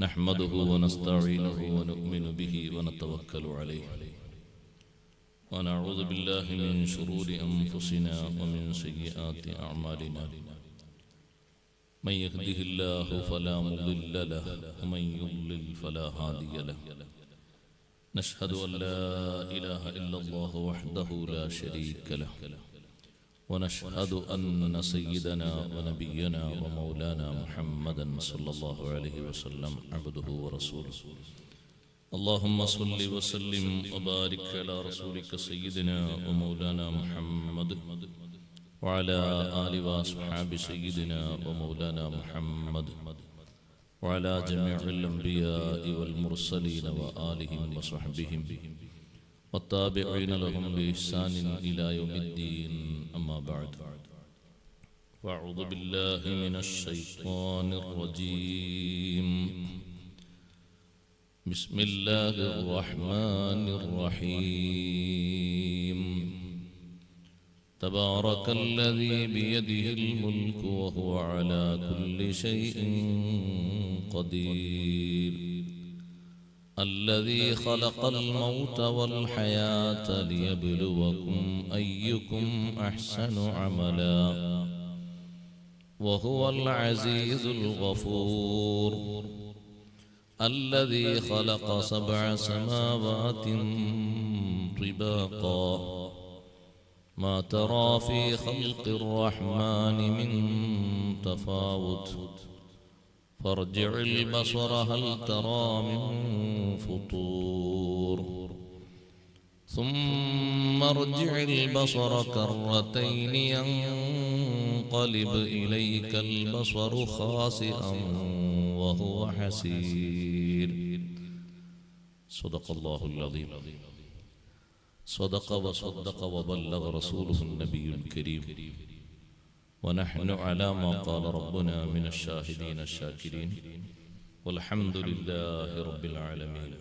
نحمده ونستعينه ونؤمن به ونتوكل عليه ونعوذ بالله من شرور أنفسنا ومن سيئات أعمالنا من يهده الله فلا مضل له ومن يضلل فلا هادي له نشهد أن لا إله إلا الله وحده لا شريك له ونشهد أن سيدنا ونبينا ومولانا محمدا صلى الله عليه وسلم عبده ورسوله اللهم صل وسلم وبارك على رسولك سيدنا ومولانا محمد وعلى آل وأصحاب سيدنا ومولانا محمد وعلى جميع الأنبياء والمرسلين وآلهم وصحبهم والتابعين لهم بإحسان إلى يوم الدين أما بعد فأعوذ بالله من الشيطان الرجيم بسم الله الرحمن الرحيم تبارك الذي بيده الملك وهو على كل شيء قدير الذي خلق الموت والحياة ليبلوكم أيكم أحسن عملا وهو العزيز الغفور الذي خلق 7 سماوات طباقا ما ترى في خلق الرحمن من تفاوت فارجع البصر هل ترى من فطور ثم ارجع البصر كرتين ينقلب إليك البصر خاسئا وهو حسير صدق الله العظيم صدق وصدق وبلغ رسوله النبي الكريم ونحن على ما قال ربنا من الشاهدين الشاكرين والحمد لله رب العالمين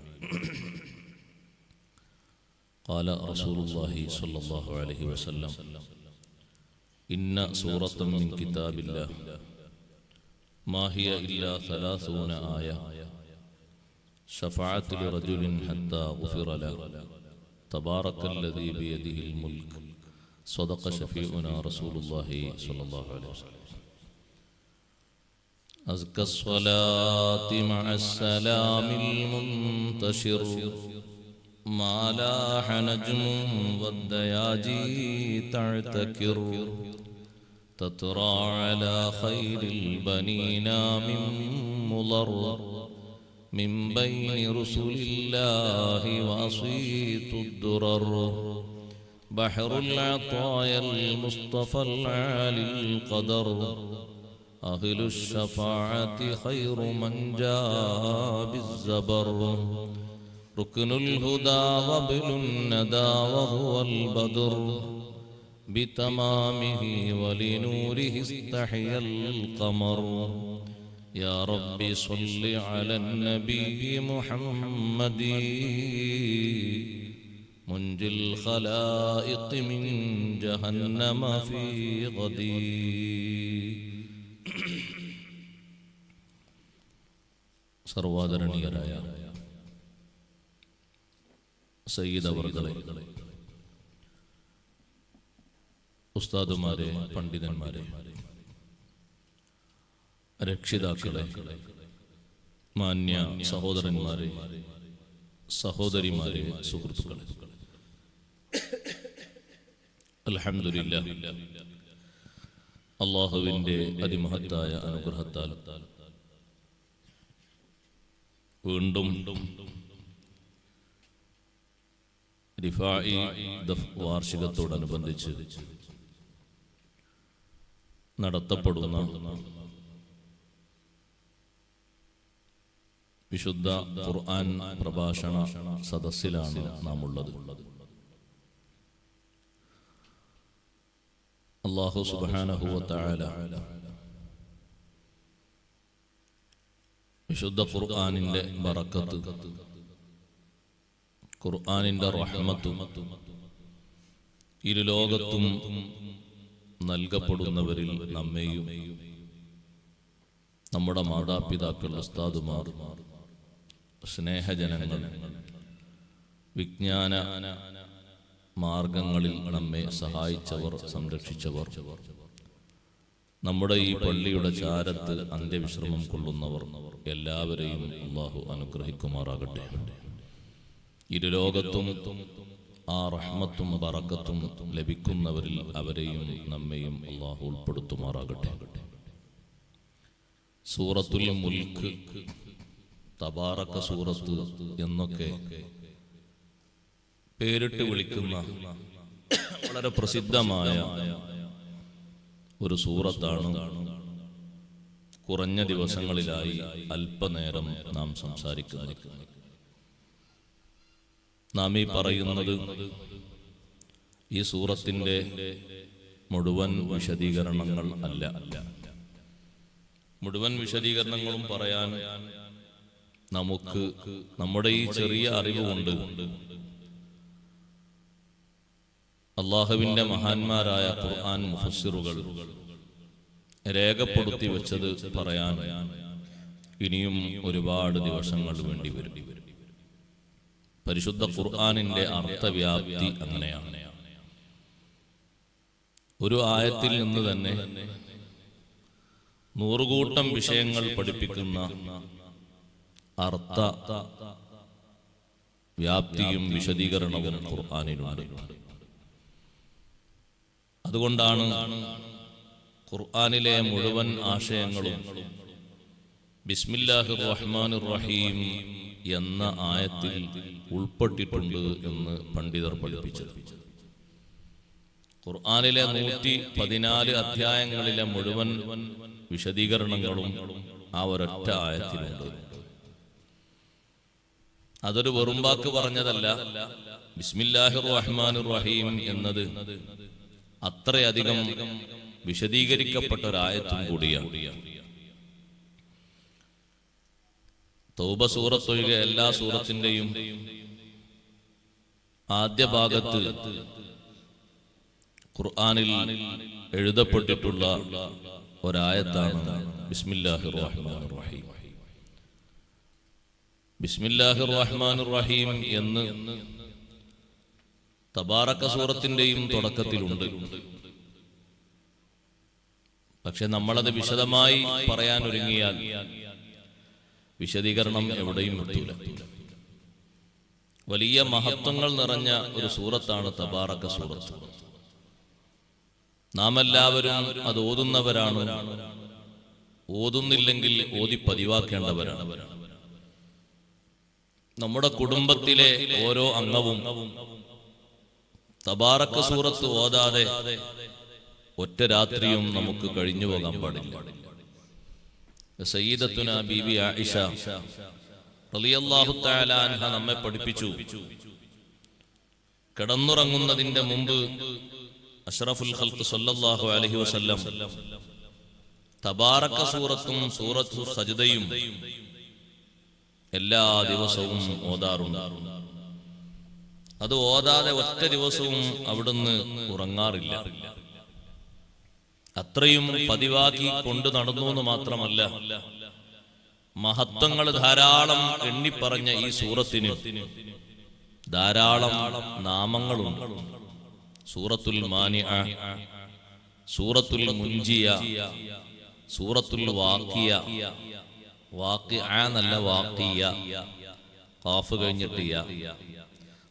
قال رسول الله صلى الله عليه وسلم إن سورة من كتاب الله ما هي إلا 30 آية شفعت لرجل حتى غفر له تبارك الذي بيده الملك صدق شفيعنا رسول الله صلى الله عليه وسلم أزكى الصلاة مع السلام المنتشر ما لاح نجم والدياجي تعتكر تترى على خير البنين من مضر من بين رسل الله وأصيت الدرر بحر العطايا المصطفى العالي القدر أهل الشفاعة خير من جاء بالزبر ركن الهدى وابن الندى وهو البدر بتمامه ولنوره استحيا القمر يا رب صل على النبي محمد منجي الخلائق من جهنم في غدي സർവാദരണീയരായ സയ്യിദ് അവർകളെ, ഉസ്താദുമാരെ, പണ്ഡിതന്മാരെ, രക്ഷിതാക്കളെ, മാന്യ സഹോദരന്മാരെ, സഹോദരിമാരെ, സുഹൃത്തുക്കളെ, അൽഹംദുലില്ലാഹ് അല്ലാഹുവിന്റെ അതിമഹത്തായ അനുഗ്രഹത്താൽ വീണ്ടും റിഫാഇ ദഫ് വാർഷികത്തോടനുബന്ധിച്ച് നടത്തപ്പെടുന്ന വിശുദ്ധ ഖുർആൻ പ്രഭാഷണ സദസ്സിലാണ് നാം ഉള്ളത്. അല്ലാഹു സുബ്ഹാനഹു വ തആല വിശുദ്ധ ഖുർആനിന്റെ ബറക്കത്ത്, ഖുർആനിന്റെ റഹ്മത്തും ഇരുലോകത്തും നൽകപ്പെടുന്നവരിൽ നമ്മെയും നമ്മുടെ മാതാപിതാക്കൾ, ഉസ്താദുമാർ, സ്നേഹജനങ്ങൾ, വിജ്ഞാന മാർഗങ്ങളിൽ നമ്മെ സഹായിച്ചവർ, സംരക്ഷിച്ചവർ, നമ്മുടെ ഈ പള്ളിയുടെ ചാരത്ത് അന്ത്യവിശ്രമം കൊള്ളുന്നവർ എല്ലാവരെയും അല്ലാഹു അനുഗ്രഹിക്കുമാറാകട്ടെ. ഇരുലോകത്തും ആ റഹ്മത്തും ബറക്കത്തും ലഭിക്കുന്നവരിൽ അവരെയും നമ്മെയും അല്ലാഹു ഉൾപ്പെടുത്തുമാറാകട്ടെ. സൂറത്തുൽ മുൽക്ക്, തബാറക സൂറത്ത് എന്നൊക്കെ പേരിട്ട് വിളിക്കുന്ന വളരെ പ്രസിദ്ധമായ ഒരു സൂറത്താണ് കുറഞ്ഞ ദിവസങ്ങളിലായി അല്പനേരം നാം സംസാരിക്കുന്നത്. നാം ഈ പറയുന്നത് ഈ സൂറത്തിന്റെ മുഴുവൻ വിശദീകരണങ്ങൾ അല്ല. മുഴുവൻ വിശദീകരണങ്ങളും പറയാൻ നമുക്ക് നമ്മുടെ ഈ ചെറിയ അറിവ് കൊണ്ട് അള്ളാഹുവിന്റെ മഹാന്മാരായ ഖുർആൻ മുഫസ്സിറുകൾ രേഖപ്പെടുത്തി വെച്ചത് പറയാൻ ഇനിയും ഒരുപാട് ദിവസങ്ങൾ വേണ്ടി വരും. പരിശുദ്ധ ഖുർആനിന്റെ അർത്ഥവ്യാപ്തി അങ്ങനെയാണ്. ഒരു ആയത്തിൽ നിന്ന് തന്നെ 100 കൂട്ടം വിഷയങ്ങൾ പഠിപ്പിക്കുന്ന അർത്ഥ വ്യാപ്തിയും വിശദീകരണവും ഖുർആനിലുണ്ട്. അതുകൊണ്ടാണ് ഖുർആനിലെ മുഴുവൻ ആശയങ്ങളും ബിസ്മില്ലാഹിർ റഹ്മാനിർ റഹീം എന്ന ആയത്തിൽ ഉൾപ്പെട്ടിട്ടുണ്ട് എന്ന് പണ്ഡിതർ പഠിപ്പിച്ചത്. ഖുർആനിലെ 114 അധ്യായങ്ങളിലെ മുഴുവൻ വിശദീകരണങ്ങളും ആ ഒരൊറ്റ ആയത്തിലുണ്ട്. അതൊരു വെറും വാക്ക് പറഞ്ഞതല്ല. ബിസ്മില്ലാഹിർ റഹ്മാനിർ റഹീം എന്നത് അത്രയധികം വിശദീകരിക്കപ്പെട്ട ഒരായത്തും കൂടിയാണ്. തൗബ സൂറത്തൊഴികെ എല്ലാ സൂറത്തിന്റെയും ആദ്യ ഭാഗത്ത് ഖുർആനിൽ എഴുതപ്പെട്ടിട്ടുള്ള ഒരായത്താണ് ബിസ്മില്ലാഹിർ റഹ്മാനിർ റഹീം. ബിസ്മില്ലാഹിർ റഹ്മാനിർ റഹീം എന്ന് തബാറക സൂറത്തിന്റെയും തുടക്കത്തിലുണ്ട്. പക്ഷെ നമ്മളത് വിശദമായി പറയാൻ ഒരുങ്ങിയാൽ വിശദീകരണം എവിടെയും എത്തൂല. വലിയ മഹത്വങ്ങൾ നിറഞ്ഞ ഒരു സൂറത്താണ് തബാറക സൂറത്ത്. നാം എല്ലാവരും അത് ഓതുന്നവരാണ്, ഓതുന്നില്ലെങ്കിൽ ഓതി പതിവാക്കേണ്ടവരാണ്. നമ്മുടെ കുടുംബത്തിലെ ഓരോ അംഗവും തബാറക സൂറത്ത് ഓതാതെ ഒറ്റ രാത്രിയും നമുക്ക് കഴിഞ്ഞു പോകാൻ പാടില്ല. സയ്യിദത്തുന ബീബി ആയിഷ റളിയല്ലാഹു തആല അൻഹ നമ്മെ പഠിപ്പിച്ചു, കിടന്നുറങ്ങുന്നതിന്റെ മുമ്പ് അഷ്റഫുൽ ഖൽഖ് സല്ലല്ലാഹു അലൈഹി വസല്ലം തബാറക സൂറത്തും സൂറത്തു സജ്ദയും എല്ലാ ദിവസവും ഓതാറുണ്ട്. അത് ഓതാതെ ഒറ്റ ദിവസവും അവിടുന്ന് ഉറങ്ങാറില്ല. അത്രയും പതിവാക്കി കൊണ്ടു നടന്നു എന്ന് മാത്രമല്ല, മഹത്വങ്ങൾ ധാരാളം എണ്ണിപ്പറഞ്ഞ ഈ സൂറത്തിന് ധാരാളം നാമങ്ങളുണ്ട്. സൂറത്തുൽ മാനിഅ, സൂറത്തുൽ മുൻജിയ, സൂറത്തുൽ വാഖിയ, വാഖിഅ എന്നല്ല വാഖിയ, ഖാഫ് കഴിഞ്ഞിട്ട് യ,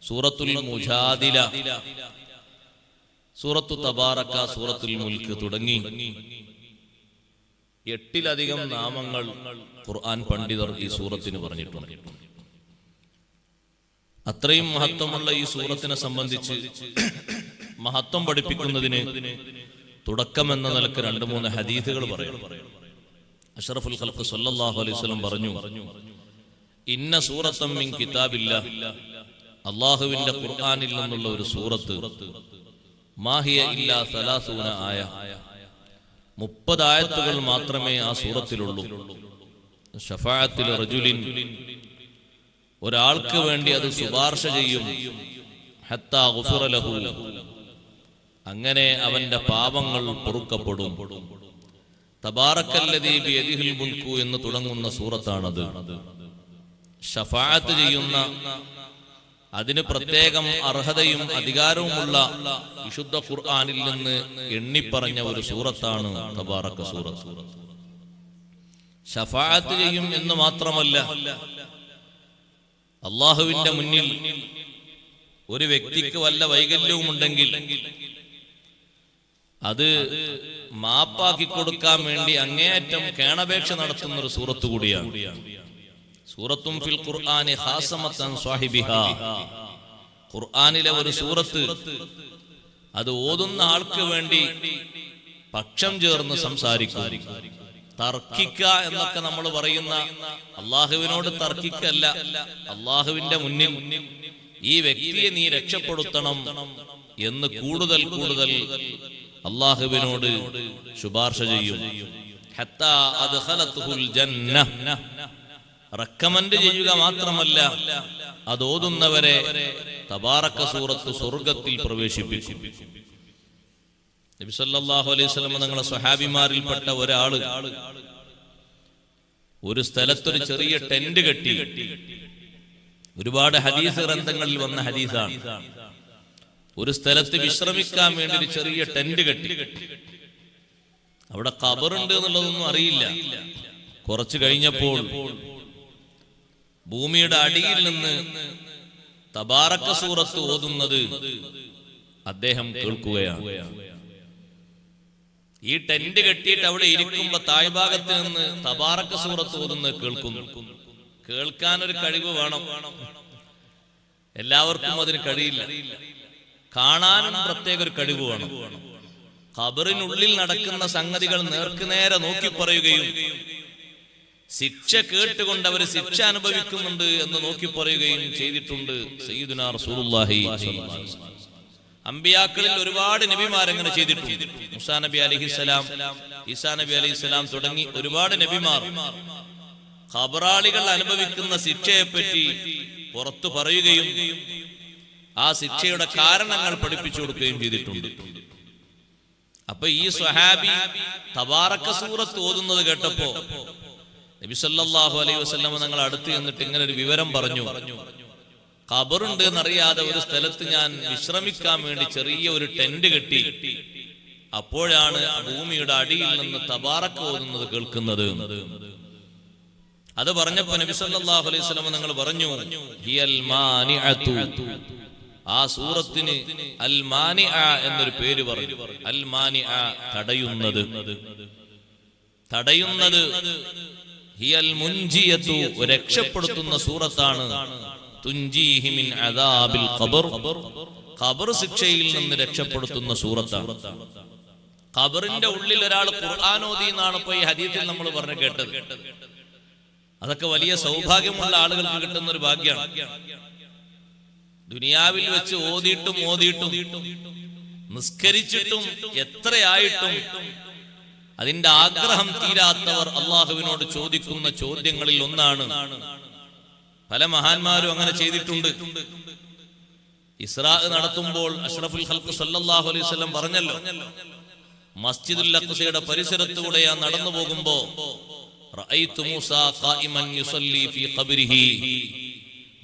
സൂറത്തുൽ മുജാദില, സൂറത്തു തബാറക, സൂറത്തുൽ മുൽക്ക് തുടങ്ങി 8-ലധികം നാമങ്ങൾ ഖുർആൻ പണ്ഡിതർ ഈ സൂറത്തിന് പറഞ്ഞിട്ടുണ്ട്. അത്രയും മഹത്വമുള്ള ഈ സൂറത്തിനെ സംബന്ധിച്ച് മഹത്വം പഠിപ്പിക്കുന്നതിന് തുടക്കമെന്ന നിലക്ക് 2-3 ഹദീസുകൾ പറയും. അഷ്റഫുൽ ഖൽഖ് സല്ലല്ലാഹു അലൈഹി വസല്ലം പറഞ്ഞു, ഇന്ന സൂറത്തൻ മിൻ കിതാബില്ലാഹ്, അല്ലാഹുവിന്റെ ഖുർആനിൽ നിന്നുള്ള ഒരു സൂറത്ത്, മാഹിയ ഇല്ലാ 30 ആയ, 30 ആയത്തുകൾ മാത്രമേ ആ സൂറത്തിലുള്ളൂ. ശഫാഅത്തിൽ റജുലിൻ, ഒരാൾക്ക് വേണ്ടി അത് ശുപാർശ ചെയ്യും. ഹത്താ ഗുഫിറ ലഹു, അങ്ങനെ അവന്റെ പാപങ്ങൾ പൊറുക്കപ്പെടും. തബാറക്കല്ലദീ ബിയദിഹിൽ മുൽക്കു എന്ന് തുടങ്ങുന്ന സൂറത്താണത്. ഷഫാഅത്ത് ചെയ്യുന്ന, അതിന് പ്രത്യേകം അർഹതയും അധികാരവുമുള്ള വിശുദ്ധ ഖുർആനിൽ നിന്ന് എണ്ണിപ്പറഞ്ഞ ഒരു സൂറത്താണ് തബാറക സൂറത്ത്. ഷഫാഅത്ത് ചെയ്യും എന്ന് മാത്രമല്ല, അല്ലാഹുവിന്റെ മുന്നിൽ ഒരു വ്യക്തിക്ക് വല്ല വൈകല്യവും ഉണ്ടെങ്കിൽ അത് മാപ്പാക്കി കൊടുക്കാൻ വേണ്ടി അങ്ങേയറ്റം കേണപേക്ഷ നടത്തുന്ന ഒരു സൂറത്ത് കൂടിയാണ്. സൂറത്തും ഫിൽ ഖുർആനി ഖാസമത്തൻ സ്വാഹിബിഹാ, ഖുർആനിലെ ഒരു സൂറത്ത് അത് ഓതുന്ന ആൾക്ക് വേണ്ടി പക്ഷം ചേർന്ന് സംസാരിക്കും. തർക്കിക്ക എന്നൊക്കെ നമ്മൾ പറയുന്ന, അള്ളാഹുവിനോട് തർക്കിക്കല്ല, അള്ളാഹുവിന്റെ മുന്നിൽ ഈ വ്യക്തിയെ നീ രക്ഷപ്പെടുത്തണം എന്ന് കൂടുതൽ കൂടുതൽ അള്ളാഹുവിനോട് ശുപാർശ ചെയ്യും. ഹത്താ അദ്ഖലതുൽ ജന്ന, റെക്കമെൻഡ് ചെയ്യുക മാത്രമല്ല, അത് ഓതുന്നവരെ തബാറക സൂറത്ത് സ്വർഗ്ഗത്തിൽ പ്രവേശിപ്പിക്കും. നബി സല്ലല്ലാഹു അലൈഹി വസല്ലം തങ്ങളുടെ സ്വഹാബിമാരിൽപ്പെട്ട ഒരാള് ഒരു സ്ഥലത്തൊരു ചെറിയ ടെന്റ് കെട്ടി. ഒരുപാട് ഹദീസ് ഗ്രന്ഥങ്ങളിൽ വന്ന ഹദീസാണ്. ഒരു സ്ഥലത്ത് വിശ്രമിക്കാൻ വേണ്ടി ഒരു ചെറിയ ടെന്റ് കെട്ടി. അവിടെ ഖബറുണ്ട് എന്നുള്ളതൊന്നും അറിയില്ല. കുറച്ചു കഴിഞ്ഞപ്പോൾ ഭൂമിയുടെ അടിയിൽ നിന്ന് തബാറക സൂറത്ത് ഓതുന്നത് അദ്ദേഹം കേൾക്കുകയാണ്. ഈ ടെന്റ് കെട്ടിയിട്ട് അവിടെ ഇരിക്കുമ്പോ താഴ്ഭാഗത്ത് നിന്ന് തബാറക സൂറത്ത് ഓതുന്നത് കേൾക്കുന്നു. കേൾക്കാനൊരു കഴിവ് വേണം, എല്ലാവർക്കും അതിന് കഴിയില്ല. കാണാനും പ്രത്യേക ഒരു കഴിവ് വേണം. ഖബറിനുള്ളിൽ നടക്കുന്ന സംഗതികൾ നേർക്കുനേരെ നോക്കി പറയുകയും ശിക്ഷ കേട്ടുകൊണ്ട് അവർ ശിക്ഷ അനുഭവിക്കുന്നുണ്ട് എന്ന് നോക്കി പറയുകയും ചെയ്തിട്ടുണ്ട് സയ്യിദുനാ റസൂലുള്ളാഹി സ്വല്ലല്ലാഹു അലൈഹി വസല്ലം. അമ്പിയാക്കളിൽ ഒരുപാട് നബിമാരങ്ങനെ ചെയ്തിട്ടുണ്ട്. മൂസാ നബി അലൈഹിസ്സലാം, ഈസാ നബി അലൈഹിസ്സലാം തുടങ്ങി ഒരുപാട് നബിമാർ ഖബറാളികൾ അനുഭവിക്കുന്ന ശിക്ഷയെപ്പറ്റി പുറത്തു പറയുകയും ആ ശിക്ഷയുടെ കാരണങ്ങൾ പഠിപ്പിച്ചു കൊടുക്കുകയും ചെയ്തിട്ടുണ്ട്. അപ്പൊ ഈ സ്വഹാബി തബാറക സൂറത്ത് ഓതുന്നത് കേട്ടപ്പോ നബി സല്ലല്ലാഹു അലൈഹി വസല്ലം തങ്ങൾ അടുത്ത് ചെന്നിട്ട് ഇങ്ങനെ ഒരു വിവരം പറഞ്ഞു. ഖബറുണ്ട് എന്നറിയാതെ ഒരു സ്ഥലത്ത് ഞാൻ വിശ്രമിക്കാൻ വേണ്ടി ചെറിയ ഒരു ടെന്റ് കെട്ടി. അപ്പോഴാണ് ഭൂമിയുടെ അടിയിൽ നിന്ന് തബാറക ഓതുന്നത് കേൾക്കുന്നത്. അത് പറഞ്ഞപ്പോ നബി സല്ലല്ലാഹു അലൈഹി വസല്ലം തങ്ങൾ പറഞ്ഞു, ഹിയൽ മാനിഅതു, ആ സൂറത്തിന് അൽ മാനിഅ എന്നൊരു പേര് പറഞ്ഞു. അൽ മാനിഅ, തടയുന്നത്. തടയുന്നത്. ഹിയൽ മുൻജിയതു, രക്ഷപ്പെടുത്തുന്ന സൂറത്താണ്. തുൻജീഹി മിൻ അദാബിൽ ഖബർ, ഖബർ ശിക്ഷയിൽ നിന്ന് രക്ഷപ്പെടുത്തുന്ന സൂറത്താണ്. ഖബറിന്റെ ഉള്ളിൽ ഒരാൾ ഖുർആൻ ഓതി എന്നാണ് ഇപ്പൊ ഈ ഹദീസിൽ നമ്മൾ പറഞ്ഞു കേട്ടത്. അതൊക്കെ വലിയ സൗഭാഗ്യമുള്ള ആളുകൾക്ക് കിട്ടുന്ന ഒരു ഭാഗ്യമാണ്. ദുനിയാവിൽ വെച്ച് ഓതിയിട്ടും നിസ്കരിച്ചിട്ടും എത്രയായിട്ടും അതിന്റെ ആഗ്രഹം തീരാത്തവർ അള്ളാഹുവിനോട് ചോദിക്കുന്ന ചോദ്യങ്ങളിൽ ഒന്നാണ്. പല മഹാന്മാരും അങ്ങനെ ചെയ്തിട്ടുണ്ട്. ഇസ്രാ നടത്തുമ്പോൾ അഷ്റഫുൽ ഖൽഖ് സല്ലല്ലാഹു അലൈഹി വസല്ലം പറഞ്ഞല്ലോ, മസ്ജിദുൽ അഖ്സയുടെ പരിസരത്തൂടെ ഞാൻ നടന്നു പോകുമ്പോ റഅയ്തു മൂസാ ഖായിമൻ യുസല്ലി ഫീ ഖബ്രിഹി,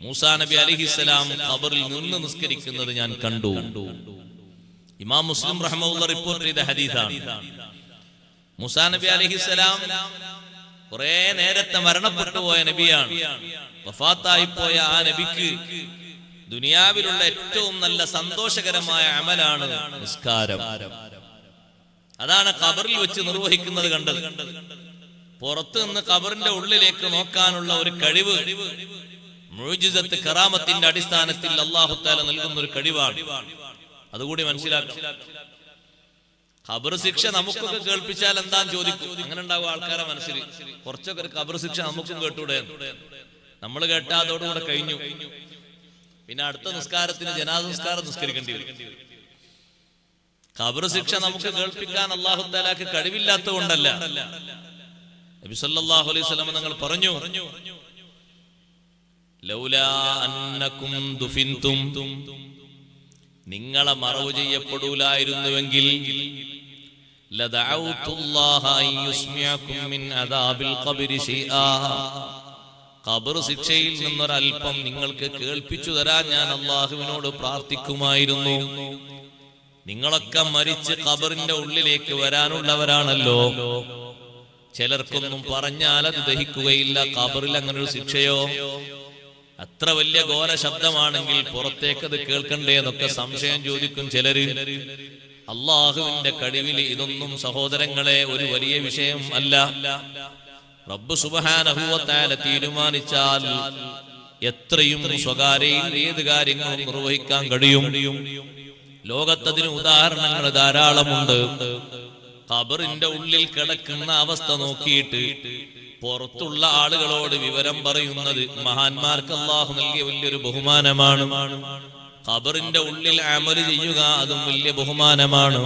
മൂസാ നബി അലൈഹിസ്സലാം ഖബറിൽ നിന്ന് നിസ്കരിക്കുന്നത് ഞാൻ കണ്ടു. ഇമാം മുസ്ലിം റഹ്മത്തുള്ളാഹി റിപ്പോർട്ട് ചെയ്ത ഹദീസാണ്. മൂസാ നബി അലൈഹിസ്സലാം കുറെ നേരത്തെ മരണപ്പെട്ടു പോയ നബിയാണ്. വഫാത്തായി പോയ ആ നബിക്ക് ദുനിയാവിലുള്ള ഏറ്റവും നല്ല സന്തോഷകരമായ അമലാണ് നിസ്കാരം. അതാണ് ഖബറിൽ വെച്ച് നിർവഹിക്കുന്നത് കണ്ടത്. പുറത്തു നിന്ന് ഖബറിന്റെ ഉള്ളിലേക്ക് നോക്കാനുള്ള ഒരു കഴിവ് മുഅ്ജിസത്ത് കറാമത്തിന്റെ അടിസ്ഥാനത്തിൽ അല്ലാഹു തആല നൽകുന്ന ഒരു കഴിവാണ്. അതുകൂടി മനസ്സിലാക്കണം. ഖബർ ശിക്ഷ നമുക്കൊക്കെ കേൾപ്പിച്ചാൽ എന്താന്ന് ചോദിക്കും. അങ്ങനെ ഉണ്ടാവും ആൾക്കാരെ മനസ്സിൽ. കുറച്ചൊക്കെ ഒരു ഖബർ ശിക്ഷ നമുക്കും കേട്ടൂടെ? നമ്മൾ കേട്ടാ അതോടുകൂടെ കഴിഞ്ഞു. പിന്നെ അടുത്ത നിസ്കാരത്തിന് ജനാസ നിസ്കാരം നിസ്കരിക്കേണ്ടി വരും. ഖബർ ശിക്ഷ നമുക്ക് കേൾപ്പിക്കാൻ അല്ലാഹു തആലക്ക് കഴിവില്ലാത്തത് കൊണ്ടല്ല. നബി സല്ലല്ലാഹു അലൈഹി വസല്ലം തങ്ങൾ പറഞ്ഞു, ലൗലാ അന്നകും ദുഫിൻതും, നിങ്ങളെ മറവ് ചെയ്യപ്പെടൂലായിരുന്നുവെങ്കിൽ ലദഅഉതുല്ലാഹ അൻ യുസ്മിഅകും മിൻ അദാബിൽ ഖബ്രി ശൈആ, ഖബർ ശിക്ഷയിൽ നിന്നൊരൽപ്പം നിങ്ങൾക്ക് കേൾപ്പിച്ചു തരാൻ ഞാൻ അള്ളാഹുവിനോട് പ്രാർത്ഥിക്കുമായിരുന്നു. നിങ്ങളൊക്കെ മരിച്ച് ഖബറിന്റെ ഉള്ളിലേക്ക് വരാനുള്ളവരാണല്ലോ. ചിലർക്കൊന്നും പറഞ്ഞാൽ അത് ദഹിക്കുകയില്ല. ഖബറിൽ അങ്ങനെ ഒരു ശിക്ഷയോ? അത്ര വലിയ ഘോര ശബ്ദമാണെങ്കിൽ പുറത്തേക്കത് കേൾക്കണ്ടേ എന്നൊക്കെ സംശയം ചോദിക്കും ചിലര്. അള്ളാഹുവിന്റെ കഴിവിൽ ഇതൊന്നും സഹോദരങ്ങളെ ഒരു വലിയ വിഷയം അല്ല. റബ്ബ് സുബ്ഹാനഹു വ തആല തീരുമാനിച്ചാൽ എത്രയും സ്വകാര്യയിൽ ഏത് കാര്യങ്ങളും നിർവഹിക്കാൻ കഴിയും. ലോകത്തതിന് ഉദാഹരണങ്ങൾ ധാരാളമുണ്ട്. ഖബറിന്റെ ഉള്ളിൽ കിടക്കുന്ന അവസ്ഥ നോക്കിയിട്ട് പുറത്തുള്ള ആളുകളോട് വിവരം പറയുന്നത് മഹാന്മാർക്ക് അല്ലാഹു നൽകിയ വലിയൊരു ബഹുമാനമാണ്. ഖബറിന്റെ ഉള്ളിൽ അമൽ ചെയ്യുക അതും വലിയ ബഹുമാനമാണ്.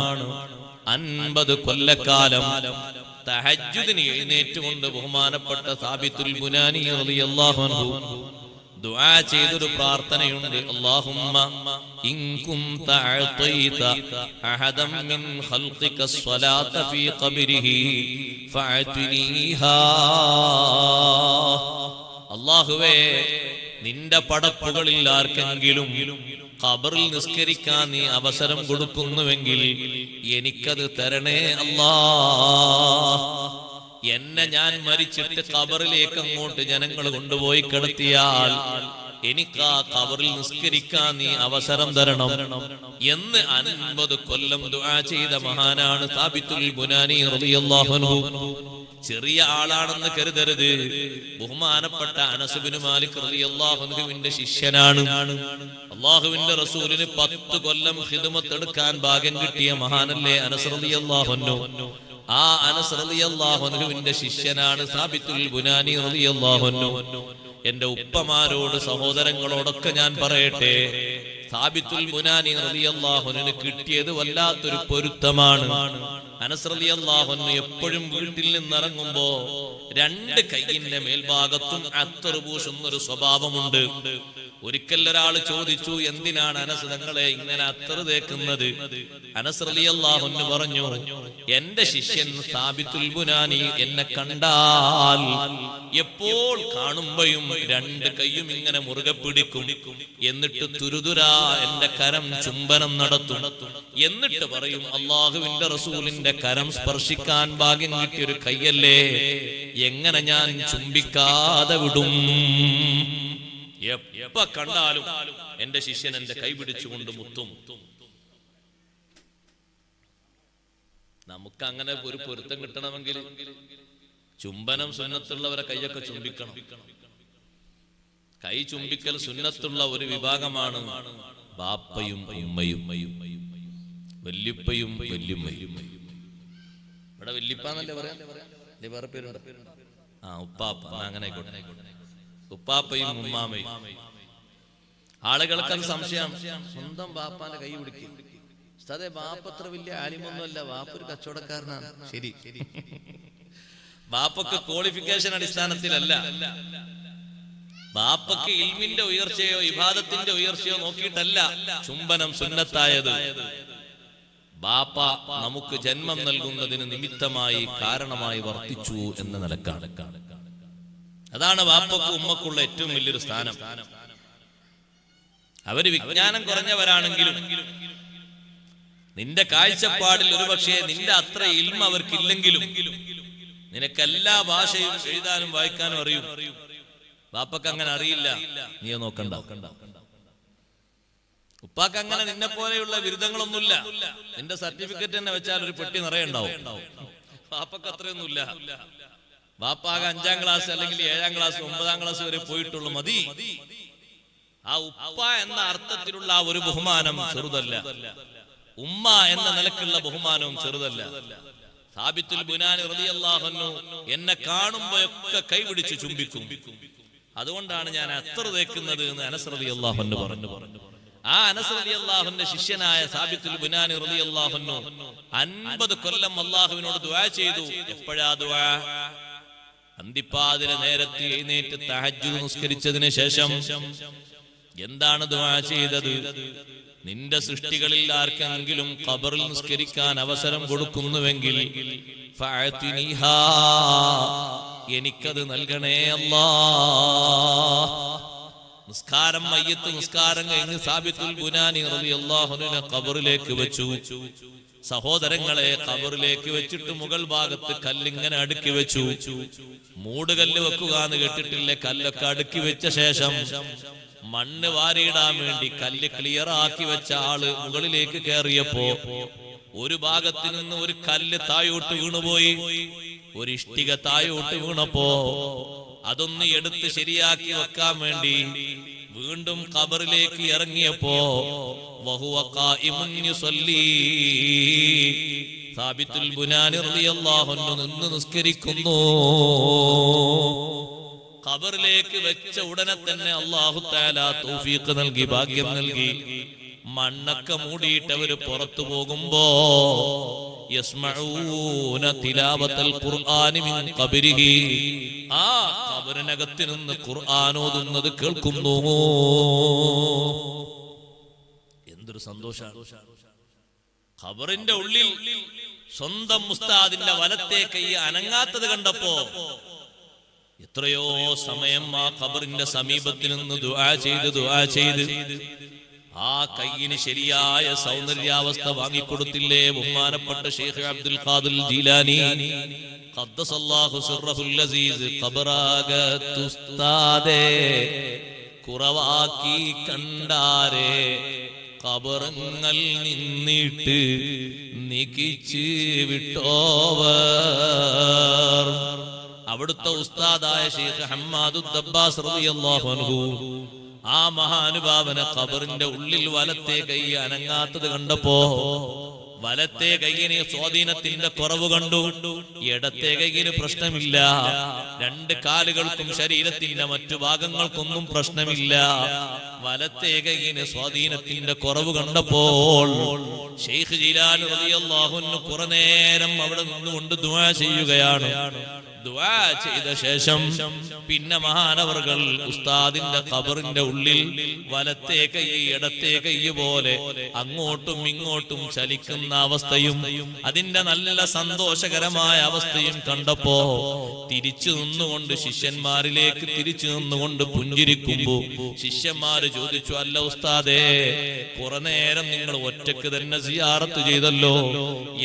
50 കൊല്ലക്കാലം തഹജ്ജുദിന് എഴുന്നേറ്റുകൊണ്ട് ബഹുമാനപ്പെട്ട സാബിത്തുൽ ബുനാനി റളിയല്ലാഹു അൻഹു ദുആ ചെയ്തൊരു പ്രാർത്ഥനയുണ്ട്. അല്ലാഹുമ്മ ഇൻ കുൻത അഅതൈത അഹദം മിൻ ഖൽഖിക സ്വലാത ഫീ ഖബ്രിഹി ഫഅത്നിഹാ. അല്ലാഹുവേ, നിന്റെ പടപ്പുകളിൽ ആർക്കെങ്കിലും ഖബറിൽ നിസ്കരിക്കാൻ നീ അവസരം കൊടുക്കുന്നുവെങ്കിൽ എനിക്കത് തരണേ അല്ലാഹ്. എന്നെ ഞാൻ മരിച്ചിട്ട് ഖബറിലേക്ക് അങ്ങോട്ട് ജനങ്ങൾ കൊണ്ടുപോയി കിടത്തിയാൽ എനിക്ക് ആ ഖബറിൽ നിസ്കരിക്കാൻ നീ അവസരം തരണം എന്ന് 50 കൊല്ലം ദുആ ചെയ്ത മഹാനാണ് സാബിത്തുൽ ബുനാനി റളിയല്ലാഹു അൻഹു. ചെറിയ ആളാണെന്ന് കരുതരുത്. ബഹുമാനപ്പെട്ട അനസ് ഇബ്നു മാലിക് റളിയല്ലാഹു അൻഹുവിന്റെ ശിഷ്യനാണ്. അല്ലാഹുവിന്റെ റസൂലിന് 10 കൊല്ലം ഖിദ്മത്ത് എടുക്കാൻ ഭാഗ്യം കിട്ടിയ മഹാനല്ലേ അനസ് റളിയല്ലാഹു അൻഹു. ആ അനസ് റളിയല്ലാഹു അൻഹുവിന്റെ ശിഷ്യനാണ് സാബിത്തുൽ ബുനാനി റളിയല്ലാഹു അൻഹു. എന്റെ ഉപ്പമാരോട് സഹോദരങ്ങളോടൊക്കെ ഞാൻ പറയട്ടെ, സാബിത്തുൽ ബുനാനി റളിയല്ലാഹു അൻഹുവിന് കിട്ടിയത് വല്ലാത്തൊരു പൊരുത്തമാണ്. അനസ് റളിയല്ലാഹു അൻഹു എപ്പോഴും വീട്ടിൽ നിന്നിറങ്ങുമ്പോ 2 കൈയിന്റെ മേൽഭാഗത്തും അത്തർ പൂശുന്നൊരു സ്വഭാവമുണ്ട്. ഒരിക്കൽ ഒരാൾ ചോദിച്ചു, എന്തിനാണ് അനസ് തങ്ങളെ ഇങ്ങനെ അത്തർ തേക്കുന്നത്? അനസ് റളിയല്ലാഹു അൻഹു പറഞ്ഞു, എന്റെ ശിഷ്യൻ സാബിത്തുൽ ബുനാനി എന്നെ കണ്ടാൽ എപ്പോൾ കാണുമ്പോഴും 2 കൈയും ഇങ്ങനെ മുറുകെ പിടിക്കും. എന്നിട്ട് തുരുതുരാ എന്റെ കരം ചുംബനം നടത്തും. എന്നിട്ട് പറയും, അള്ളാഹുവിന്റെ റസൂലിന്റെ കരം സ്പർശിക്കാൻ ഭാഗ്യം കിട്ടിയൊരു കൈയല്ലേ, എങ്ങനെ ഞാൻ ചുംബിക്കാതെ വിടും? എപ്പ കണ്ടാലും എന്റെ ശിഷ്യൻ എന്റെ കൈ പിടിച്ചുകൊണ്ട് മുത്തും. നമുക്ക് അങ്ങനെ ഒരു പൊരുത്തം കിട്ടണമെങ്കിൽ ചുംബനം സുന്നത്തുള്ളവരെ കൈയൊക്കെ ചുംബിക്കണം. കൈ ചുംബിക്കൽ സുന്നത്തുള്ള ഒരു വിഭാഗമാണ് ബാപ്പയും ഉമ്മയും, വല്യുപ്പയും വല്യുമ്മയും. ഇവിടെ വല്യുപ്പാന്നല്ലേ പറയാ, വേറെ പേരുണ്ട്. ഉപ്പാപ്പ, അങ്ങനെ ആയിക്കോട്ടെ. ഉപ്പാപ്പയും ഉമ്മാമയും. ആളുകൾക്ക് അത് സംശയം, സ്വന്തം ബാപ്പാന്റെ കൈ പിടിക്കും. അതെ, ബാപ്പ അത്ര വലിയ ആലിമൊന്നുമല്ല, ബാപ്പ ഒരു കച്ചവടക്കാരനാണ്. ശരി, ബാപ്പക്ക് ക്വാളിഫിക്കേഷൻ അടിസ്ഥാനത്തിലല്ല, ബാപ്പക്ക് ഇൽമിന്റെ ഉയർച്ചയോ ഇബാദത്തിന്റെ ഉയർച്ചയോ നോക്കിയിട്ടല്ല ചുംബനം സുന്നത്തായത്. ബാപ്പ നമുക്ക് ജന്മം നൽകുന്നതിന് നിമിത്തമായി കാരണമായി വർത്തിച്ചു എന്ന നിലക്കാണ്. അതാണ് ബാപ്പക്കും ഉമ്മക്കുള്ള ഏറ്റവും വലിയൊരു സ്ഥാനം. അവര് വിജ്ഞാനം കുറഞ്ഞവരാണെങ്കിലും നിന്റെ കാഴ്ചപ്പാടിൽ ഒരുപക്ഷെ നിന്റെ അത്ര ഇൽമ അവർക്കില്ലെങ്കിലും നിനക്ക് എല്ലാ ഭാഷയും എഴുതാനും വായിക്കാനും അറിയും. ബാപ്പക്ക് അങ്ങനെ അറിയില്ല, നീ നോക്കണ്ട. ഉപ്പാക്ക് അങ്ങനെ നിന്നെ പോലെയുള്ള ബിരുദങ്ങളൊന്നുമില്ല. നിന്റെ സർട്ടിഫിക്കറ്റ് തന്നെ വെച്ചാൽ ഒരു പെട്ടി നിറയെ ഉണ്ടാവും. ബാപ്പക്ക് അത്രയൊന്നുമില്ല. ബാപ്പാകെ 5ാം ക്ലാസ് അല്ലെങ്കിൽ 7ാം ക്ലാസ് 9ാം ക്ലാസ് വരെ പോയിട്ടുള്ളൂ, മതി. ആ ഉപ്പ എന്ന അർത്ഥത്തിലുള്ള ആ ഒരു ബഹുമാനം ചെറുതല്ല. ഉമ്മ എന്ന നിലക്കുള്ള ബഹുമാനവും ചെറുതല്ല. സാബിത്തുൽ ബുനാനി റളിയല്ലാഹു അൻഹു എന്നെ കാണുമ്പോഴൊക്കെ കൈപിടിച്ച് ചുംബിക്കും. അതുകൊണ്ടാണ് ഞാൻ അത്തർ തേക്കുന്നത് എന്ന് അനസ് റളിയല്ലാഹു അൻഹു പറഞ്ഞു. ആ അനസ് റളിയല്ലാഹുവിന്റെ ശിഷ്യനായ സാബിത്തുൽ ബുനാനി റളിയല്ലാഹു അൻഹു 50 കൊല്ലം അല്ലാഹുവിനോട് ദുആ ചെയ്തു. എപ്പോഴാ ദുആ? അന്തിപ്പാതിര നേരത്തെ എഴുന്നേറ്റ് തഹജ്ജുദ് നിസ്കരിച്ചതിന് ശേഷം എന്താണ് ദുആ ചെയ്തത്? നിന്റെ സൃഷ്ടികളിൽ ആർക്കെങ്കിലും ഖബറിൽ നിസ്കരിക്കാൻ അവസരം കൊടുക്കുന്നുവെങ്കിൽ ഫഅതിനിഹാ, എനിക്കത് നൽകണേ അല്ലാ. നിസ്കാരം മയ്യത്ത് നിസ്കാരം കഴിഞ്ഞ് സാബിത്തുൽ ബുനാനി റളിയല്ലാഹു അൻഹു ഖബറിലേക്ക് വെച്ചു. സഹോദരങ്ങളെ, ഖബറിലേക്ക് വെച്ചിട്ട് മുകൾ ഭാഗത്ത് കല്ലിങ്ങനെ അടുക്കി വെച്ചു. മൂടുകല്ല് വെക്കുക എന്ന് കേട്ടിട്ടില്ല. കല്ലൊക്കെ അടുക്കി വെച്ച ശേഷം മണ്ണ് വാരിയിടാൻ വേണ്ടി കല്ല് ക്ലിയർ ആക്കി വെച്ച ആള് മുകളിലേക്ക് കയറിയപ്പോ ഒരു ഭാഗത്ത് നിന്ന് ഒരു കല്ല് താഴോട്ട് വീണുപോയി. ഒരു ഇഷ്ടിക താഴോട്ട് വീണപ്പോ അതൊന്ന് എടുത്ത് ശരിയാക്കി വെക്കാൻ വേണ്ടി വീണ്ടും ഖബറിലേക്ക് ഇറങ്ങിയപ്പോ വഹുവ ഖായിമുൻ യുസല്ലി, സാബിത്തുൽ ബുനാനി റളിയല്ലാഹു അൻഹു നിന്ന് നിസ്കരിക്കുന്നു. ഖബറിലേക്ക് വെച്ച ഉടനെ തന്നെ അല്ലാഹു തആല തൗഫീഖ് നൽകി, ഭാഗ്യം നൽകി. മണ്ണൊക്കെ മൂടിയിട്ട് അവര് പുറത്തു പോകുമ്പോ യസ്മഊന തിലാവത്തൽ ഖുർആനി മിൻ ഖബരിഹി, ആ ഖബറിനകത്ത് നിന്ന് ഖുർആൻ ഓതുന്നത് കേൾക്കുന്നു. എന്തൊരു സന്തോഷാണ്! ഖബറിന്റെ ഉള്ളിൽ സ്വന്തം ഉസ്താദിന്റെ വലത്തെ കൈ അനങ്ങാത്തത് കണ്ടപ്പോ എത്രയോ സമയം ആ ഖബറിന്റെ സമീപത്തിൽ നിന്ന് ദുആ ചെയ്ത് ആ കൈയിന് ശരിയായ സൗന്ദര്യാവസ്ഥ വാങ്ങിക്കൊടുത്തില്ലേ ബഹുമാനപ്പെട്ട ശൈഖ് അബ്ദുൽ ഖാദിർ ജീലാനി ഖദ്ദസല്ലാഹു സിർറഹുൽ അസീസ്. ഖബറാകത്തുസ്താദേ കുറവാക്കി കണ്ടാരേ, ഖബറങ്ങൾ നിന്നിട്ട് നികിച്ച് വിട്ടോവർ. അവിടുത്തെ ഉസ്താദായ ശൈഖ് ഹമ്മാദുദ് ദബ്ബാസ് റളിയല്ലാഹു അൻഹു ആ മഹാനുഭാവനെ ഖബറിന്റെ ഉള്ളിൽ വലത്തെ കൈ അനങ്ങാത്തത് കണ്ടപ്പോ വലത്തെ കൈയിന് സ്വാധീനത്തിന്റെ കുറവ് കണ്ടു. ഇടത്തെ കൈയിന് പ്രശ്നമില്ല. രണ്ട് കാലുകൾക്കും ശരീരത്തിന്റെ മറ്റു ഭാഗങ്ങൾക്കൊന്നും പ്രശ്നമില്ല. വലത്തെ കൈയിന് സ്വാധീനത്തിന്റെ കുറവ് കണ്ടപ്പോൾ ശൈഖ് ജീലാനി റളിയല്ലാഹു അൻഹു കുറെ നേരം അവിടെ നിന്നുകൊണ്ട് ദുആ ചെയ്യുകയാണ്. ദുആ ചെയ്ത ശേഷം പിന്നെ മഹാനവർകൾ ഉസ്താദിന്റെ ഖബറിന്റെ ഉള്ളിൽ വലത്തെ കൈ ഇടത്തെ കൈ പോലെ അങ്ങോട്ടും ഇങ്ങോട്ടും ചലിക്കുന്ന അവസ്ഥയും അതിന്റെ നല്ല സന്തോഷകരമായ അവസ്ഥയും കണ്ടപ്പോ തിരിച്ചു നിന്നുകൊണ്ട് ശിഷ്യന്മാരിലേക്ക് തിരിച്ചു നിന്നുകൊണ്ട് പുഞ്ചിരിക്കുമ്പോ ശിഷ്യന്മാര് ചോദിച്ചു, അല്ല ഉസ്താദേ, കുറെ നേരം നിങ്ങൾ ഒറ്റക്ക് തന്നെ സിയാറത്ത് ചെയ്തല്ലോ,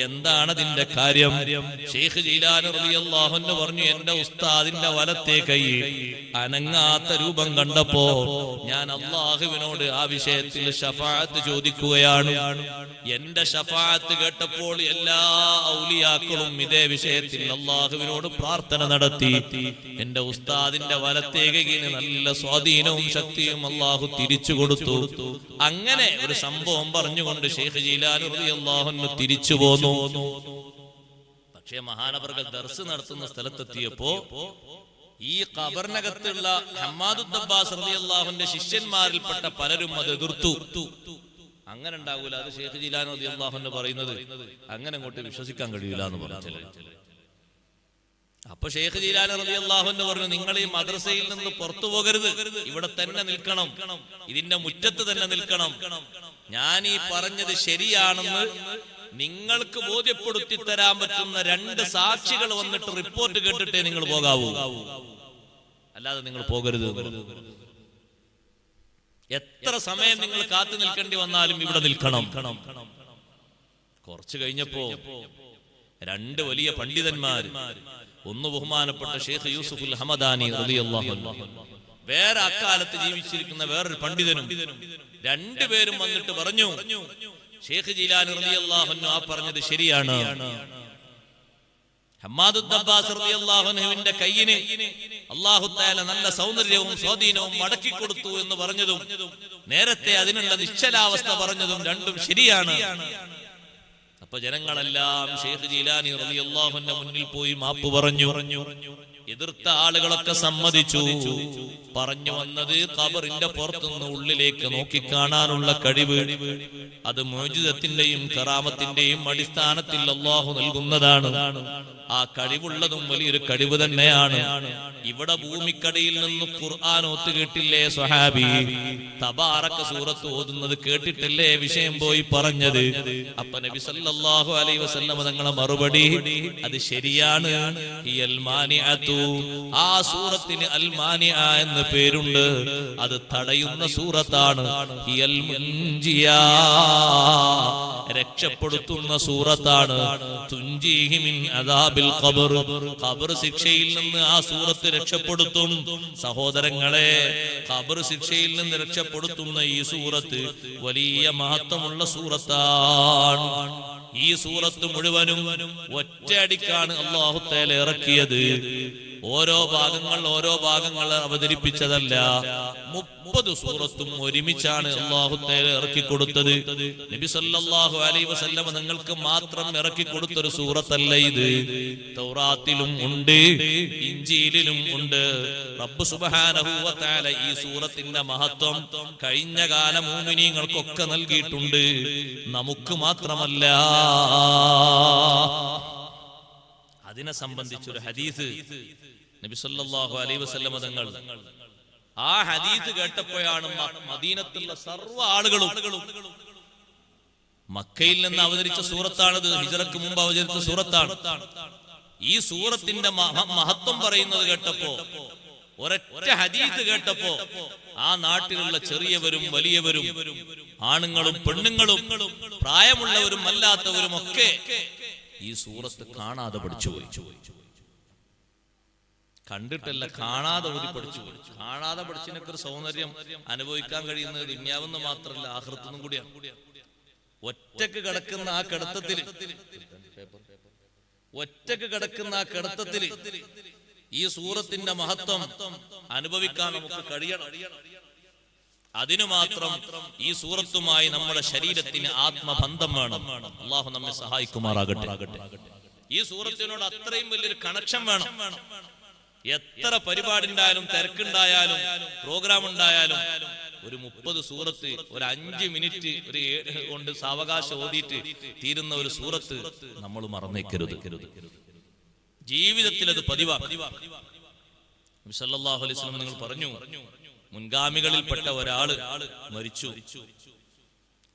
എന്താണ് അതിന്റെ കാര്യം? ശൈഖ് ജീലാനി റളിയല്ലാഹു അൻഹു പറഞ്ഞു, എന്റെ ഉസ്താദിന്റെ വലത്തെ കൈ അനങ്ങാത്ത രൂപം കണ്ടപ്പോ ഞാൻ അല്ലാഹുവിനോട് ആ വിഷയത്തിൽ ശഫാഅത്ത് ചോദിക്കുകയാണ്. എന്റെ ശഫാഅത്ത് കേട്ടപ്പോൾ എല്ലാ ഔലിയാക്കളും ഇതേ വിഷയത്തിൽ അല്ലാഹുവിനോട് പ്രാർത്ഥന നടത്തി. എന്റെ ഉസ്താദിന്റെ വലത്തെ കൈയിന് നല്ല സ്വാധീനവും ശക്തിയും അല്ലാഹു തിരിച്ചു കൊടുത്തു. അങ്ങനെ ഒരു സംഭവം പറഞ്ഞുകൊണ്ട് ശൈഖ് ജീലാനി റളിയല്ലാഹു അൻഹു തിരിച്ചു പോന്നു. പക്ഷേ മഹാനവർകൾ ദർസ് നടത്തുന്ന സ്ഥലത്തെത്തിയപ്പോ ഈ ഖബറിനകത്തുള്ള ഹമ്മാദുദ് ദബ്ബാസ് റളിയല്ലാഹു അൻഹുവിന്റെ ശിഷ്യന്മാരിൽപ്പെട്ട പലരും അത് എതിർത്തു. അങ്ങനെ ഉണ്ടാകൂല, അത് ശൈഖ് ജീലാനി റളിയല്ലാഹു അൻഹു പറയുന്നത് അങ്ങനെ അങ്ങോട്ട് വിശ്വസിക്കാൻ കഴിയില്ല എന്ന് പറഞ്ഞു. അപ്പൊ ശൈഖ് ജീലാനി റളിയല്ലാഹു അൻഹു പറഞ്ഞു, നിങ്ങൾ ഈ മദ്രസയിൽ നിന്ന് പുറത്തു പോകരുത്, ഇവിടെ തന്നെ നിൽക്കണം, ഇതിന്റെ മുറ്റത്ത് തന്നെ നിൽക്കണം. ഞാൻ ഈ പറഞ്ഞത് ശരിയാണെന്ന് നിങ്ങൾക്ക് ബോധ്യപ്പെടുത്തി തരാൻ പറ്റുന്ന രണ്ട് സാക്ഷികൾ വന്നിട്ട് റിപ്പോർട്ട് കേട്ടിട്ടേ നിങ്ങൾ പോകാവൂ, അല്ലാതെ നിങ്ങൾ പോകരുത്. എത്ര സമയം നിങ്ങൾ കാത്തു നിൽക്കേണ്ടി വന്നാലും ഇവിടെ നിൽക്കണം. കുറച്ചു കഴിഞ്ഞപ്പോ രണ്ട് വലിയ പണ്ഡിതന്മാര്, ഒന്ന് ബഹുമാനപ്പെട്ട ശൈഖ് യൂസുഫുൽ ഹമദാനി റളിയല്ലാഹു അൻഹു, വേറെ അക്കാലത്ത് ജീവിച്ചിരിക്കുന്ന വേറൊരു പണ്ഡിതനും, രണ്ടുപേരും വന്നിട്ട് പറഞ്ഞു, ശൈഖ് ജീലാനി റളിയല്ലാഹു അൻഹു ആ പറഞ്ഞത് ശരിയാണ്. ഹമ്മാദുദ് ദബ്ബാസ് റളിയല്ലാഹു അൻഹുവിന്റെ കയ്യിന് അല്ലാഹു തആല നല്ല സൗന്ദര്യവും സ്വാധീനവും മടക്കി കൊടുത്തു എന്ന് പറഞ്ഞതും നേരത്തെ അതിനുള്ള നിശ്ചലാവസ്ഥ പറഞ്ഞതും രണ്ടും ശരിയാണ്. അപ്പൊ ജനങ്ങളെല്ലാം ശൈഖ് ജീലാനി റളിയല്ലാഹു അൻഹു മുന്നിൽ പോയി മാപ്പ് പറഞ്ഞു. എതിർത്ത ആളുകളൊക്കെ സമ്മതിച്ചു. പറഞ്ഞു വന്നത് ഖബറിന്റെ പുറത്തുനിന്ന് ഉള്ളിലേക്ക് നോക്കിക്കാണാനുള്ള കഴിവ്, അത് മുഅ്ജിസത്തിന്റെയും കറാമത്തിന്റെയും അടിസ്ഥാനത്തിൽ അല്ലാഹു നൽകുന്നതാണ്. ആ കഴിവുള്ളതും വലിയൊരു കഴിവ് തന്നെയാണ്. ഇവിടെ ഭൂമിക്കടിയിൽ നിന്ന് ഖുർആൻ ഓത്ത് കേട്ടില്ലേ സ്വഹാബി? തബാറക സൂറത്ത് ഓതുന്നത് കേട്ടിട്ടില്ലേ വിഷയം പോയി പറഞ്ഞത്? അപ്പൊ നബി സല്ലല്ലാഹു അലൈഹി വസല്ലം തങ്ങളെ മറുപടി, അത് ശരിയാണ്. ഹിയൽ മാനിഅതു ആ സൂറത്തിന് അൽ മാനിഅ എന്ന് പേരുണ്ട്. അത് തടയുന്ന സൂറത്താണ്. ഹിയൽ മുൻജിയാ, രക്ഷപ്പെടുത്തുന്ന സൂറത്താണ്. തുൻജീഹി മിൻ അദാബിൽ ഖബർ, ഖബർ ശിക്ഷയിൽ നിന്ന് ആ സൂറത്ത് രക്ഷപ്പെടുത്തും. സഹോദരങ്ങളെ, ഖബർ ശിക്ഷയിൽ നിന്ന് രക്ഷപ്പെടുത്തുന്ന ഈ സൂറത്ത് വലിയ മഹത്വമുള്ള സൂറത്താണ്. ഈ സൂറത്ത് മുഴുവനും ഒറ്റയടിക്കാണ് അല്ലാഹു തആല ഇറക്കിയത്. ഓരോ ഭാഗങ്ങൾ അവതരിപ്പിച്ചതല്ല. 30 സൂറത്തും ഒരുമിച്ചാണ് അല്ലാഹു തആല ഇറക്കി കൊടുത്തത്. നബി സല്ലല്ലാഹു അലൈഹി വസല്ലം നിങ്ങൾക്ക് മാത്രം ഇറക്കി കൊടുത്തൊരു സൂറത്തല്ല ഇത്. തൗറാത്തിലും ഉണ്ട്, ഇഞ്ചീലിലും ഉണ്ട്. റബ്ബ് സുബ്ഹാനഹു വ തആല ഈ സൂറത്തിന്റെ മഹത്വം കഴിഞ്ഞ കാല മുഅ്മിനീങ്ങൾക്കൊക്കെ നൽകിയിട്ടുണ്ട്, നമുക്ക് മാത്രമല്ല. അതിനെ സംബന്ധിച്ചൊരു ഹദീസ് നബി സല്ലല്ലാഹു അലൈഹി വസല്ലം തങ്ങൾ ആ ഹദീസ് കേട്ടപ്പോഴാണ് മദീനത്തുള്ള സർവ്വ ആളുകളും, മക്കയിൽ നിന്ന് അവതരിച്ച സൂറത്താണിത്, ഹിജ്റക്ക് മുമ്പ് അവതരിച്ച സൂറത്താണ്. ഈ സൂറത്തിന്റെ മഹത്വം പറയുന്നത് കേട്ടപ്പോ, ഒരൊറ്റ ഹദീസ് കേട്ടപ്പോ ആ നാട്ടിലുള്ള ചെറിയവരും വലിയവരും, ആണുങ്ങളും പെണ്ണുങ്ങളും, പ്രായമുള്ളവരും അല്ലാത്തവരും ഒക്കെ ഈ സൂറത്ത് കാണാതെ പഠിച്ചുപോയി. കണ്ടിട്ടല്ല, കാണാതെ ഓതി പഠിച്ചുപോയി. കാണാതെ പഠിച്ചതിനൊക്കെ ഒരു സൗന്ദര്യം അനുഭവിക്കാൻ കഴിയുന്നത് ദുനിയാവെന്ന് മാത്രമല്ല, ആഖിറത്തുനിന്നും കൂടിയാണ്. ഒറ്റക്ക് കിടക്കുന്ന ആ കിടത്തത്തിൽ ഈ സൂറത്തിന്റെ മഹത്വം അനുഭവിക്കാൻ നമുക്ക് കഴിയണം. അതിനു മാത്രം ഈ സൂറത്തുമായി നമ്മുടെ ശരീരത്തിന് ആത്മബന്ധം വേണം. അല്ലാഹു നമ്മെ സഹായിക്കുമാറാകട്ടെ. ഈ സൂറത്തിനോട് അത്രയും വലിയൊരു കണക്ഷൻ വേണം. എത്ര പരിപാടി ഉണ്ടായാലും, തിരക്കുണ്ടായാലും, പ്രോഗ്രാം ഉണ്ടായാലും, ഒരു 30 സൂറത്ത് ഒരു 5 മിനിറ്റ് കൊണ്ട് സാവകാശം ഓതിയിട്ട് തീരുന്ന ഒരു സൂറത്ത് നമ്മൾ മറന്നേക്കരുത്. ജീവിതത്തിൽ അത് പതിവാക്കുക. നബി സല്ലല്ലാഹു അലൈഹി വസല്ലം നിങ്ങൾ പറഞ്ഞു, മുൻഗാമികളിൽപ്പെട്ട ഒരാള് മരിച്ചു.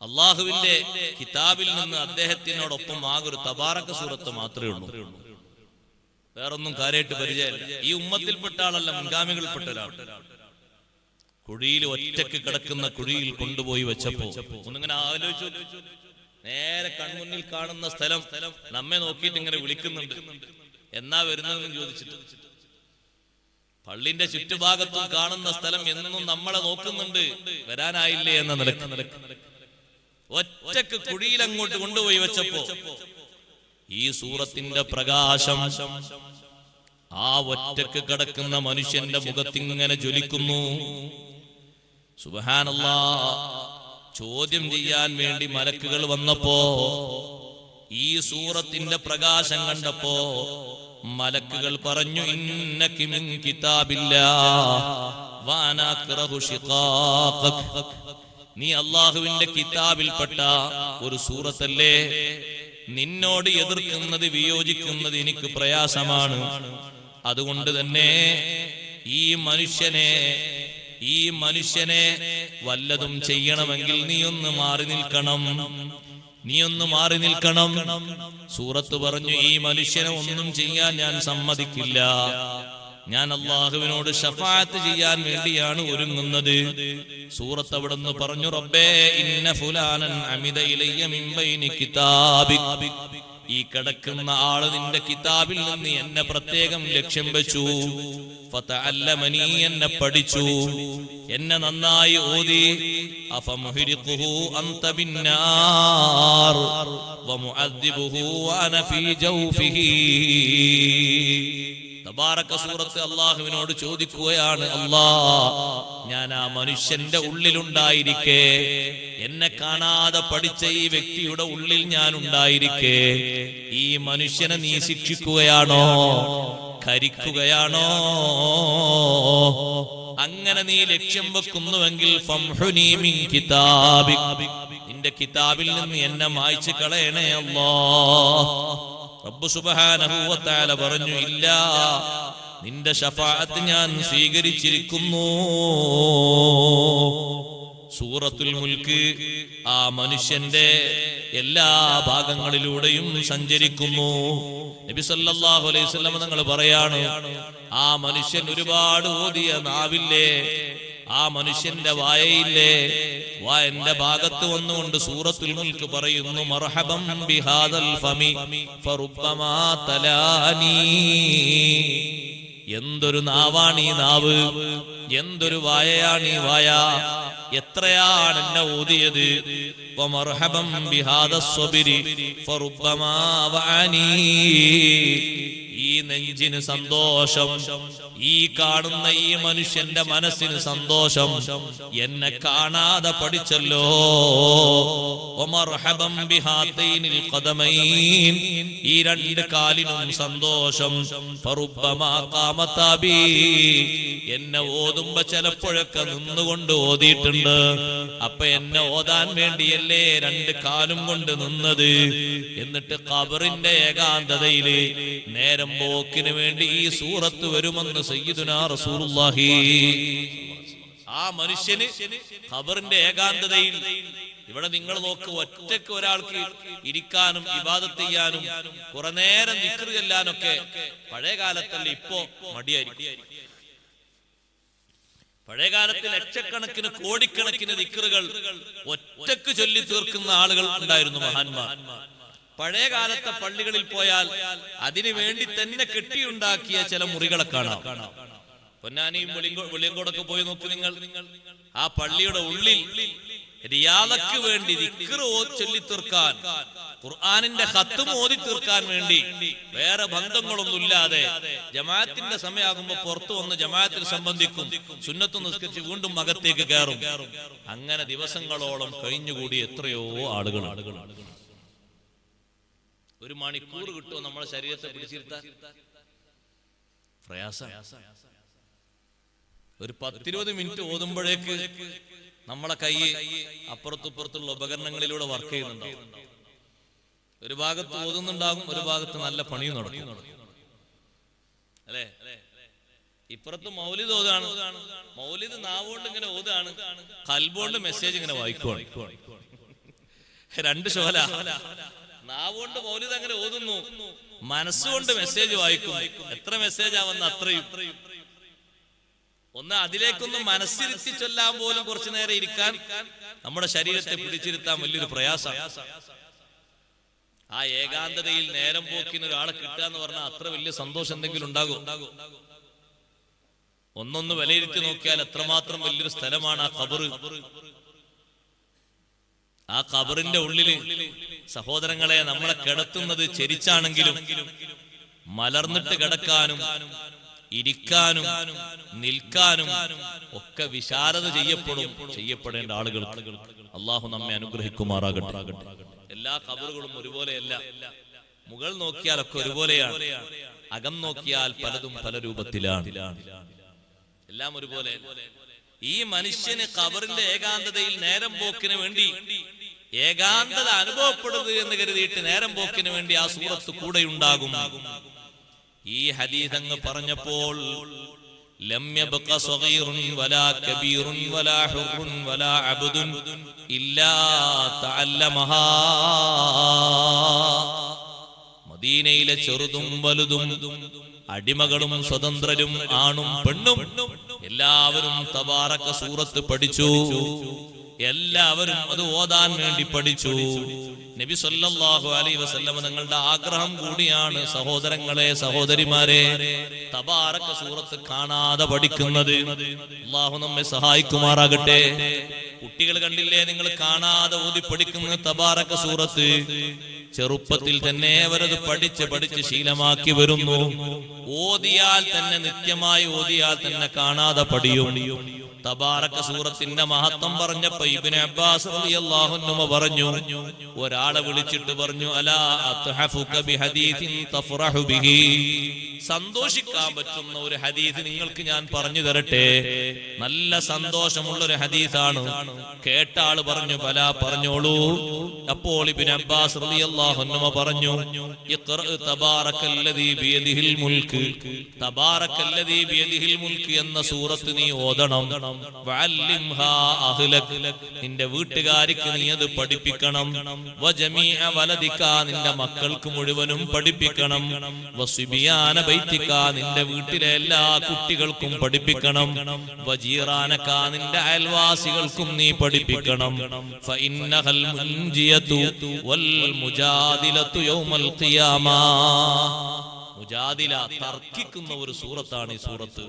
അള്ളാഹുവിന്റെ കിതാബിൽ നിന്ന് അദ്ദേഹത്തിനോടൊപ്പം ആകെ ഒരു തബാറക സൂറത്ത് മാത്രമേ ഉള്ളൂ. വേറൊന്നും കാര്യമായിട്ട് പരിചയമില്ല. ഈ ഉമ്മത്തിൽപ്പെട്ട ആളല്ല, മുൻഗാമികളിൽപ്പെട്ട ഒരാൾ. കുഴിയിൽ ഒറ്റക്ക് കിടക്കുന്ന കുഴിയിൽ കൊണ്ടുപോയി വെച്ചപ്പോ ഒന്നിങ്ങനെ ആലോചിച്ചു, നേരെ കൺമുന്നിൽ കാണുന്ന സ്ഥലം നമ്മെ നോക്കിയിട്ട് ഇങ്ങനെ വിളിക്കുന്നുണ്ട്. എന്നാ വരുന്നതെന്ന് ചോദിച്ചിട്ട്, പള്ളിന്റെ ചുറ്റുഭാഗത്തും കാണുന്ന സ്ഥലം എന്നും നമ്മളെ നോക്കുന്നുണ്ട്, വരാനായില്ലേ എന്ന നിലക്ക് ഒറ്റക്ക് കുഴിയിൽ അങ്ങോട്ട് കൊണ്ടുപോയി വെച്ചപ്പോ ഈ സൂറത്തിന്റെ പ്രകാശം ആ ഒറ്റക്ക് കിടക്കുന്ന മനുഷ്യന്റെ മുഖത്തിങ്ങനെ ജ്വലിക്കുന്നു. സുബ്ഹാനല്ലാഹ്. ചോദ്യം ചെയ്യാൻ വേണ്ടി മലക്കുകൾ വന്നപ്പോ ഈ സൂറത്തിന്റെ പ്രകാശം കണ്ടപ്പോ മലക്കുകൾ പറഞ്ഞു, ഇന്നകി മിൻ കിതാബില്ലാഹ് വഅനാ അക്റഹു ശിഖാഖക്. നീ അല്ലാഹുവിന്റെ കിതാബിൽപ്പെട്ട ഒരു സൂറത്തല്ലേ, നിന്നോട് എതിർക്കുന്നത്, വിയോജിക്കുന്നത് എനിക്ക് പ്രയാസമാണ്. അതുകൊണ്ട് തന്നെ ഈ മനുഷ്യനെ വല്ലതും ചെയ്യണമെങ്കിൽ നീ ഒന്ന് മാറി നിൽക്കണം. സൂറത്ത് പറഞ്ഞു, ഈ മനുഷ്യനെ ഒന്നും ചെയ്യാൻ ഞാൻ സമ്മതിക്കില്ല. ഞാൻ അല്ലാഹുവിനോട് ശഫാഅത്ത് ചെയ്യാൻ വേണ്ടിയാണ് ഒരുങ്ങുന്നത്. സൂറത്ത് അവിടുന്ന് പറഞ്ഞു, റബ്ബേ ഇന്ന ഫുലാനൻ അമിദ ഇലയ്യ മിൻ ബൈനി കിതാബിക്. ഈ കിടക്കുന്ന ആള് നിന്റെ കിതാബിൽ നിന്ന് എന്നെ പ്രത്യേകം ലക്ഷ്യം വെച്ചു. ഫതഅല്ലമനി, എന്നെ പഠിച്ചു, എന്നെ നന്നായി ഓതി. അഫമുഹ്രിഖുഹു അൻത ബിന്നാർ വമുഅദ്ദിബുഹു വഅന ഫീ ജൗഫിഹി. തബാറക സൂറത്ത് അല്ലാഹുവിനോട് ചോദിക്കുകയാണ്, അല്ലാഹ് ഞാൻ ആ മനുഷ്യന്റെ ഉള്ളിലുണ്ടായിരിക്കെ, എന്നെ കാണാതെ പഠിച്ച ഈ വ്യക്തിയുടെ ഉള്ളിൽ ഞാൻ ഉണ്ടായിരിക്കെ, ഈ മനുഷ്യനെ നീ ശിക്ഷിക്കുകയാണോ, ഖരിക്കുകയാണോ? അങ്ങനെ നീ ലക്ഷ്യം വെക്കുന്നുവെങ്കിൽ ഫംഹുനി മിൻ കിതാബിക്, നിന്റെ കിതാബിൽ നിന്ന് എന്നെ മായ്ച്ചു കളയണേ അല്ലാഹ്. റബ്ബ് സുബ്ഹാനഹു വ തആല പറഞ്ഞു, ഇല്ല, നിന്റെ ശഫാഅത്ത് ഞാൻ സ്വീകരിച്ചിരിക്കുന്നു. സൂറത്തുൽ മുൽക്ക് ആ മനുഷ്യന്റെ എല്ലാ ഭാഗങ്ങളിലൂടെയും സഞ്ചരിക്കുന്നു. നബി സല്ലല്ലാഹു അലൈഹി വസല്ലം തങ്ങൾ പറയാണ്, ആ മനുഷ്യൻ ഒരുപാട് ഓതിയ നാവില്ലേ, ആ മനുഷ്യന്റെ വായയില്ലേ, വായന്റെ ഭാഗത്ത് വന്നുകൊണ്ട് സൂറത്തുൽ മുൽക്ക് പറയുന്നു, മർഹബം ബിഹാദൽ ഫമി ഫറുബ്ബമാ തലാനി. എന്തൊരു നാവാണ് ഈ നാവ്, എന്തൊരു വായയാണ് ഈ വായ, എത്രയാണ് എന്നെ ഓതിയത്. വമർഹബം ബിഹാദസ്സബിരി ഫറുബ്ബമാ വഅനി. ഈ നെഞ്ചിന് സന്തോഷം, ഈ കാണുന്ന ഈ മനുഷ്യന്റെ മനസ്സിന് സന്തോഷം, എന്നെ കാണാതെ പഠിച്ചല്ലോ. വമർഹബം ബിഹാതൈനിൽ ഖദമൈൻ. ഈ രണ്ട് കാലിനും സന്തോഷം. ഫറുബ്ബമാ ഖാമതാ ബി. എന്നെ ഓതുമ്പോ ചിലപ്പോഴൊക്കെ നിന്നുകൊണ്ട് ഓതിയിട്ടുണ്ട്. അപ്പൊ എന്നെ ഓതാൻ വേണ്ടിയല്ലേ രണ്ട് കാലും കൊണ്ട് നിന്നത്. എന്നിട്ട് ഖബറിന്റെ ഏകാന്തതയില് നേരം പോക്കിന് വേണ്ടി ഈ സൂറത്ത് വരുമെന്ന് സയ്യിദുനാ റസൂലുള്ളാഹി. ആ മനുഷ്യന് ഖബറിന്റെ ഏകാന്തതയിൽ, ഇവിടെ നിങ്ങൾ നോക്ക്, ഒറ്റക്ക് ഒരാൾക്ക് ഇരിക്കാനും ഇബാദത്ത് ചെയ്യാനും കുറെ നേരം ദിക്ർ ചെല്ലാനൊക്കെ പഴയ കാലത്തല്ല, ഇപ്പോ മടിയായിരിക്കും. പഴയ കാലത്ത് ലക്ഷക്കണക്കിന് കോടിക്കണക്കിന് ദിക്റുകൾ ഒറ്റക്ക് ചൊല്ലി തീർക്കുന്ന ആളുകൾ ഉണ്ടായിരുന്നു, മഹാന്മാർ. പഴയ കാലത്തെ പള്ളികളിൽ പോയാൽ അതിനു വേണ്ടി തന്നെ കെട്ടിയുണ്ടാക്കിയ ചില മുറികളെ കാണാം. പൊന്നാനിയും വെളിയങ്കോടൊക്കെ പോയി നോക്കി നിങ്ങൾ. ആ പള്ളിയുടെ ഉള്ളിൽ റിയാദക്ക് വേണ്ടി ദിക്ർ ചൊല്ലി തീർക്കാൻ, ഖുർആനിന്റെ ഖത്ം ഓതി തീർക്കാൻ വേണ്ടി വേറെ ബന്ധങ്ങളൊന്നുമില്ലാതെ ജമാഅത്തിന്റെ സമയമാകുമ്പോ പുറത്തു വന്ന് ജമാഅത്തിൽ സംബന്ധിക്കും, സുന്നത്ത് നിസ്കരിച്ച് വീണ്ടും അകത്തേക്ക് കയറും. അങ്ങനെ ദിവസങ്ങളോളം കഴിഞ്ഞുകൂടി എത്രയോ ആളുകൾ. ഒരു മണിക്കൂർ കിട്ടുമോ നമ്മളെ ശരീരത്തെ പിടിച്ചിരുത്താൻ? പ്രയാസം. ഒരു 10-20 മിനിറ്റ് ഓതുമ്പോഴേക്ക് നമ്മളെ കൈ അപ്പുറത്തുപ്പുറത്തുള്ള ഉപകരണങ്ങളിലൂടെ വർക്ക് ചെയ്യുന്നുണ്ടാവും. ഒരു ഭാഗത്ത് ഓതുന്നുണ്ടാകും, ഒരു ഭാഗത്ത് നല്ല പണിയും നടക്കും, അല്ലേ? ഇപ്പുറത്ത് മൗലിദ് ഓതാണ്, മൗലിദ് നാവുകൊണ്ട് ഇങ്ങനെ ഓതാണ്, ഖൽബുകൊണ്ട് മെസ്സേജ് ഇങ്ങനെ വായിക്കുവാണ്. രണ്ട് ശോല. നാവുകൊണ്ട് മൗലിദ് അങ്ങനെ ഓതുന്നു, മനസ്സുകൊണ്ട് മെസ്സേജ് വായിക്കുന്നു. എത്ര മെസ്സേജ് ആവുന്ന അത്രയും. ഒന്ന് അതിലേക്കൊന്ന് മനസ്സിരുത്തി ചൊല്ലാൻ പോലും കുറച്ചു നേരം ഇരിക്കാൻ നമ്മുടെ ശരീരത്തെ പിടിച്ചിരുത്താൻ വലിയൊരു പ്രയാസം. ആ ഏകാന്തതയിൽ നേരം പോക്കിന് ഒരാളെ കിട്ടുക എന്ന് പറഞ്ഞാൽ അത്ര വലിയ സന്തോഷം എന്തെങ്കിലും ഉണ്ടാകും? ഒന്നൊന്ന് വിലയിരുത്തി നോക്കിയാൽ എത്രമാത്രം വലിയൊരു സ്ഥലമാണ് ആ ഖബർ. ആ ഖബറിന്റെ ഉള്ളില് സഹോദരങ്ങളെ നമ്മളെ കിടത്തുന്നത് ചെരിച്ചാണെങ്കിലും മലർന്നിട്ട് കിടക്കാനും ഇരിക്കാനും നിൽക്കാനും ഒക്കെ വിശാലത ചെയ്യപ്പെടേണ്ട ആളുകൾ. അള്ളാഹു നമ്മെ അനുഗ്രഹിക്കുമാറാകട്ടെ. എല്ലാ ഖബറുകളും ഒരുപോലെയല്ല. മുകൾ നോക്കിയാലൊക്കെ ഒരുപോലെയാണ്, അകം നോക്കിയാൽ പലതും പല രൂപത്തിലാണ്. എല്ലാം ഒരുപോലെ. ഈ മനുഷ്യന് ഖബറിന്റെ ഏകാന്തതയിൽ നേരം പോക്കിന് വേണ്ടി, ഏകാന്തത അനുഭവപ്പെടുന്നത് എന്ന് കരുതിയിട്ട് നേരം പോക്കിന് വേണ്ടി ആ സൂറത്ത് കൂടെയുണ്ടാകും. ഈ ഹദീസ് അങ്ങ് പറഞ്ഞപ്പോൾ ലം യബ്ഖ സഗീറുൻ വലാ കബീറുൻ വലാ ഹുറുൻ വലാ അബ്ദുൻ ഇല്ലാ തഅല്ലമഹാ. മദീനയിലെ ചെറുതും വലുതും, അടിമകളും സ്വതന്ത്രരും, ആണും പെണ്ണും എല്ലാവരും തബാറക സൂറത്ത് പഠിച്ചു. എല്ലാവരും അത് ഓതാൻ വേണ്ടി പഠിച്ചു. നബി സല്ലല്ലാഹു അലൈഹി വസല്ലം തങ്ങളുടെ ആഗ്രഹം കൂടിയാണ് സഹോദരങ്ങളെ, സഹോദരിമാരെ, തബാറക സൂറത്ത് കാണാതെ പഠിക്കുന്നത്. അല്ലാഹു നമ്മെ സഹായിക്കുമാറാകട്ടെ. കുട്ടികൾ കണ്ടില്ലേ, നിങ്ങൾ കാണാതെ ഓതി പഠിക്കുന്ന തബാറക സൂറത്ത്. ചെറുപ്പത്തിൽ തന്നെ അവരത് പഠിച്ച് ശീലമാക്കി വരുന്നു. ഓതിയാൽ തന്നെ, നിത്യമായി ഓതിയാൽ തന്നെ കാണാതെ പഠിയും. തബാറക സൂറത്തിന്റെ മഹത്വം പറഞ്ഞപ്പോ ഇബ്നു അബ്ബാസ് റളിയല്ലാഹു അൻഹു പറഞ്ഞു, ഒരാളെ വിളിച്ചിട്ട് പറഞ്ഞു, അലാ അത്ഹഫുക ബിഹദീസിൻ തഫറഹു ബിഹി. സന്തോഷിക്കാൻ പറ്റുന്ന ഒരു ഹദീസ് നിങ്ങൾക്ക് ഞാൻ പറഞ്ഞു തരട്ടെ. നല്ല സന്തോഷമുള്ള ഒരു ഹദീസാണ്. കേട്ട ആള് പറഞ്ഞു, ബലാ, പറഞ്ഞോളൂ. അപ്പോൾ ഇബ്നു അബ്ബാസ് റളിയല്ലാഹു അൻഹു പറഞ്ഞു, ഇഖ്റ തബാറകല്ലദീ ബിയദിഹിൽ മുൽക്ക്. തബാറകല്ലദീ ബിയദിഹിൽ മുൽക്ക് എന്ന സൂറത്ത് നീ ഓതണം. വഅല്ലിംഹാ അഹ്ലക്, നിന്റെ വീട്ടുകാർക്ക് നീ അത് പഠിപ്പിക്കണം. വജമീഅ വലദിക, നിന്റെ മക്കൾക്ക് മുഴുവനും പഠിപ്പിക്കണം. വസിബിയാന ബൈതിക, നിന്റെ വീട്ടിലെ എല്ലാ കുട്ടികൾക്കും പഠിപ്പിക്കണം. വജീറാനക, നിന്റെ അയൽവാസികൾക്കും നീ പഠിപ്പിക്കണം. ഫഇന്നഹൽ മുൻജിയതു വൽ മുജാദിലതു യൗമൽ ഖിയാമ. മുജാദില, തർക്കിക്കുന്ന ഒരു സൂറത്താണ് ഈ സൂറത്ത്.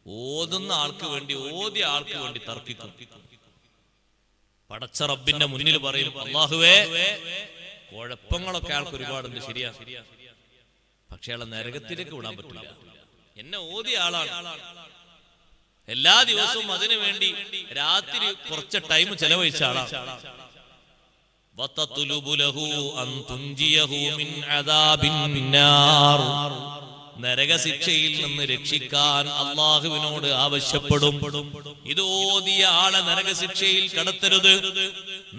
ഓതുന്ന ആൾക്ക് വേണ്ടി, ഓതിയ ആൾക്ക് വേണ്ടി തർക്കിക്കും. പടച്ച റബ്ബിന്റെ മുന്നിൽ പറയും, അല്ലാഹുവേ, കുഴപ്പങ്ങളൊക്കെ ആൾക്ക് ഒരുപാടുണ്ട്, ശരിയാ, പക്ഷെ അയാളെ നരകത്തിലേക്ക് വിടാൻ പറ്റില്ല. എന്നെ ഓതിയ ആളാണ്, എല്ലാ ദിവസവും അതിനു വേണ്ടി രാത്രി കുറച്ച് ടൈം ചെലവഴിച്ച ആളാണ്. നരകശിക്ഷയിൽ നിന്ന് രക്ഷിക്കാൻ അള്ളാഹുവിനോട് ആവശ്യപ്പെടും. ഇത് ഓതിയ ആളെ നരകശിക്ഷയിൽ കടത്തരുത്,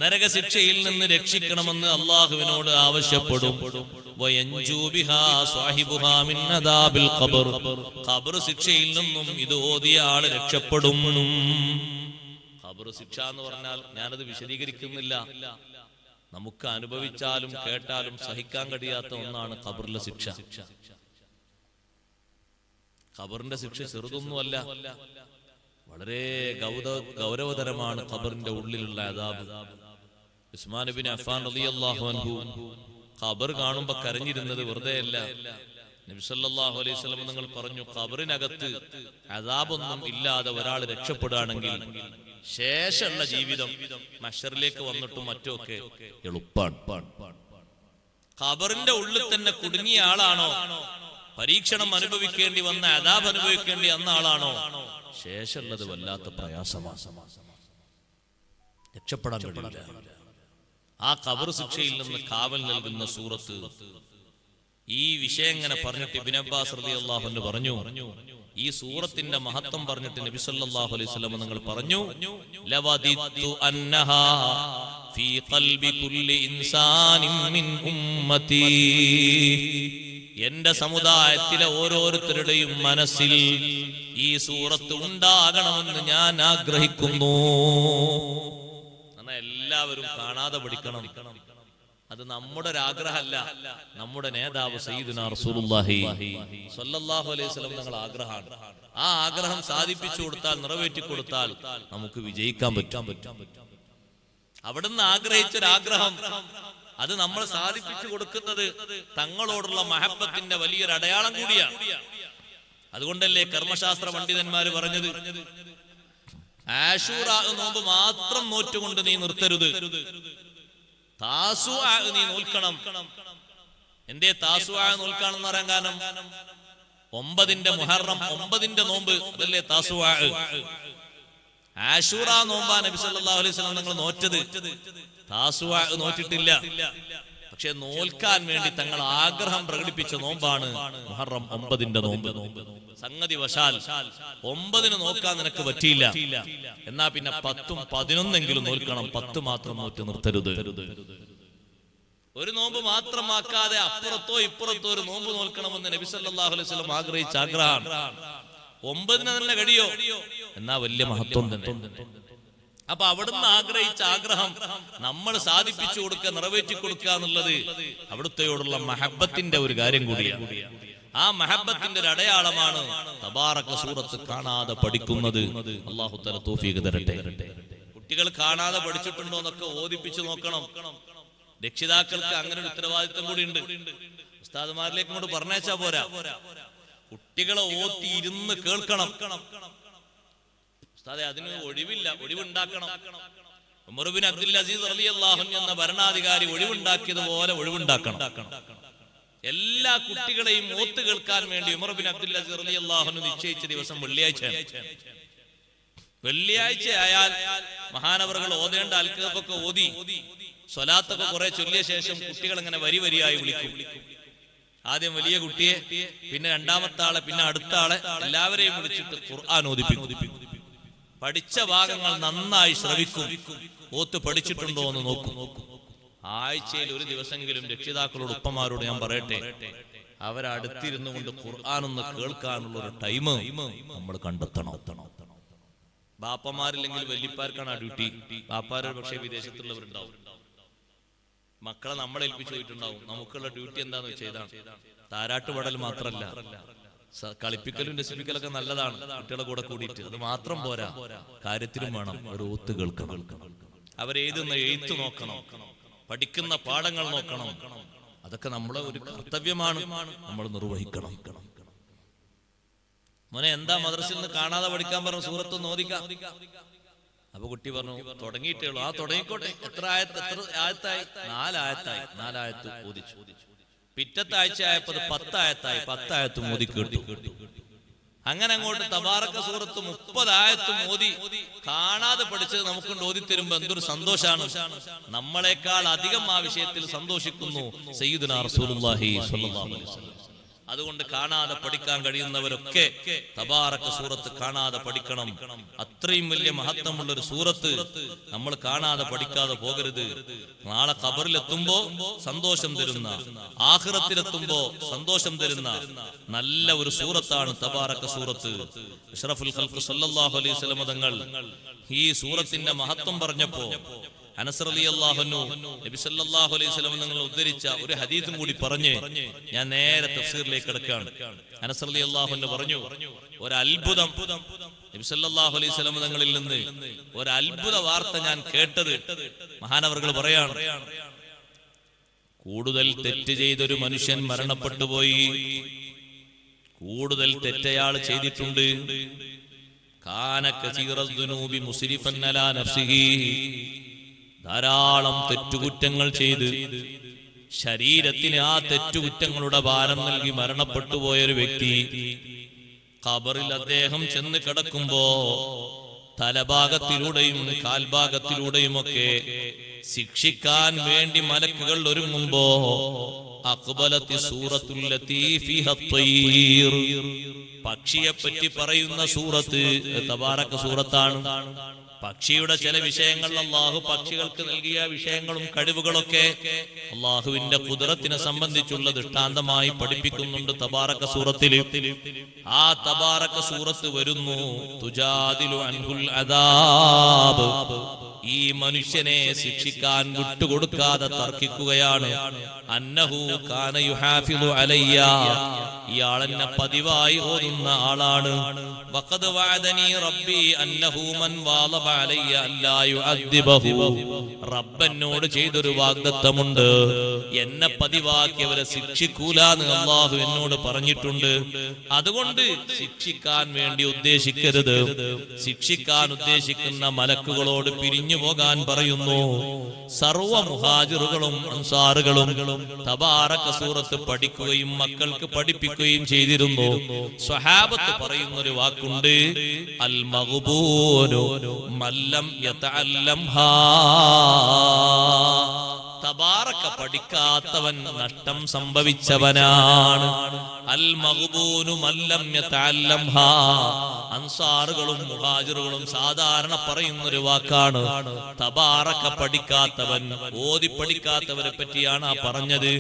നരകശിക്ഷയിൽ നിന്ന് രക്ഷിക്കണമെന്ന് അള്ളാഹുവിനോട് ആവശ്യപ്പെടും. ഖബർ ശിക്ഷയിൽ നിന്നും ഇത് ഓതിയ ആള് രക്ഷപ്പെടും. ഖബർ ശിക്ഷ എന്ന് പറഞ്ഞാൽ ഞാനത് വിശദീകരിക്കുന്നില്ല, നമുക്ക് അനുഭവിച്ചാലും കേട്ടാലും സഹിക്കാൻ കഴിയാത്ത ഒന്നാണ് ഖബറിലെ ശിക്ഷ. ഖബറിന്റെ ശിക്ഷ ചെറുതൊന്നുമല്ല, വളരെ ഗൗരവതരമാണ് ഖബറിന്റെ ഉള്ളിലുള്ള അദാബ്. ഉസ്മാൻ ഇബ്നു അഫ്ഫാൻ റളിയല്ലാഹു അൻഹു ഖബർ കാണുമ്പോ കരഞ്ഞിരുന്നത് വെറുതെയല്ല. നബി സല്ലല്ലാഹു അലൈഹി വസല്ലം നിങ്ങൾ പറഞ്ഞു, ഖബറിനകത്ത് അദാബൊന്നും ഇല്ലാതെ ഒരാൾ രക്ഷപ്പെടുകയാണെങ്കിൽ ശേഷമുള്ള ജീവിതം മഹ്ശറിലേക്ക് വന്നിട്ടും മറ്റൊക്കെ എളുപ്പാണ്. ഖബറിന്റെ ഉള്ളിൽ തന്നെ കുടുങ്ങിയ ആളാണോ, പരീക്ഷണം അനുഭവിക്കേണ്ടി വന്ന അദാബ് അനുഭവിക്കേണ്ടി വന്ന ആളാണോ, ശേഷമുള്ളത് വല്ലാത്ത പ്രയാസമാണ്, രക്ഷപ്പെടാൻ കഴിയില്ല. ആ ഖബർ ശിക്ഷയിൽ നിന്ന് കാവൽ നൽകുന്ന സൂറത്ത്. ഈ വിഷയം ഇങ്ങനെ പറഞ്ഞിട്ട് ഇബ്നു അബ്ബാസ് റളിയല്ലാഹു അൻഹു പറഞ്ഞു, ഈ സൂറത്തിന്റെ മഹത്വം പറഞ്ഞിട്ട് നബി സല്ലല്ലാഹു അലൈഹി വസല്ലം നിങ്ങൾ പറഞ്ഞു, ലവദിത്തു അന്നഹാ ഫീ ഖൽബി കുല്ലി ഇൻസാനിൻ മിൻ ഉമ്മതി, എന്റെ സമുദായത്തിലെ ഓരോരുത്തരുടെയും മനസ്സിൽ ഈ സൂറത്ത് ഉണ്ടാകണമെന്ന് ഞാൻ ആഗ്രഹിക്കുന്നു. എല്ലാവരും കാണാതെ പഠിക്കണം. അത് നമ്മുടെ ഒരു ആഗ്രഹമല്ല, നമ്മുടെ നേതാവ് സയ്യിദുനാ റസൂലുള്ളാഹി സ്വല്ലല്ലാഹു അലൈഹി വസല്ലം തങ്ങളുടെ ആഗ്രഹമാണ്. ആ ആഗ്രഹം സാധിപ്പിച്ചു കൊടുത്താൽ, നിറവേറ്റി കൊടുത്താൽ നമുക്ക് വിജയിക്കാൻ പറ്റും. അവിടുന്ന് ആഗ്രഹിച്ചൊരാഗ്രഹം അത് നമ്മൾ സാധിപ്പിച്ചു കൊടുക്കുന്നത് തങ്ങളോടുള്ള മഹബത്തിന്റെ വലിയൊരു അടയാളം കൂടിയാണ്. അതുകൊണ്ടല്ലേ കർമ്മശാസ്ത്ര പണ്ഡിതന്മാര് പറഞ്ഞത്, ആശൂറാ നോമ്പ് മാത്രം നോറ്റുകൊണ്ട് നീ നിർത്തരുത്, താസുആ നീ നോൽക്കണം. എന്തേ താസുആ നോൽക്കാണെന്ന് പറയാൻ കാരണം, 9 മുഹറം 9 നോമ്പ് അതല്ലേ താസുആ. ആശൂറാ നോമ്പാ നബി സല്ലല്ലാഹു അലൈഹി വസല്ലം നിങ്ങൾ നോറ്റത്, താസുആ നോറ്റിട്ടില്ല. പക്ഷെ നോൽക്കാൻ വേണ്ടി തങ്ങൾ ആഗ്രഹം പ്രകടിപ്പിച്ച നോമ്പാണ് മുഹറം 9 നോമ്പ്. സംഗതി വശാൽ 9 നോക്കാൻ നിനക്ക് പറ്റിയില്ല, എന്നാ പിന്നെ 10ഉം 11എങ്കിലും നോൽക്കണം. 10 മാത്രം നോറ്റ് നിർത്തരുത്. ഒരു നോമ്പ് മാത്രമാക്കാതെ അപ്പുറത്തോ ഇപ്പുറത്തോ ഒരു നോമ്പ് നോൽക്കണമെന്ന് നബി സല്ലല്ലാഹു അലൈഹി വസല്ലം ആഗ്രഹിച്ച ആഗ്രഹം 9 തന്നെ കഴിയോ, എന്നാ വലിയ മഹത്വം തന്നെ. അപ്പൊ അവിടുന്ന് ആഗ്രഹിച്ച ആഗ്രഹം നമ്മൾ സാധിപ്പിച്ചു കൊടുക്കുക, നിറവേറ്റി കൊടുക്കുക എന്നുള്ളത് അവിടുത്തെയോടുള്ള മഹബത്തിന്റെ ഒരു കാര്യം കൂടിയാണ്. ആ മഹബത്തിന്റെ ഒരു അടയാളമാണ് തബാറക സൂറത്ത് കാണാതെ പഠിക്കുന്നത്. അല്ലാഹു തആല തൗഫീഖ് തരട്ടെ. കുട്ടികൾ കാണാതെ പഠിച്ചിട്ടുണ്ടോ എന്നൊക്കെ ഓദിപ്പിച്ചു നോക്കണം. രക്ഷിതാക്കൾക്ക് അങ്ങനെ ഒരു ഉത്തരവാദിത്വം കൂടി ഉണ്ട്. ഉസ്താദുമാരിലേക്ക് കൊണ്ട് പറഞ്ഞേച്ചാ പോരാ, കുട്ടികളെ ഓത്തി ഇരുന്ന് കേൾക്കണം. ഉസ്താദേ, അതിന് ഒഴിവില്ല, ഒഴിവുണ്ടാക്കണം. ഉമർ ബിൻ അബ്ദുൽ അസീസ് റളിയല്ലാഹു അൻഹു എന്ന ഭരണാധികാരി ഒഴിവുണ്ടാക്കിയതുപോലെ ഒഴിവുണ്ടാക്കണം. എല്ലാ കുട്ടികളെയും ഓത്ത് കേൾക്കാൻ വേണ്ടി ഉമർ ബിൻ അബ്ദുൽ അസീസ് റളിയല്ലാഹു അൻഹു നിശ്ചയിച്ച ദിവസം വെള്ളിയാഴ്ചയാണ്. വെള്ളിയാഴ്ച ആയാൽ മഹാനവറുകൾ ഓതേണ്ട അൽക്കഫൊക്കെ ഓതി സ്വലാത്തൊക്കെ കുറെ ചൊല്ലിയ ശേഷം കുട്ടികൾ ഇങ്ങനെ വരി വരിയായി വിളിക്കും. ആദ്യം വലിയ കുട്ടിയെ, പിന്നെ രണ്ടാമത്തെ ആളെ, പിന്നെ അടുത്ത ആളെ, എല്ലാവരെയും വിളിച്ചിട്ട് ഖുർആൻ ഓതിപ്പിക്കും. പഠിച്ച ഭാഗങ്ങൾ നന്നായി ശ്രവിക്കും. ഓത്ത് പഠിച്ചിട്ടുണ്ടോ എന്ന് നോക്കും. ആഴ്ചയിൽ ഒരു ദിവസമെങ്കിലും രക്ഷിതാക്കളോട്, ഉപ്പമാരോട് ഞാൻ പറയട്ടെ, അവരടുത്തിരുന്നു കൊണ്ട് ഖുർആൻ ഒന്ന് കേൾക്കാനുള്ള ഒരു ടൈം നമ്മൾ കണ്ടെത്തണം. ബാപ്പമാരില്ലെങ്കിൽ വല്യപ്പാർക്കാണ് ആ ഡ്യൂട്ടി. ബാപ്പാര് പക്ഷേ വിദേശത്തുള്ളവരുണ്ടാവും, മക്കളെ നമ്മളെ ഏൽപ്പിച്ചു പോയിട്ടുണ്ടാവും. നമുക്കുള്ള ഡ്യൂട്ടി എന്താന്ന് വെച്ചാൽ ഇതാണ്. താരാട്ടുപാടൽ മാത്രല്ല, കളിപ്പിക്കലും രസിപ്പിക്കലൊക്കെ നല്ലതാണ് കുട്ടികളെ കൂടെ കൂടിയിട്ട്. അത് മാത്രം പോരാ, കാര്യത്തിലും വേണം. ഒരു ഓത്ത് കേൾക്കണം, അവരെഴുതുന്ന എഴുത്ത് നോക്കണം, പഠിക്കുന്ന പാഠങ്ങൾ നോക്കണം. അതൊക്കെ നമ്മളെ ഒരു കർത്തവ്യമാണ്, നമ്മൾ നിർവഹിക്കണം. മോനെ എന്താ മദ്രസയിൽ നിന്ന് കാണാതെ പഠിക്കാൻ പറഞ്ഞു? സൂറത്ത് ഓദിക്കാം. അപ്പൊ കുട്ടി പറഞ്ഞു തുടങ്ങിയിട്ടേ ഉള്ളൂ. ആ തുടങ്ങിക്കോട്ടെ. എത്ര ആയത്തായി? 4 ആയത്തായി. 4 ആയത്ത് ഓദിച്ചു. പിറ്റത്തെ ആഴ്ച ആയപ്പോ 10 ആയത്തായി. 10 ആയത്തും ഓതി കേട്ടു. അങ്ങനെ അങ്ങോട്ട് തബാറക സൂറത്ത് 30 ആയത്തും ഓതി കാണാതെ പഠിച്ചത് നമുക്കൊണ്ട് ഓതി തരുമ്പോ എന്തൊരു സന്തോഷാണ്. നമ്മളെക്കാൾ അധികം ആ വിഷയത്തിൽ സന്തോഷിക്കുന്നു സയ്യിദുനാ റസൂലുള്ളാഹി സ്വല്ലല്ലാഹു അലൈഹി വസല്ലം. അതുകൊണ്ട് കാണാതെ പഠിക്കാൻ കഴിയുന്നവരൊക്കെ തബാറക സൂറത്ത് കാണാതെ പഠിക്കണം. അത്രയും വലിയ മഹത്വമുള്ള ഒരു സൂറത്ത് നമ്മൾ കാണാതെ പഠിക്കാതെ പോകരുത്. നാളെ ഖബറിലെത്തുമ്പോ സന്തോഷം തരുന്ന, ആഖിറത്തിലെത്തുമ്പോ സന്തോഷം തരുന്ന നല്ല ഒരു സൂറത്താണ് തബാറക സൂറത്ത്. അഷ്റഫുൽ ഖൽഖ് സല്ലല്ലാഹു അലൈഹി വസല്ലം തങ്ങൾ ഈ സൂറത്തിന്റെ മഹത്വം പറഞ്ഞപ്പോ അനസ് റളിയല്ലാഹു അൻഹു നബി സല്ലല്ലാഹു അലൈഹി വസല്ലം തങ്ങൾ ഉദ്ധരിച്ച ഒരു ഹദീസും കൂടി പറഞ്ഞ് ഞാൻ നേരെ തഫ്സീറിലേക്ക് കടക്കുകയാണ്. അനസ് റളിയല്ലാഹു അൻഹു പറഞ്ഞു, ഒരു അത്ഭുതം നബി സല്ലല്ലാഹു അലൈഹി വസല്ലം തങ്ങളിൽ നിന്ന് ഒരു അത്ഭുത വാർത്ത ഞാൻ കേട്ടത്. മഹാനവർകൾ പറയാണ്, കൂടുതൽ തെറ്റ് ചെയ്തൊരു മനുഷ്യൻ മരണപ്പെട്ടു പോയി. കൂടുതൽ തെറ്റയാൾ ചെയ്തിട്ടുണ്ട്. കാന കസീറദ് ദുനൂബി മുസ്രിഫൻ അലാ നഫ്സിഹി, ധാരാളം തെറ്റുകുറ്റങ്ങൾ ചെയ്ത് ശരീരത്തിന് ആ തെറ്റുകുറ്റങ്ങളുടെ ഭാരം നൽകി മരണപ്പെട്ടു പോയൊരു വ്യക്തി ഖബറിൽ അദ്ദേഹം ചെന്ന് കിടക്കുമ്പോ തലഭാഗത്തിലൂടെയും കാൽഭാഗത്തിലൂടെയും ഒക്കെ ശിക്ഷിക്കാൻ വേണ്ടി മലക്കുകൾ ഒരുങ്ങുമ്പോ അഖ്ബലത്തി സൂറത്തുൽ ലതീഫി ഹത്തീർ, പക്ഷിയെ പറ്റി പറയുന്ന സൂറത്ത് തബാറക സൂറത്താണ്. പക്ഷിയുടെ ചില വിഷയങ്ങൾ അള്ളാഹു പക്ഷികൾക്ക് നൽകിയ വിഷയങ്ങളും കഴിവുകളൊക്കെ അള്ളാഹുവിന്റെ ഖുദ്റത്തിനെ സംബന്ധിച്ചുള്ള ദൃഷ്ടാന്തമായി പഠിപ്പിക്കുന്നുണ്ട് തബാറക സൂറത്തിൽ. ആ തബാറക സൂറത്ത് വരുന്നു, തുജാദിലു അൻഹുൽ അദാബ്, ഈ മനുഷ്യനെ ശിക്ഷിക്കാൻ വിട്ടുകൊടുക്കാതെ തർക്കിക്കുകയാണ്. അന്നഹു കാന യുഹാഫിളു അലയ്യ, ഇയാളെന്നെ പതിവായി ഓതുന്ന ആളാണ്. വഖദ് വഅദനി റബ്ബി അന്നഹു മൻ വാളബ അലയ്യ അല്ലാ യുഅദ്ദിബഹു, റബ്ബനോട് ചെയ്തൊരു വാഗ്ദത്തമുണ്ട്, എന്നെ പതിവാക്കിയവരെ ശിക്ഷിക്കൂലാന്ന് അല്ലാഹു എന്നോട് പറഞ്ഞിട്ടുണ്ട്. അതുകൊണ്ട് ശിക്ഷിക്കാൻ വേണ്ടി ഉദ്ദേശിക്കരുത്. ശിക്ഷിക്കാൻ ഉദ്ദേശിക്കുന്ന മലക്കുകളോട് പിരിഞ്ഞു പോകാൻ പറയുന്നു. സർവ്വ മുഹാജിറുകളും അൻസാറുകളും തബാറക സൂറത്ത് പഠിക്കുകയും മക്കൾക്ക് പഠിപ്പിക്കുകയും ചെയ്തിരുന്നു. സ്വഹാബത്ത് പറയുന്ന ഒരു വാക്കുണ്ട്, അൽ മഗ്ബൂനു മല്ലം യതഅല്ലംഹാ, തബാറക പഠിക്കാത്തവൻ നഷ്ടം സംഭവിച്ചവനാണ്. അൽ മഗ്ബൂനു മല്ലം യതഅല്ലംഹാ, അൻസാറുകളും മുഹാജിറുകളും സാധാരണ പറയുന്ന ഒരു വാക്കാണ്. തബാറക പഠിക്കാത്തവൻ, ഓതി പഠിക്കാത്തവരെ പറ്റിയാണ് ആ പറഞ്ഞത്.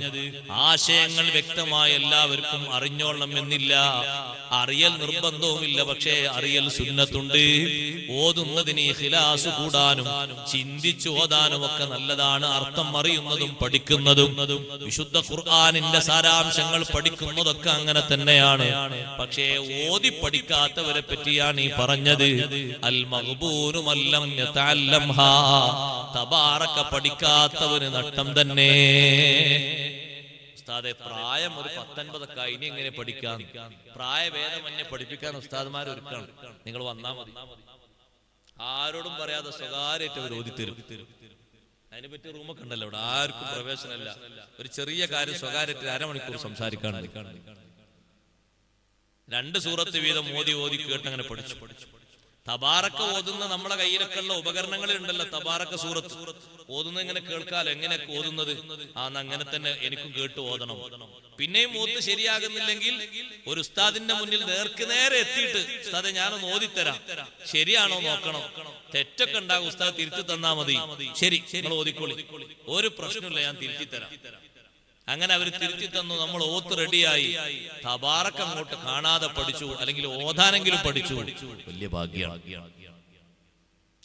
ആശയങ്ങൾ വ്യക്തമായി എല്ലാവർക്കും അറിഞ്ഞോളണം എന്നില്ല, അറിയൽ നിർബന്ധവുമില്ല. പക്ഷേ അറിയൽ സുന്നത്തുണ്ട്. ഓതുന്നതിന് ഇഖ്ലാസ് കൂടാനും ചിന്തിച്ചു ഓതാനും ഒക്കെ നല്ലതാണ്. അർത്ഥം അറിയുന്നതും പഠിക്കുന്നതും, വിശുദ്ധ ഖുർആനിന്റെ സാരാംശങ്ങൾ പഠിക്കുന്നതൊക്കെ അങ്ങനെ തന്നെയാണ്. പക്ഷേ ഓതി പഠിക്കാത്തവരെ പറ്റിയാണ് ഈ പറഞ്ഞത്. അൽ മഗ്ബൂനു മല്ലം യതഅല്ലംഹാ, തബാറക പഠിക്കാത്തവന് നഷ്ടം തന്നെ. ഉസ്താദെ, പ്രായം ഒരു 19 ഇനി എങ്ങനെ പഠിക്കാം? പ്രായഭേദം എന്നെ പഠിപ്പിക്കാൻ ഉസ്താദ്മാർ ഒരുക്കാണ്. നിങ്ങൾ വന്നാൽ മതി. ആരോടും പറയാതെ സ്വകാര്യമായിട്ട് അവർ ഓതിത്തരും. അതിനെപ്പറ്റി റൂമൊക്കെ ഉണ്ടല്ലോ, ഇവിടെ ആർക്കും പ്രവേശനമല്ല. ഒരു ചെറിയ കാര്യം സ്വകാര്യത്തിൽ 1/2 മണിക്കൂർ സംസാരിക്കാണ്. 2 സൂറത്ത് വീതം ഓതി കേട്ടങ്ങനെ പഠിച്ചു. തബാറക ഓതുന്ന നമ്മളെ കയ്യിലൊക്കെ ഉള്ള ഉപകരണങ്ങളിൽ ഉണ്ടല്ലോ തബാറക സൂറത്ത്. ഓതുന്നത് എങ്ങനെ കേൾക്കാലോ, എങ്ങനെ ഓതുന്നത്? അങ്ങനെ തന്നെ എനിക്കും കേട്ട് ഓതണം. പിന്നെയും ഓത്ത് ശരിയാകുന്നില്ലെങ്കിൽ ഒരു ഉസ്താദിന്റെ മുന്നിൽ നേരെ എത്തിയിട്ട് ഉസ്താദെ ഞാനൊന്ന് ഓതിത്തരാം, ശരിയാണോ നോക്കണം. തെറ്റൊക്കെ ഉണ്ടാകും, ഉസ്താദ് തിരുത്തി തന്നാ മതി. ശരി, നിങ്ങൾ ഓതിക്കോളി, ഒരു പ്രശ്നമില്ല, ഞാൻ തിരുത്തി തരാം. അങ്ങനെ അവർ തിരുത്തി തന്നു. നമ്മൾ ഓത്ത് റെഡിയായി. തബാറക അങ്ങോട്ട് കാണാതെ പഠിച്ചു, അല്ലെങ്കിൽ ഓതാനെങ്കിലും പഠിച്ചു. വലിയ ഭാഗ്യമാണ്.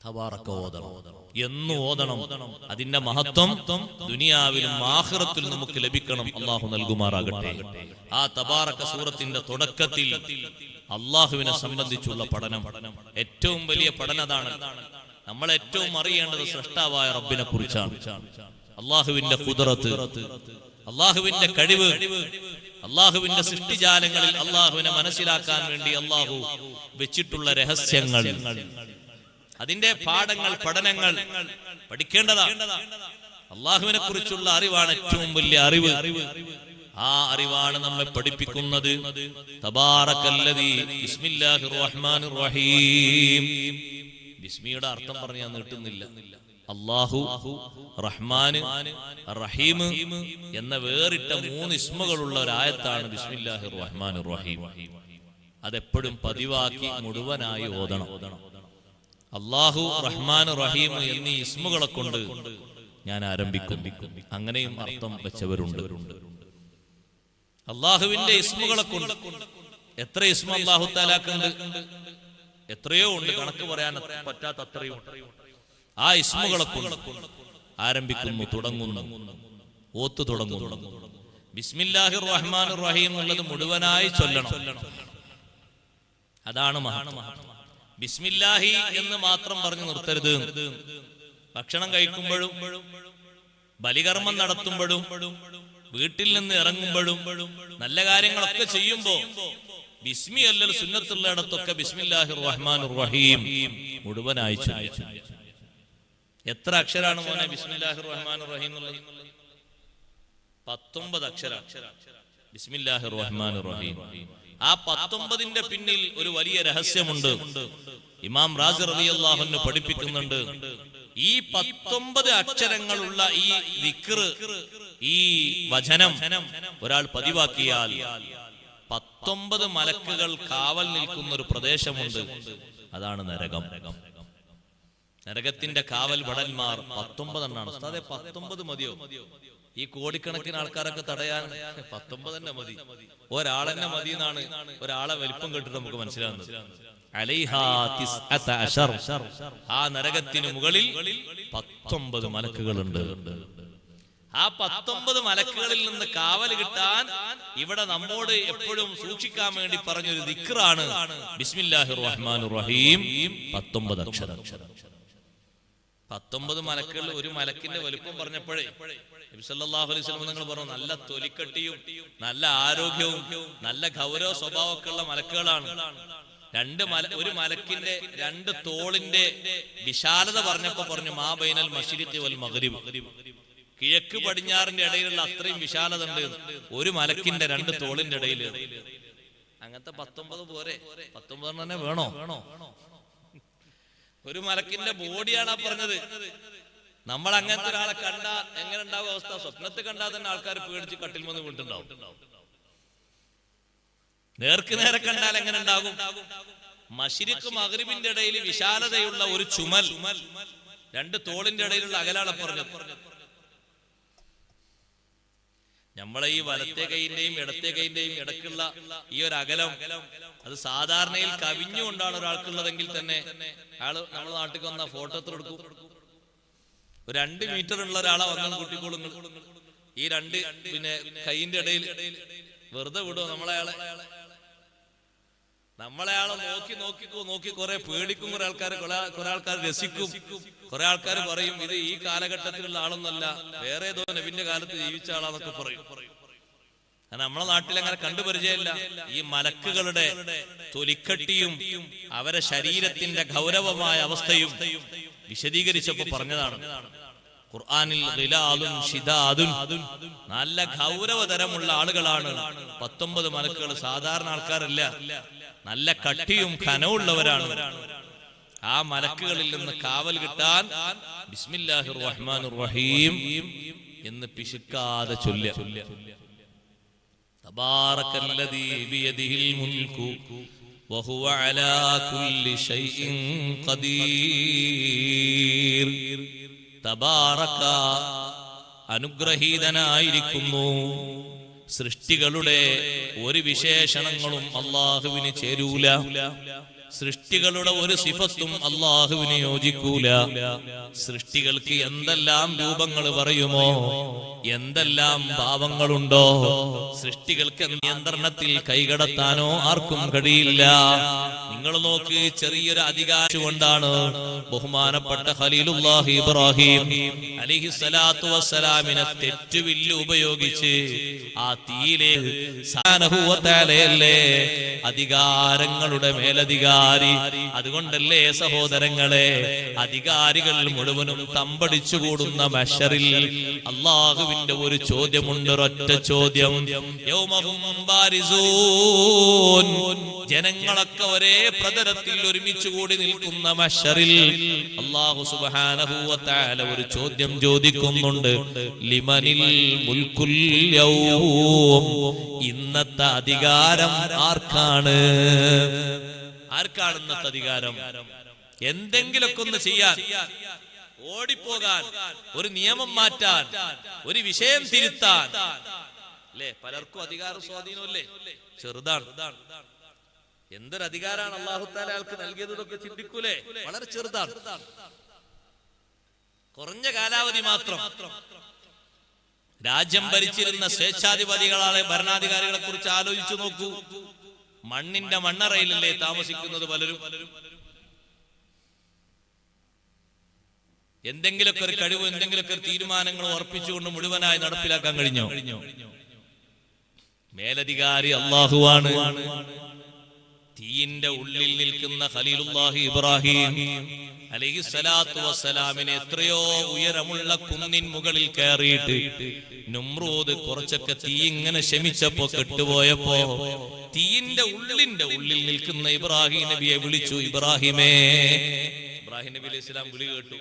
തബാറക ഓതണം, എന്ന് ഓതണം. അതിന്റെ മഹത്വം ദുനിയാവിലും ആഖിറത്തിലും നമുക്ക് ലഭിക്കണം. അള്ളാഹു നൽകുമാറാകട്ടെ. ആ തബാറക സൂറത്തിന്റെ തുടക്കത്തിൽ അള്ളാഹുവിനെ സംബന്ധിച്ചുള്ള പഠനം, ഏറ്റവും വലിയ പഠനതാണ്. നമ്മൾ ഏറ്റവും അറിയേണ്ടത് സൃഷ്ടാവായ റബ്ബിനെ കുറിച്ചാണ്. അള്ളാഹുവിന്റെ ഖുദ്റത്ത്, അള്ളാഹുവിന്റെ കഴിവ്, അള്ളാഹുവിന്റെ സൃഷ്ടിജാലങ്ങളിൽ അള്ളാഹുവിനെ മനസ്സിലാക്കാൻ വേണ്ടി അള്ളാഹു വെച്ചിട്ടുള്ള രഹസ്യങ്ങൾ, അതിന്റെ പാഠങ്ങൾ, പഠനങ്ങൾ പഠിക്കേണ്ടതാണ്. അള്ളാഹുവിനെ കുറിച്ചുള്ള അറിവാണ് ഏറ്റവും വലിയ അറിവ്. ആ അറിവാണ് നമ്മെ പഠിപ്പിക്കുന്നത്. തബാറകല്ലദീ ബിസ്മില്ലാഹിർ റഹ്മാനിർ റഹീം. ബിസ്മിയുടെ അർത്ഥം പറഞ്ഞ് ഞാൻ നീട്ടുന്നില്ല. അല്ലാഹു, റഹ്മാന്, റഹീം എന്ന വേറിട്ട 3 ഇസ്മുകളുള്ള ഒരു ആയത്താണ് ബിസ്മില്ലാഹിർ റഹ്മാനിർ റഹീം. അതെപ്പോഴും പതിവാക്കി മുഴുവനായി ഓതണം. അല്ലാഹു, റഹ്മാൻ, റഹീം എന്നീ ഇസ്മുകളെ കൊണ്ട് ഞാൻ ആരംഭിക്കും. അങ്ങനെയും അർത്ഥം വെച്ചവരുണ്ട്. അള്ളാഹുവിന്റെ ഇസ്മുകളെ കൊണ്ട്, എത്ര ഇസ്മ അല്ലാഹു തആലാക്കുണ്ട്? എത്രയോ ഉണ്ട്, കണക്ക് പറയാൻ പറ്റാത്ത അത്രയും. ആ ഇസ്മുകളെ കൊണ്ട് ആരംഭിക്കുന്നു, തുടങ്ങുന്നു, ഓത്തു തുടങ്ങുന്നു. ബിസ്മില്ലാഹിർ റഹ്മാനിർ റഹീം എന്നുള്ളത് മുഴുവനായി ചൊല്ലണം. അതാണ് മഹത്വം. ബിസ്മില്ലാഹി എന്ന് മാത്രം പറഞ്ഞു നിർത്തരുത്. ഭക്ഷണം കഴിക്കുമ്പോഴും, ബലികർമ്മം നടത്തുമ്പോഴും, വീട്ടിൽ നിന്ന് ഇറങ്ങുമ്പോഴും, നല്ല കാര്യങ്ങളൊക്കെ ചെയ്യുമ്പോ ബിസ്മി അല്ലൽ സുന്നത്തുള്ള ഇടത്തൊക്കെ ബിസ്മില്ലാഹിർ റഹ്മാനിർ റഹീം മുഴുവനായി ചൊല്ലുക. എത്ര അക്ഷരാണ് മോനെ ബിസ്മില്ലാഹിർ റഹ്മാനിർ റഹീം എന്നുള്ളത്? 19 അക്ഷരം. ബിസ്മില്ലാഹിർ റഹ്മാനിർ റഹീം. ആ 19ന്റെ പിന്നിൽ ഒരു വലിയ രഹസ്യമുണ്ട്. ഇമാം റാസി റളിയല്ലാഹു അൻഹു പഠിപ്പിക്കുന്നുണ്ട്. ഈ 19 അക്ഷരങ്ങളുള്ള ഈ ദിക്ർ, ഈ വചനം ഒരാൾ പതിവാക്കിയാൽ 19 മലക്കുകൾ കാവൽ നിൽക്കുന്ന ഒരു പ്രദേശമുണ്ട്. അതാണ് നരകം. നരകത്തിന്റെ കാവൽ ഭടന്മാർ 19 എണ്ണാണ്. ഉസ്താദേ 19 മതിയോ? ഈ കോടിക്കണക്കിന് ആൾക്കാരൊക്കെ തടയാൻ 19 തന്നെ മതി. ഒരാളെന്നെ മതി എന്നാണ് ഒരാളെ വലിപ്പം കേട്ടിട്ട് നമുക്ക് മനസ്സിലാകുന്നത്. അലൈഹാ തിസ്അത അശർ. ആ നരകത്തിന് മുകളിൽ 19 മലക്കുകളുണ്ട്. ആ 19 മലക്കുകളിൽ നിന്ന് കാവൽ കിട്ടാൻ ഇവിടെ നമ്മോട് എപ്പോഴും സൂക്ഷിക്കാൻ വേണ്ടി പറഞ്ഞൊരു ദിക്റാണ് ബിസ്മില്ലാഹിർ റഹ്മാനിർ റഹീം. 19 അക്ഷരം. 19 മലക്കുകൾ. ഒരു മലക്കിന്റെ വലുപ്പം പറഞ്ഞപ്പോഴേ നബി സല്ലല്ലാഹു അലൈഹി വസല്ലം നിങ്ങൾ പറഞ്ഞു, നല്ല തൊലിക്കട്ടിയും നല്ല ആരോഗ്യവും നല്ല ഗൗരവ സ്വഭാവമൊക്കെ ഉള്ള മലക്കുകളാണ്. ഒരു മലക്കിന്റെ 2 തോളിന്റെ വിശാലത പറഞ്ഞപ്പോ പറഞ്ഞു മാ ബൈനൽ മശ്രിഖി വൽ മഗ്രിബ്. കിഴക്ക് പടിഞ്ഞാറിന്റെ ഇടയിലുള്ള അത്രയും വിശാലത ഉണ്ട് ഒരു മലക്കിന്റെ 2 തോളിന്റെ ഇടയിൽ. അങ്ങനത്തെ 19 പോരെ? 19 തന്നെ വേണോ? ഒരു മലക്കിന്റെ ബോഡിയാണ് പറഞ്ഞത്. നമ്മൾ അങ്ങനത്തെ ഒരാളെ കണ്ടാ എങ്ങനെ ഉണ്ടാവും അവസ്ഥ? സ്വപ്നത്തിൽ കണ്ടാൽ തന്നെ ആൾക്കാർ പേടിച്ച് കട്ടിൽ വന്ന് വീട്ടുണ്ടാവും. നേർക്ക് നേരെ കണ്ടാൽ എങ്ങനെ ഉണ്ടാകും? മശ്രിഖ് മഗ്രിബിന്റെ ഇടയിൽ വിശാലതയുള്ള ഒരു ചുമൽ, 2 തോളിന്റെ ഇടയിലുള്ള അകലാണ് പറഞ്ഞത്. നമ്മളെ ഈ വലത്തെ കൈന്റെയും ഇടത്തെ കൈന്റെയും ഇടക്കുള്ള ഈ ഒരു അകലം അത് സാധാരണയിൽ കവിഞ്ഞുകൊണ്ടാണ് ഒരാൾക്കുള്ളതെങ്കിൽ തന്നെ അയാള് നമ്മുടെ നാട്ടിൽ വന്ന ഫോട്ടോ എത്ര എടുക്കും? ഒരു 2 മീറ്റർ ഉള്ള ഒരാളെ വന്നാൽ കൂട്ടിക്കോളും. ഈ 2 പിന്നെ കൈന്റെ ഇടയിൽ വെറുതെ വിടുവോ നമ്മളയാളെ? നോക്കി കുറെ പേടിക്കും, കുറെ ആൾക്കാർ രസിക്കും, കുറെ ആൾക്കാർ പറയും ഇത് ഈ കാലഘട്ടത്തിലുള്ള ആളൊന്നല്ല, വേറെ ഏതോ നബിന്റെ കാലത്ത് ജീവിച്ച ആളാന്നൊക്കെ പറയും. നമ്മളെ നാട്ടിൽ അങ്ങനെ കണ്ടുപരിചയമില്ല. ഈ മലക്കുകളുടെ തൊലിക്കട്ടിയും അവരെ ശരീരത്തിന്റെ ഗൗരവമായ അവസ്ഥയും വിശദീകരിച്ചപ്പോ പറഞ്ഞതാണ്. ഖുർആനിൽ ഗിലാദുൻ ശിദാദുൻ, നല്ല ഗൗരവതരമുള്ള ആളുകളാണ് 19 മലക്കുകൾ. സാധാരണ ആൾക്കാരല്ല, നല്ല കട്ടിയും ഖനവുള്ളവരാണ്. ആ മലക്കുകളിൽ നിന്ന് കാവൽ കിട്ടാൻ ബിസ്മില്ലാഹിർ റഹ്മാനിർ റഹീം എന്ന് പിശുക്കാതെ ചൊല്ലുക. തബാറകല്ലദീ ബിയദിഹിൽ മുൽക്കു വഹുവ അലാ കുല്ലി ശൈഇൻ ഖദീർ. തബാറക, അനുഗ്രഹീതനായിരിക്കുന്നു. സൃഷ്ടികളുടെ ഒരു വിശേഷണങ്ങളും അള്ളാഹുവിന് ചേരൂല. സൃഷ്ടികളുടെ ഒരു സിഫത്തും അള്ളാഹുവിന് യോജിക്കൂല. സൃഷ്ടികൾക്ക് എന്തെല്ലാം രൂപങ്ങൾ പറയുമോ, എന്തെല്ലാം ഭാവങ്ങളുണ്ടോ, സൃഷ്ടികൾക്ക് നിയന്ത്രണത്തിൽ കൈകടത്താനോ ആർക്കും കഴിയില്ല. നിങ്ങൾ നോക്ക്, ചെറിയൊരു അധികാരം കൊണ്ടാണ് ബഹുമാനപ്പെട്ട ഖലീലുല്ലാഹി ഇബ്രാഹിം അലൈഹിസ്സലാത്തു വസ്സലാമിനെ തെറ്റുവില്ല് ഉപയോഗിച്ച് ആ തീയിലെ സുബ്ഹാനഹു വ തആലയല്ലേ അധികാരങ്ങളുടെ മേലധികാരി. അതുകൊണ്ടല്ലേ സഹോദരങ്ങളെ, അധികാരികൾ മുഴുവനും തമ്പടിച്ചുകൂടുന്ന മഹ്ശറിൽ അള്ളാഹുവിന്റെ ഒരു ചോദ്യമുണ്ട്, ഒരൊറ്റ ചോദ്യം. യൗമഹും ബാരിസൂൻ, ജനങ്ങളൊക്കെ ഒരേ പ്രതലത്തിൽ ഒരുമിച്ച് കൂടി നിൽക്കുന്ന മഹ്ശറിൽ അല്ലാഹു സുബ്ഹാനഹു വ തആല ഒരു ചോദ്യം ചോദിക്കുന്നുണ്ട്. ലിമനിൽ മുൽക്കുൽ യൗം, ഇന്നത്തെ അധികാരം ആർക്കാണ്? ആർക്കാണ് ഇന്നത്തെ അധികാരം? എന്തെങ്കിലൊക്കെ ഒന്ന് ചെയ്യാൻ, ഓടിപ്പോകാൻ, ഒരു നിയമം മാറ്റാൻ, ഒരു വിഷയം തിരുത്താൻ, അല്ലേ? പലർക്കും അധികാര സ്വാധീനമല്ലേ? ചെറുതാണ്. എന്തൊരു അധികാരാണ് അല്ലാഹു തആല അയാൾക്ക് നൽകിയത് എന്നൊക്കെ ചിന്തിക്കൂലേ? വളരെ ചെറുതാണ്, കുറഞ്ഞ കാലാവധി മാത്രം. രാജ്യം ഭരിച്ചിരുന്ന സ്വേച്ഛാധിപതികളായ ഭരണാധികാരികളെ കുറിച്ച് ആലോചിച്ചു നോക്കൂ. മണ്ണിന്റെ മണ്ണറയിലല്ലേ താമസിക്കുന്നത് പലരും. എന്തെങ്കിലുമൊക്കെ ഒരു കഴിവ്, എന്തെങ്കിലുമൊക്കെ ഒരു തീരുമാനങ്ങൾ ഉറപ്പിച്ചുകൊണ്ട് മുഴുവനായി നടപ്പിലാക്കാൻ കഴിഞ്ഞോ? മേലധികാരി അല്ലാഹുവാണ്. തീയിന്റെ ഉള്ളിൽ നിൽക്കുന്ന ഖലീലുല്ലാഹി ഇബ്രാഹിം അലൈഹിസ്സലാത്തു വസ്സലാമിനെ എത്രയോ ഉയരമുള്ള കുന്നിൻ മുകളിൽ കയറിയിട്ട് നമ്രൂദ് കുറച്ചൊക്കെ തീ ഇങ്ങനെ ശമിച്ചപ്പോ കെട്ടുപോയപ്പോ തീയിന്റെ ഉള്ളിൽ നിൽക്കുന്ന ഇബ്രാഹിം നബിയെ വിളിച്ചു, ഇബ്രാഹിമേ. ഇബ്രാഹിം നബി അലൈഹി സ്വലാം വിളി കേട്ടു.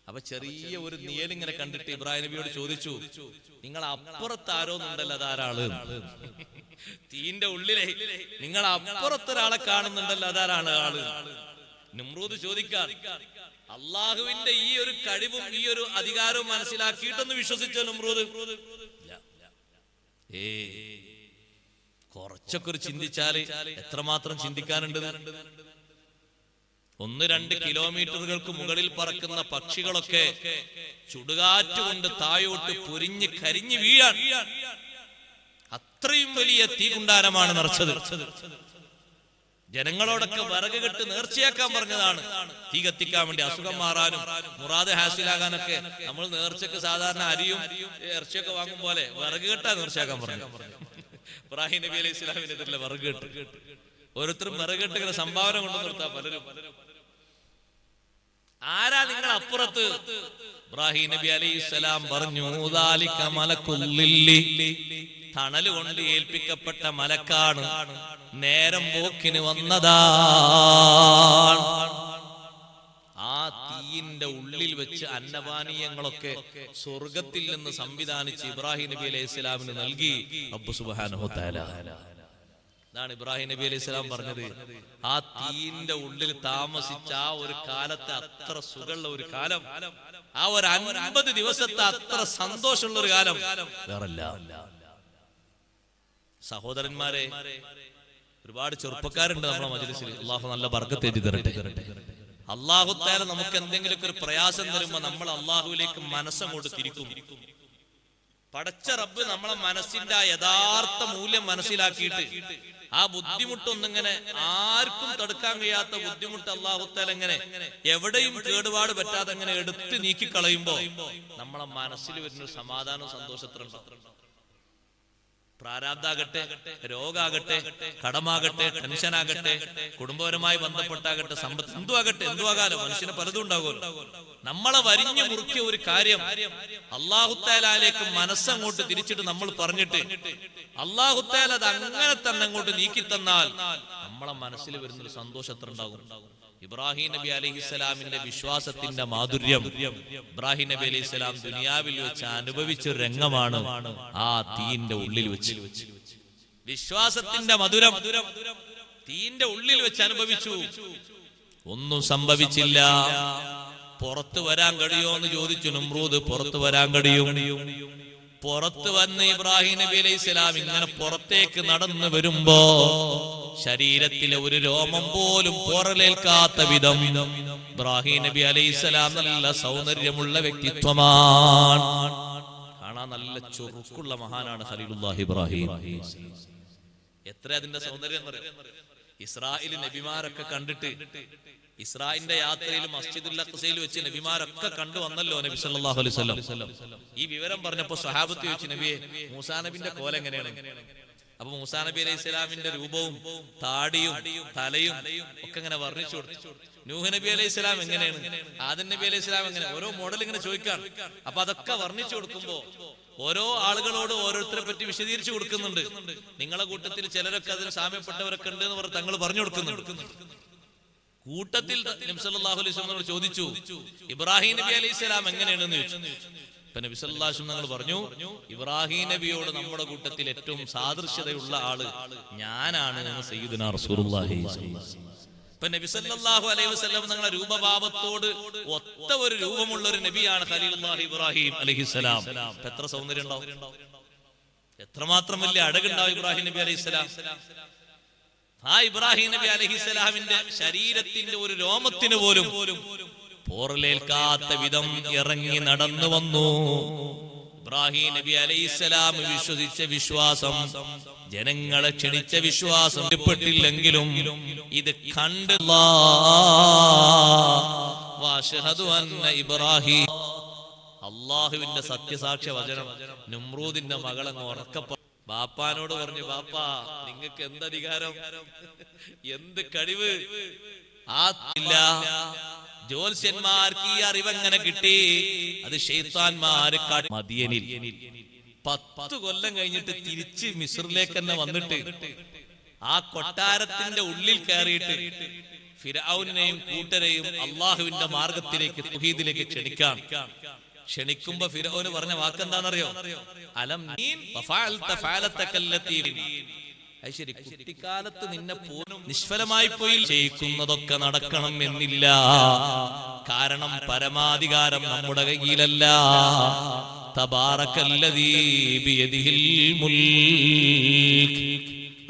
അപ്പൊ ചെറിയ ഒരു നിയലിങ്ങനെ കണ്ടിട്ട് ഇബ്രാഹിം നബിയോട് ചോദിച്ചു, നിങ്ങൾ അപ്പുറത്ത് ആരോന്നുണ്ടല്ലോ, അതാരാള്? തീന്റെ ഉള്ളിലെ നിങ്ങൾ അപ്പുറത്തൊരാളെ കാണുന്നുണ്ടല്ലോ, അതാരാണ് ആള്? നമ്രൂദ് ചോദിക്കാൻ, അള്ളാഹുവിന്റെ ഈ ഒരു കഴിവും ഈ ഒരു അധികാരവും മനസ്സിലാക്കിയിട്ടൊന്ന് വിശ്വസിച്ചോ നമ്രൂദ്? കുറച്ചൊക്കെ ഒരു ചിന്തിച്ചാല് എത്രമാത്രം ചിന്തിക്കാനുണ്ട്. 1-2 കിലോമീറ്ററുകൾക്ക് മുകളിൽ പറക്കുന്ന പക്ഷികളൊക്കെ ചുടുകാറ്റുകൊണ്ട് തായോട്ട് പൊരിഞ്ഞ് കരിഞ്ഞു വീഴാൻ, അത്രയും വലിയ തീകുണ്ടാരമാണ് നിറച്ചത്. ജനങ്ങളോടൊക്കെ വിറക് കെട്ട് നേർച്ചയാക്കാൻ പറഞ്ഞതാണ്, തീ കത്തിക്കാൻ വേണ്ടി. അസുഖം മാറാനും മുറാദ് ഹാസിലാകാനൊക്കെ നമ്മൾ നേർച്ചക്ക് സാധാരണ അരിയും ഇറച്ചിയൊക്കെ വാങ്ങും പോലെ വിറക് കെട്ടാ നേർച്ചയാക്കാൻ പറഞ്ഞു. ഇബ്രാഹിം നബി അലൈഹി സ്വലാമിനെതിരെ വിറക് കെട്ട്, ഓരോരുത്തരും വിറക് കെട്ട് ഇങ്ങനെ സംഭാവന കൊണ്ടു നിർത്താം പലരും. ആരാ നിങ്ങൾ അപ്പുറത്ത്? ഇബ്രാഹിം നബി അലൈഹി സ്വലാം പറഞ്ഞു, ദാലിക മലക്കുൽ ലില്ലി, തണല് കൊണ്ട് ഏൽപ്പിക്കപ്പെട്ട മലക്കാണ്, നേരം പോക്കിന് വന്നതാണ്. ആ തീയിന്റെ ഉള്ളിൽ വെച്ച് അന്നപാനീയങ്ങളൊക്കെ സ്വർഗത്തിൽ നിന്ന് സംവിധാനിച്ച് ഇബ്രാഹിം നബി അലൈഹി സ്വലാമിന് നൽകി റബ്ബ് സുബ്ഹാനഹു വ തആല. ഇതാണ് ഇബ്രാഹിം നബി അലൈഹി സ്വലാം പറഞ്ഞത്, ആ തീയിന്റെ ഉള്ളിൽ താമസിച്ച ആ ഒരു കാലത്തെ അത്ര സുഖമുള്ള ഒരു കാലം, ആ ഒരു 50 ദിവസത്തെ അത്ര സന്തോഷമുള്ള ഒരു കാലം വേറല്ല. സഹോദരന്മാരെ, ഒരുപാട് ചെറുപ്പക്കാരുണ്ട് നമ്മളെ മജ്‌ലിസിൽ. അല്ലാഹു നല്ല ബർക്കത്ത് ചെയ്തു തരട്ടെ. അല്ലാഹു തആല നമുക്ക് എന്തെങ്കിലുമൊക്കെ ഒരു പ്രയാസം തരുമ്പോ നമ്മൾ അല്ലാഹുവിലേക്ക് മനസ്സങ്ങോട്ട് തിരിക്കും. പടച്ച റബ്ബ് നമ്മളെ മനസ്സിന്റെ ആ യഥാർത്ഥ മൂല്യം മനസ്സിലാക്കിയിട്ട് ആ ബുദ്ധിമുട്ടൊന്നിങ്ങനെ ആർക്കും തടുക്കാൻ കഴിയാത്ത ബുദ്ധിമുട്ട് അല്ലാഹു തആല എങ്ങനെ എവിടെയും കേടുപാട് പറ്റാതെ അങ്ങനെ എടുത്ത് നീക്കിക്കളയുമ്പോ നമ്മളെ മനസ്സിൽ വരുന്ന സമാധാനവും സന്തോഷത്തിലുണ്ടാവും. പ്രാരാബ്ധാകട്ടെ, രോഗാകട്ടെ, കടമാകട്ടെ, ടെൻഷനാകട്ടെ, കുടുംബപരമായി ബന്ധപ്പെട്ടാകട്ടെ, സമ്പത്ത് എന്തുവാകട്ടെ, എന്തുവാകാലോ, മനുഷ്യന് പലതും ഉണ്ടാകുമല്ലോ. നമ്മളെ വരിഞ്ഞു മുറുക്കിയ ഒരു കാര്യം അല്ലാഹു തആലയിലേക്ക് മനസ്സങ്ങോട്ട് തിരിച്ചിട്ട് നമ്മൾ പറഞ്ഞിട്ട് അല്ലാഹു തആല അത് അങ്ങനെ തന്നെ അങ്ങോട്ട് നീക്കി തന്നാൽ നമ്മളെ മനസ്സിൽ വരുന്നൊരു സന്തോഷത്തിലുണ്ടാകും. ഇബ്രാഹിം നബി അലൈഹിസ്സലാമിന്റെ വിശ്വാസത്തിന്റെ മാധുര്യം ഇബ്രാഹിം നബി അലൈഹിസ്സലാം ദുനിയാവിൽ വെച്ച് അനുഭവിച്ച രംഗമാണ് ആ തീയിന്റെ ഉള്ളിൽ വെച്ച്. വിശ്വാസത്തിന്റെ മധുരം തീയിന്റെ ഉള്ളിൽ വെച്ച് അനുഭവിച്ചു. ഒന്നും സംഭവിച്ചില്ല. പുറത്തു വരാൻ കഴിയോ എന്ന് ചോദിച്ചു നമ്രൂദ്. പുറത്തു വരാൻ കഴിയും. പുറത്ത് വന്ന് ഇബ്രാഹിം നബി അലൈഹി സ്വലാം ഇങ്ങനെ പുറത്തേക്ക് നടന്നു വരുമ്പോ ശരീരത്തിലെ ഒരു രോമം പോലും പോറലേൽക്കാത്ത വിധം ഇബ്രാഹിം നബി അലൈഹി സ്വലാം നല്ല സൗന്ദര്യമുള്ള വ്യക്തിത്വമാണ്. കാണാൻ നല്ല ചുറുക്കുള്ള മഹാനാണ് ഖലീലുല്ലാഹി ഇബ്രാഹിം. എത്ര അതിന്റെ സൗന്ദര്യം ഇസ്രായേൽ നബിമാരൊക്കെ കണ്ടിട്ട് ഇസ്രായിന്റെ യാത്രയിൽ മസ്ജിദുൽ അഖ്സയിൽ വെച്ച് നബിമാരൊക്കെ കണ്ടു വന്നല്ലോ നബി സല്ലല്ലാഹു അലൈഹി വസല്ലം. ഈ വിവരം പറഞ്ഞപ്പോ സ്വഹാബത്ത് ചോദിച്ചു, നബിയെ മൂസാ നബിന്റെ കോല എങ്ങനെയാണ്? അപ്പൊ മൂസാ നബി അലൈഹി സ്വലാമിന്റെ രൂപവും താടിയും തലയും ഒക്കെ ഇങ്ങനെ വർണ്ണിച്ചു കൊടുത്തു. നൂഹ് നബി അലൈഹി സ്വലാം എങ്ങനെയാണ്, ആദം നബി അലൈഹി സ്വലാം എങ്ങനെ, ഓരോ മോഡൽ ഇങ്ങനെ ചോദിക്കാണ്. അപ്പൊ അതൊക്കെ വർണ്ണിച്ചു കൊടുക്കുമ്പോ ഓരോ ആളുകളോട് ഓരോരുത്തരെ പറ്റി വിശദീകരിച്ചു കൊടുക്കുന്നുണ്ട്. നിങ്ങളെ കൂട്ടത്തിൽ ചിലരൊക്കെ അതിന് സാമ്യപ്പെട്ടവരൊക്കെ ഉണ്ട് എന്ന് പറഞ്ഞ് തങ്ങൾ പറഞ്ഞു കൊടുക്കുന്നുണ്ട്. കൂട്ടത്തിൽ നബി സല്ലല്ലാഹു അലൈഹി വസല്ലം ചോദിച്ചു, ഇബ്രാഹിം നബി അലൈഹി സ്വലാം എങ്ങനെയാണെന്ന് ചോദിച്ചു. ഇപ്പൊ നബി സല്ലല്ലാഹു അലൈഹി വസല്ലം പറഞ്ഞു, ഇബ്രാഹിം നബിയോട് നമ്മുടെ കൂട്ടത്തിൽ ഏറ്റവും സാദൃശ്യതയുള്ള ആള് ഞാനാണ് എന്ന് സയ്യിദുനാ റസൂലുള്ളാഹി സ്വല്ലല്ലാഹു അലൈഹി വസല്ലം. ഇപ്പൊ നബി സല്ലല്ലാഹു അലൈഹി വസല്ലം തങ്ങളുടെ രൂപഭാവത്തോട് ഒത്ത ഒരു രൂപമുള്ള ഒരു നബിയാണ് ഖലീലുല്ലാഹി ഇബ്രാഹിം അലൈഹിസ്സലാം. എത്ര സൗന്ദര്യം ഉണ്ടാവും, എത്രമാത്രം വലിയ അഴകുണ്ടാവും ഇബ്രാഹിം നബി അലൈഹിസ്സലാം. ആ ഇബ്രാഹിം നബി അലൈഹിസ്സലാമിന്റെ ശരീരത്തിന്റെ ഒരു രോമത്തിന് പോലും പോറലേൽക്കാത്ത വിധം ഇറങ്ങി നടന്നു വന്നു. ഇബ്രാഹിം നബി അലൈഹിസ്സലാം വിശ്വസിച്ച വിശ്വാസം, ജനങ്ങളെ ക്ഷണിച്ച വിശ്വാസം പെട്ടില്ലെങ്കിലും ഇത് കണ്ട് ഇബ്രാഹിം അള്ളാഹുവിന്റെ സത്യസാക്ഷ്യ വചനം നമ്രൂദിന്റെ മകളങ്ങ് ഉറക്കപ്പ ബാപ്പാനോട് പറഞ്ഞു, ബാപ്പാ നിങ്ങൾക്ക് എന്തധികാരം, എന്ത് കഴിവ്, ആ ജ്യോത്സ്യന്മാർക്ക് ഈ അറിവെങ്ങനെ കിട്ടി? അത് ശൈത്താന്മാര് മദിയനിൽ 10 കൊല്ലം കഴിഞ്ഞിട്ട് തിരിച്ച് മിസ്റിലേക്ക് തന്നെ വന്നിട്ട് ആ കൊട്ടാരത്തിന്റെ ഉള്ളിൽ കയറിയിട്ട് ഫിർഔനെയും കൂട്ടരെയും അള്ളാഹുവിന്റെ മാർഗത്തിലേക്ക് തൗഹീദിലേക്ക് ക്ഷണിക്കുമ്പോ ഫിർഔന് പറഞ്ഞ വാക്കെന്താണെന്നറിയോ? അലം ശരി, കുട്ടിക്കാലത്ത് നിന്നെ പൂർണ്ണം നിഷ്ഫലമായി പോയി. ചെയ്യിക്കുന്നതൊക്കെ നടക്കണം എന്നില്ല, കാരണം പരമാധികാരം നമ്മുടെ കയ്യിലല്ല. തബാറക്കല്ലദീ ബിയദിഹിൽ മുൽക്ക്,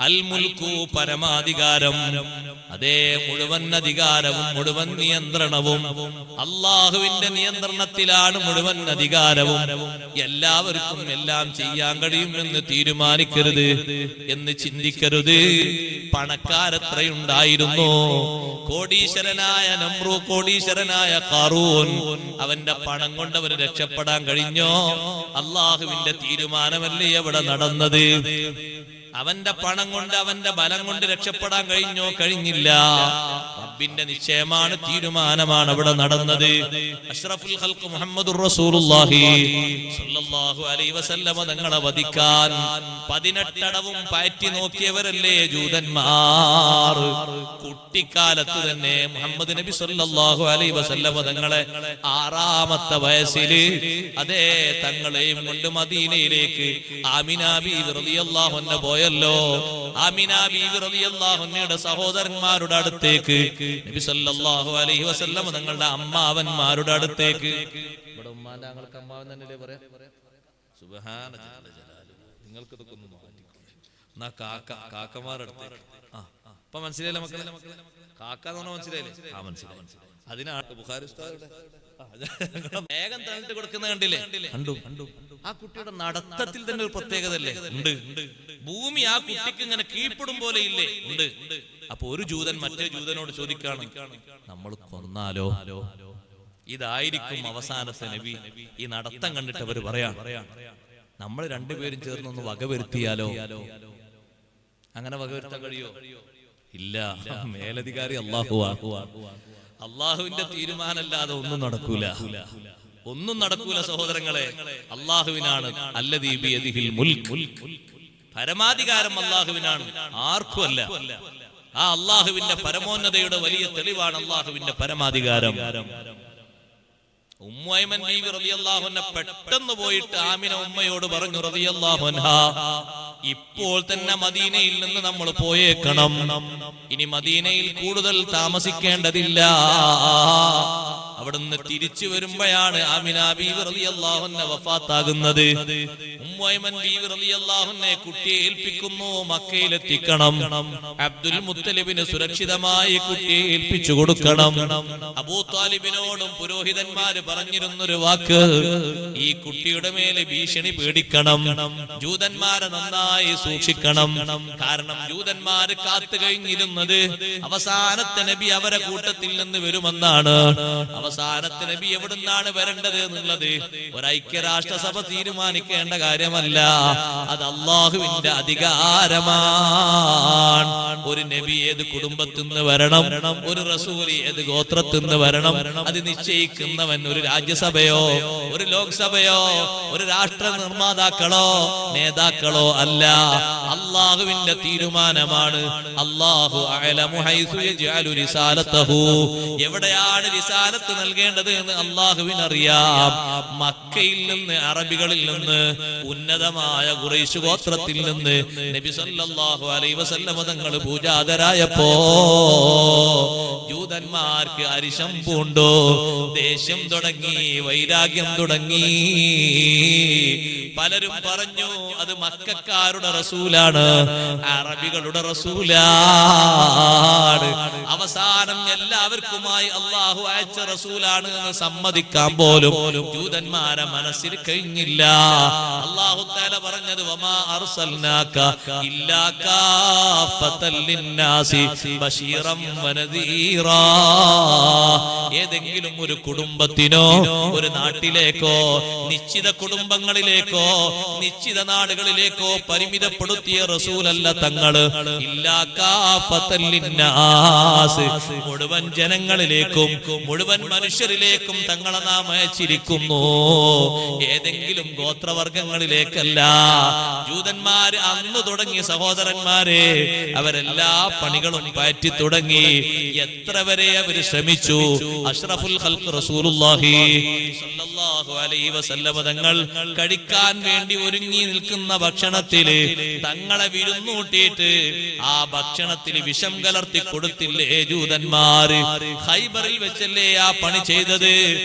അൽ മുൽക്കു പരമാധികാരം, അതേ മുഴുവൻ അധികാരവും മുഴുവൻ നിയന്ത്രണവും അള്ളാഹുവിന്റെ നിയന്ത്രണത്തിലാണ്. മുഴുവൻ അധികാരവും എല്ലാവർക്കും എല്ലാം ചെയ്യാൻ കഴിയുമെന്ന് തീരുമാനിക്കരുത്, എന്ന് ചിന്തിക്കരുത്. പണക്കാരെത്രയുണ്ടായിരുന്നു, കോടീശ്വരനായ നമ്രൂ, കോടീശ്വരനായ ഖാറൂൻ, അവന്റെ പണം കൊണ്ട് അവന് രക്ഷപ്പെടാൻ കഴിഞ്ഞോ? അള്ളാഹുവിന്റെ തീരുമാനമല്ലേ അവിടെ നടന്നത്. അവന്റെ പണം കൊണ്ട് അവന്റെ ബലം കൊണ്ട് രക്ഷപ്പെടാൻ കഴിഞ്ഞോ? കഴിഞ്ഞില്ല. റബ്ബിന്റെ നിശ്ചയമാണ്, തീരുമാനമാണ് അവിടെ നടന്നത്. അഷ്റഫുൽ ഖൽഖ് മുഹമ്മദുർ റസൂലുള്ളാഹി സ്വല്ലല്ലാഹു അലൈഹി വസല്ലം തങ്ങളെ വധിക്കാൻ 18 അടവും പയറ്റി നോക്കിയവരല്ലേ ജൂതന്മാർ. കുട്ടിക്കാലത്ത് തന്നെ മുഹമ്മദ് നബി സ്വല്ലല്ലാഹു അലൈഹി വസല്ലം തങ്ങളെ 6-ാമത്തെ വയസ്സിൽ അതേ തങ്ങളെയും കൊണ്ട് മദീനയിലേക്ക് ആമിന ബീവി റളിയല്ലാഹു അൻഹ പോയല്ലോ. ആമിന ബീവി റളിയല്ലാഹു അൻഹയുടെ സഹോദരന്മാരുടെ അടുത്തേക്ക് നബി സല്ലല്ലാഹു അലൈഹി വസല്ലം തങ്ങളുടെ അമ്മാവന്മാരുടെ അടുത്തേക്ക്. ഇവിടെ ഉമ്മാന്റെ ആങ്ങൾക്ക് അമ്മാവൻ തന്നെയല്ലേ പറയാ? സുബ്ഹാന ജലാലു. നിങ്ങൾക്ക് ഇതൊക്കെ ഒന്ന് മാറ്റി എന്നാ കാക്കമാരടുത്തേക്ക്. ഇപ്പൊ മനസ്സിലായില്ലേ മക്കളെ? കാക്ക എന്ന് പറഞ്ഞാൽ മനസ്സിലായില്ലേ? ആ മനസ്സിലായി. അതിനാണ് ബുഖാരി ഉസ്താദുടെ വേഗം തന്നിട്ട് കൊടുക്കുന്ന കണ്ടില്ലേ? കണ്ടു. ആ കുട്ടിയുടെ നടത്തത്തിൽ തന്നെ ഒരു പ്രത്യേകത അല്ലേ? ഉണ്ട്. ഭൂമി ആ കുട്ടിക്ക് ഇങ്ങനെ കീഴ്പ്പെടും പോലെ ഇല്ലേ? ഉണ്ട്. അപ്പൊ ഒരു ജൂതൻ മറ്റേ ജൂതനോട് ചോദിക്കാണ്, നമ്മൾ കൊന്നാലോ? ഇതായിരിക്കും അവസാനത്തെ നബി. ഈ നടത്തം കണ്ടിട്ട് അവര് പറയാം, നമ്മൾ രണ്ടുപേരും ചേർന്നൊന്ന് വകവരുത്തിയാലോ? അങ്ങനെ വകവരുത്താൻ കഴിയോ? ഇല്ല. മേലധികാരി അള്ളാഹുവിന്റെ തീരുമാനമല്ലാതെ ഒന്നും നടക്കൂല സഹോദരങ്ങളെ. അള്ളാഹുവിനാണ് അല്ലദീ ബിയദിഹിൽ മുൽക്ക്, പരമാധികാരം അള്ളാഹുവിനാണ്, ആർക്കും അല്ല. ആ അള്ളാഹുവിന്റെ പരമോന്നതയുടെ വലിയ തെളിവാണ് അള്ളാഹുവിന്റെ പരമാധികാരം. ഉമ്മു ഐമൻ ബീവി റളിയല്ലാഹു അൻഹ പെട്ടെന്ന് പോയിട്ട് ആമിന ഉമ്മയോട് പറഞ്ഞു, റളിയല്ലാഹു അൻഹാ, ഇപ്പോൾ തന്നെ മദീനയിൽ നിന്ന് നമ്മൾ പോയേക്കണം. ഇനി മദീനയിൽ കൂടുതൽ താമസിക്കേണ്ടതില്ല. അവിടുന്ന് തിരിച്ചു വരുമ്പോഴാണ് ആമിന ബീവി റളിയല്ലാഹു അൻഹ വഫാത്താകുന്നത്. ഉമ്മു അയ്മൻ ബീവി റളിയല്ലാഹു അൻഹയെ കുട്ടിയെ ഏൽപ്പിക്കുന്നു, മക്കയിലെത്തിക്കണം, അബ്ദുൽ മുത്തലിബിന് സുരക്ഷിതമായി കുട്ടിയെ ഏൽപ്പിച്ചു കൊടുക്കണം. അബൂ താലിബിനോടും പുരോഹിതന്മാര് പറഞ്ഞിരുന്നൊരു വാക്ക്, ഈ കുട്ടിയുടെ മേലെ ഭീഷണി പേടിക്കണം, ജൂതന്മാരെ നന്നായി സൂക്ഷിക്കണം. കാരണം ജൂതന്മാര് കാത്തു കഴിഞ്ഞിരുന്നത് അവസാനത്തെ നബി അവരെ കൂട്ടത്തിൽ നിന്ന് വരുമെന്നാണ്. അവസാനത്തെ നബി എവിടുന്നാണ് വരേണ്ടത് എന്നുള്ളത് ഒരു ഐക്യരാഷ്ട്രസഭ തീരുമാനിക്കേണ്ട കാര്യമല്ല, അത് അള്ളാഹുവിന്റെ അധികാരമാണ്. ഒരു നബി ഏത് കുടുംബത്തിൽ നിന്ന് വരണം, ഒരു റസൂൽ ഏത് ഗോത്രത്തിൽ നിന്ന് വരണം, അത് നിശ്ചയിക്കുന്നവൻ ഒരു രാജ്യസഭയോ ഒരു ലോക്സഭയോ ഒരു രാഷ്ട്ര നിർമ്മാതാക്കളോ നേതാക്കളോ അല്ല, അള്ളാഹുവിന്റെ തീരുമാനമാണ്. അല്ലാഹു അഅലമു ഹൈസു യജ്അലു റിസാലതഹു, എവിടെയാണ് റിസാലത്ത് നൽകേണ്ടത് എന്ന് അള്ളാഹുവിന് അറിയാം. മക്കയിൽ നിന്ന്, അറബികളിൽ നിന്ന്, ഉന്നതമായ ഖുറൈശ് ഗോത്രത്തിൽ നിന്ന് നബി സല്ലല്ലാഹു അലൈഹി വസല്ലം തങ്ങൾ പൂജാതരായപ്പോ ജൂതന്മാർക്ക് അരിശം പൂണ്ടു, ദേഷ്യം തുടങ്ങി, വൈരാഗ്യം തുടങ്ങി. പലരും പറഞ്ഞു അത് മക്കക്കാരുടെ റസൂലാണ്, അറബികളുടെ റസൂലാണ്. അവസാനം എല്ലാവർക്കുമായി അള്ളാഹു അയച്ച റസൂലാണ് എന്ന് സമ്മതിക്കാൻ പോലും ജൂതന്മാരെ മനസ്സിൽ കഴിഞ്ഞില്ല. അല്ലാഹു തആല പറഞ്ഞത് വമാ അർസൽനാക ഇല്ലാ കാഫത്തൽ ലിന്നാസി ബശീറൻ വനദീറാ. ഏതെങ്കിലും ഒരു കുടുംബത്തിനോ ഒരു നാട്ടിലേക്കോ നിശ്ചിത കുടുംബങ്ങളിലേക്കോ നിശ്ചിത നാടുകളിലേക്കോ പരിമിതപ്പെടുത്തിയ റസൂലല്ല തങ്ങള്. ഇല്ലാ കാഫത്തൽ ലിന്നാസ്, മുഴുവൻ ജനങ്ങളിലേക്കും മുഴുവൻ മനുഷ്യരിലേക്കും തങ്ങളെ നാം അയച്ചിരിക്കുന്നു. ഏതെങ്കിലും ഗോത്രവർഗങ്ങളിലേക്കല്ല. ജൂതന്മാര് അന്ന് തുടങ്ങി സഹോദരന്മാരെ, അവരെല്ലാ പണികളും പയറ്റി തുടങ്ങി. എത്ര വരെ അവര് ശ്രമിച്ചു. അഷ്റഫുൽ ഖൽഖ് റസൂലുള്ളാഹി സ്വല്ലല്ലാഹു അലൈഹി വസല്ലം തങ്ങൾ കഴിക്കാൻ വേണ്ടി ഒരുങ്ങി നിൽക്കുന്ന ഭക്ഷണത്തില് തങ്ങളെ വിരുന്നൂട്ടിയിട്ട് ആ ഭക്ഷണത്തിൽ വിഷം കലർത്തി കൊടുത്തില്ലേ ജൂതന്മാര്? ഖൈബറിൽ വെച്ചല്ലേ ആ പണി ചെയ്തത്?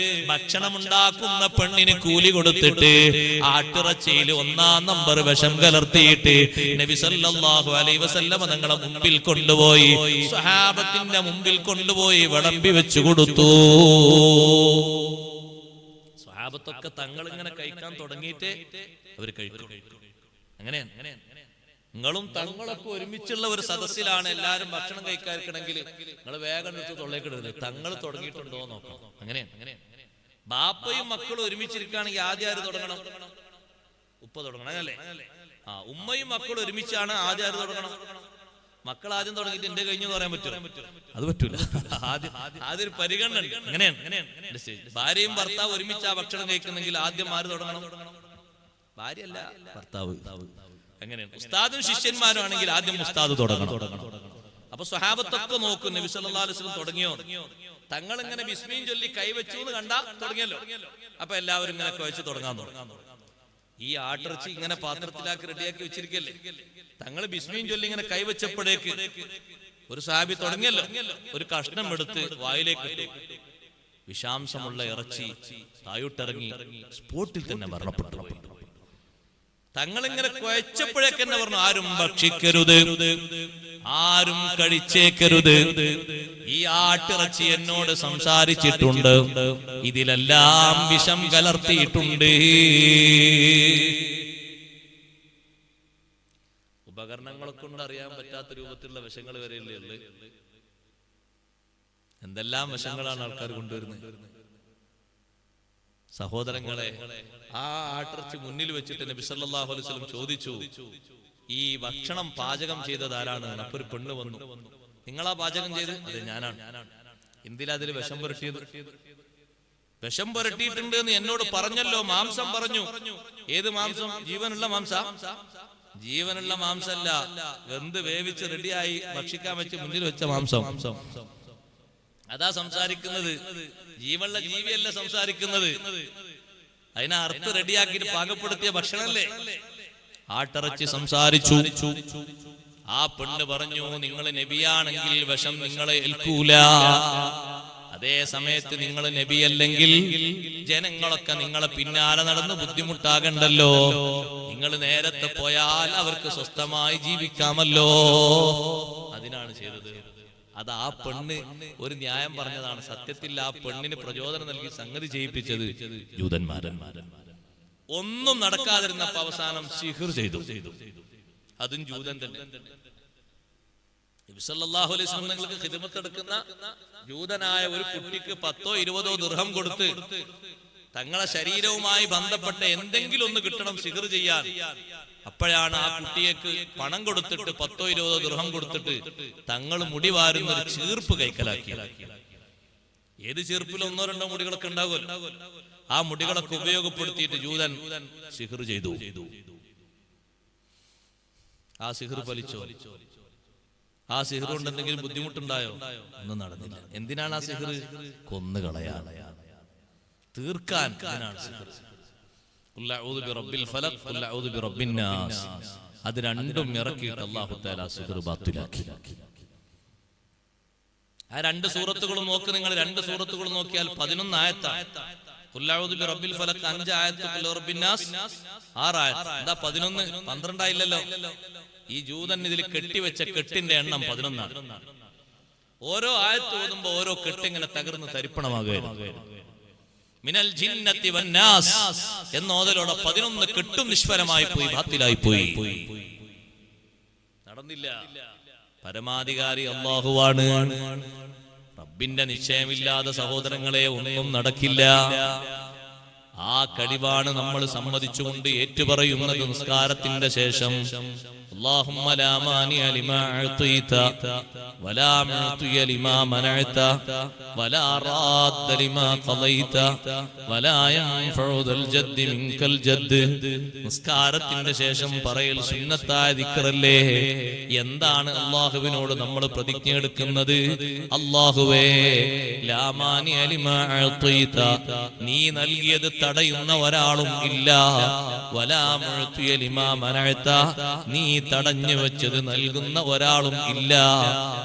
ഭക്ഷണം ഉണ്ടാക്കുന്ന പെണ്ണിന് കൂലി കൊടുത്തിട്ട് ആട്ടിറച്ചിയിൽ 1-ാം നമ്പർ വിഷം കലർത്തിയിട്ട് നബി സല്ലല്ലാഹു അലൈഹി വസല്ലം തങ്ങളെ മുമ്പിൽ കൊണ്ടുപോയി, സ്വഹാബത്തിന്റെ മുമ്പിൽ കൊണ്ടുപോയി വിളമ്പി വെച്ചു കൊടുത്തു. സ്വഹാബത്തൊക്കെ തങ്ങൾ ഇങ്ങനെ കഴിക്കാൻ തുടങ്ങിയിട്ട് അവർ കഴിക്കും. അങ്ങനെയാണ്. നിങ്ങളും തങ്ങളൊക്കെ ഒരുമിച്ചുള്ള ഒരു സദസ്സിലാണ് എല്ലാരും ഭക്ഷണം കഴിക്കാതിരിക്കണമെങ്കിൽ നിങ്ങൾ വേഗം എടുത്ത് തൊള്ളേക്കിടരുത്. തങ്ങൾ തുടങ്ങിയിട്ടുണ്ടോ നോക്കാം. അങ്ങനെയാണ്. ബാപ്പയും മക്കളും ഒരുമിച്ചിരിക്കുകയാണെങ്കിൽ ആദ്യം ആര് തുടങ്ങണം? ഉപ്പ തുടങ്ങണം, അല്ലേ? ഉമ്മയും മക്കളും ഒരുമിച്ചാണ്, ആദ്യം ആര് തുടങ്ങണം? മക്കൾ ആദ്യം തുടങ്ങിയിട്ട് എന്റെ കഴിഞ്ഞു പറയാൻ പറ്റുമോ? അത് പറ്റൂല. ആദ്യം പരിഗണന. അങ്ങനെയാണ്. ഭാര്യയും ഭർത്താവ് ഒരുമിച്ച് ആ ഭക്ഷണം കഴിക്കുന്നെങ്കിൽ ആദ്യം ആര് തുടങ്ങണം? ഭാര്യയല്ല, ഭർത്താവ്. അങ്ങനെയാണ്. ഉസ്താദും ശിഷ്യന്മാരും ആണെങ്കിൽ ആദ്യം ഉസ്താദ് തുടങ്ങണം. അപ്പൊ സ്വഹാബത്തൊക്കെ നോക്കും നബി സല്ലല്ലാഹു അലൈഹി വസല്ലം തുടങ്ങിയോ? തങ്ങൾ ഇങ്ങനെ ബിസ്മിയും ചൊല്ലി കൈവച്ചു എന്ന് കണ്ടാ തുടങ്ങിയല്ലോ. അപ്പൊ എല്ലാവരും ഇങ്ങനെ കുഴച്ച് തുടങ്ങാൻ തുടങ്ങും. ഈ ആട്ടിറച്ചി ഇങ്ങനെ പാത്രത്തിലാക്കി റെഡിയാക്കി വെച്ചിരിക്കല്ലേ, തങ്ങൾ ബിസ്മിയും ചൊല്ലി ഇങ്ങനെ കൈവച്ചപ്പോഴേക്ക് ഒരു സഹാബി തുടങ്ങിയല്ലോ. ഒരു കഷ്ണം എടുത്ത് വായിലേക്ക് ഇട്ടു. വിഷാംശമുള്ള ഇറച്ചി തായോട്ടിറങ്ങി സ്പോട്ടിൽ തന്നെ മരണപ്പെട്ടു. തങ്ങളിങ്ങനെ കുഴച്ചപ്പോഴേക്ക് തന്നെ പറഞ്ഞു, ആരും ഭക്ഷിക്കരുത്, ആരും കഴിച്ചേക്കരുത്. ഈ ആട്ടിറച്ചി എന്നോട് സംസാരിച്ചിട്ടുണ്ട്, ഇതിലെല്ലാം വിഷം കലർത്തിയിട്ടുണ്ട്. ഉപകരണങ്ങളെ കൊണ്ട് അറിയാൻ പറ്റാത്ത രൂപത്തിലുള്ള വിഷങ്ങൾ വരെയല്ലേ ഉള്ളത്. എന്തെല്ലാം വിഷങ്ങളാണ് ആൾക്കാർ കൊണ്ടുവരുന്നത്. സഹോദരങ്ങളെ, ആ ആട്ടിറച്ചി മുന്നിൽ വെച്ചിട്ട് നബി സല്ലല്ലാഹു അലൈഹി വസല്ലം ചോദിച്ചു, ഈ ഭക്ഷണം പാചകം ചെയ്തത് ആരാണ്? അപ്പൊ ഒരു പെണ്ണ് വന്നു. നിങ്ങളാ പാചകം ചെയ്ത്? അതെ, ഞാനാണ്. എന്തിലാ അതിൽ വിഷം പുരട്ടിയത്? വിഷം പുരട്ടിയിട്ടുണ്ട് എന്ന് എന്നോട് പറഞ്ഞല്ലോ. മാംസം പറഞ്ഞു. ഏത് മാംസം? ജീവനുള്ള മാംസ? ജീവനുള്ള മാംസല്ല, വെന്ത് വേവിച്ച് റെഡിയായി ഭക്ഷിക്കാൻ വെച്ച് മുന്നിൽ വെച്ച മാംസം. അതാ സംസാരിക്കുന്നത്. ജീവനുള്ള ജീവിയല്ല സംസാരിക്കുന്നത്. അതിനെ അർത്ഥം റെഡിയാക്കിയിട്ട് പാകപ്പെടുത്തിയ ഭക്ഷണല്ലേ. ആട്ടിറച്ചി സംസാരിച്ചു. ആ പെണ്ണ് പറഞ്ഞു, നിങ്ങൾ നബിയാണെങ്കിൽ വിഷം നിങ്ങളെ ഏൽക്കൂല. അതേ സമയത്ത് നിങ്ങൾ നബിയല്ലെങ്കിൽ ജനങ്ങളൊക്കെ നിങ്ങളെ പിന്നാലെ നടന്ന് ബുദ്ധിമുട്ടാകണ്ടല്ലോ, നിങ്ങൾ നേരത്തെ പോയാൽ അവർക്ക് സ്വസ്ഥമായി ജീവിക്കാമല്ലോ. അതിനാണ് ചെയ്തത്. അത് ആ പെണ്ണ് ഒരു ന്യായം പറഞ്ഞതാണ്. സത്യത്തിൽ ആ പെണ്ണിന് പ്രചോദനം നൽകി സംഗതി ചെയ്യിപ്പിച്ചത് ജൂതന്മാരൻ. ഒന്നും നടക്കാതിരുന്നപ്പോ അവസാനം സിഹ്ർ ചെയ്തു. അതും ജൂതൻ തന്നെ. നബി സല്ലല്ലാഹു അലൈഹി വസല്ലം നിങ്ങൾക്ക് ഖിദ്മത്ത് എടുക്കുന്ന ജൂതനായ ഒരു കുട്ടിക്ക് 10-20 ദിർഹം കൊടുത്ത് തങ്ങളെ ശരീരവുമായി ബന്ധപ്പെട്ട എന്തെങ്കിലും ഒന്ന് കിട്ടണം സിഹ്ർ ചെയ്യാൻ. അപ്പോഴാണ് ആ കുട്ടിയേക്ക് പണം കൊടുത്തിട്ട് 10-20 ദിർഹം കൊടുത്തിട്ട് തങ്ങൾ മുടി വാരുന്ന ഒരു ചീർപ്പ് കൈക്കലാക്കി. ഏത് ചീർപ്പിലും 1-2 മുടികളൊക്കെ ഉണ്ടാകുമല്ലോ. ആ മുടികളൊക്കെ ഉപയോഗപ്പെടുത്തിയിട്ട് ജൂതൻ സിഹ്ർ ചെയ്തു. ആ സിഹ്ർ ഫലിച്ചോ? ആ സിഹ്ർ കൊണ്ട് എന്തെങ്കിലും ബുദ്ധിമുട്ടുണ്ടായോ? ഒന്നും നടന്നില്ല. എന്തിനാണ് ആ സിഹ്ർ? കൊന്നുകളയാൻ, തീർക്കാൻ. അത് രണ്ടും ഇറക്കിയിട്ട് അല്ലാഹു തആല സിഹ്ർ ബാത്തിലാക്കി. ആ 2 സൂറത്തുകളും നോക്ക് നിങ്ങൾ. 2 സൂറത്തുകൾ നോക്കിയാൽ 11 ആയത്താണ്. ഖുൽ അഊദു ബിറബ്ബിൽ ഫലഖ് 5 ആയത്ത്, ഖുൽ റബ്ബിൻ നാസ് 6 ആയത്ത്. എന്താ 11? 12 ആയില്ലല്ലോ. ഈ ജൂതൻ ഇതിൽ കെട്ടിവെച്ച കെട്ടിന്റെ എണ്ണം 11 ആണ്. ഓരോ ആയത്ത് ഓതുമ്പോ ഓരോ കെട്ടിങ്ങനെ തകർന്ന് തരിപ്പണമാകുകയാണ്. മിനൽ ജിന്നത്തി വന്നാസ് എന്നോതലോടെ 11 കെട്ടും നിഷ്ഫലമായി പോയി, ബാത്തിലായി പോയി. നടന്നില്ല. പരമാധികാരി അല്ലാഹുവാണ്. റബ്ബിന്റെ നിശ്ചയമില്ലാതെ സഹോദരങ്ങളെ ഒന്നും നടക്കില്ല. ആ കഴിവാണ് നമ്മൾ സമ്മതിച്ചുകൊണ്ട് ഏറ്റുപറയുന്നത് നിസ്കാരത്തിന്റെ ശേഷം. اللهم لا مانع لما أعطيت ولا معطي لما منعت ولا راد لما قضيت ولا ينفع ذا الجد منك الجد. നിസ്കാരത്തിന്റെ ശേഷം പറയൽ സുന്നത്തായ ദിക്റല്ലേ. എന്താണ് അല്ലാഹുവിനോട് നമ്മൾ പ്രതിജ്ഞ എടുക്കുന്നത്? അല്ലാഹുവേ, ലാ മാനിഅ ലിമാ അഅ്തൈത, നീ നൽകിയത് തടയുന്ന ഒരാളും ഇല്ല. വലാ മുഅ്തിയ ലിമാ മനഅത, നീ തടഞ്ഞു വെച്ചത് നൽകുന്ന ഒരാളും ഇല്ല.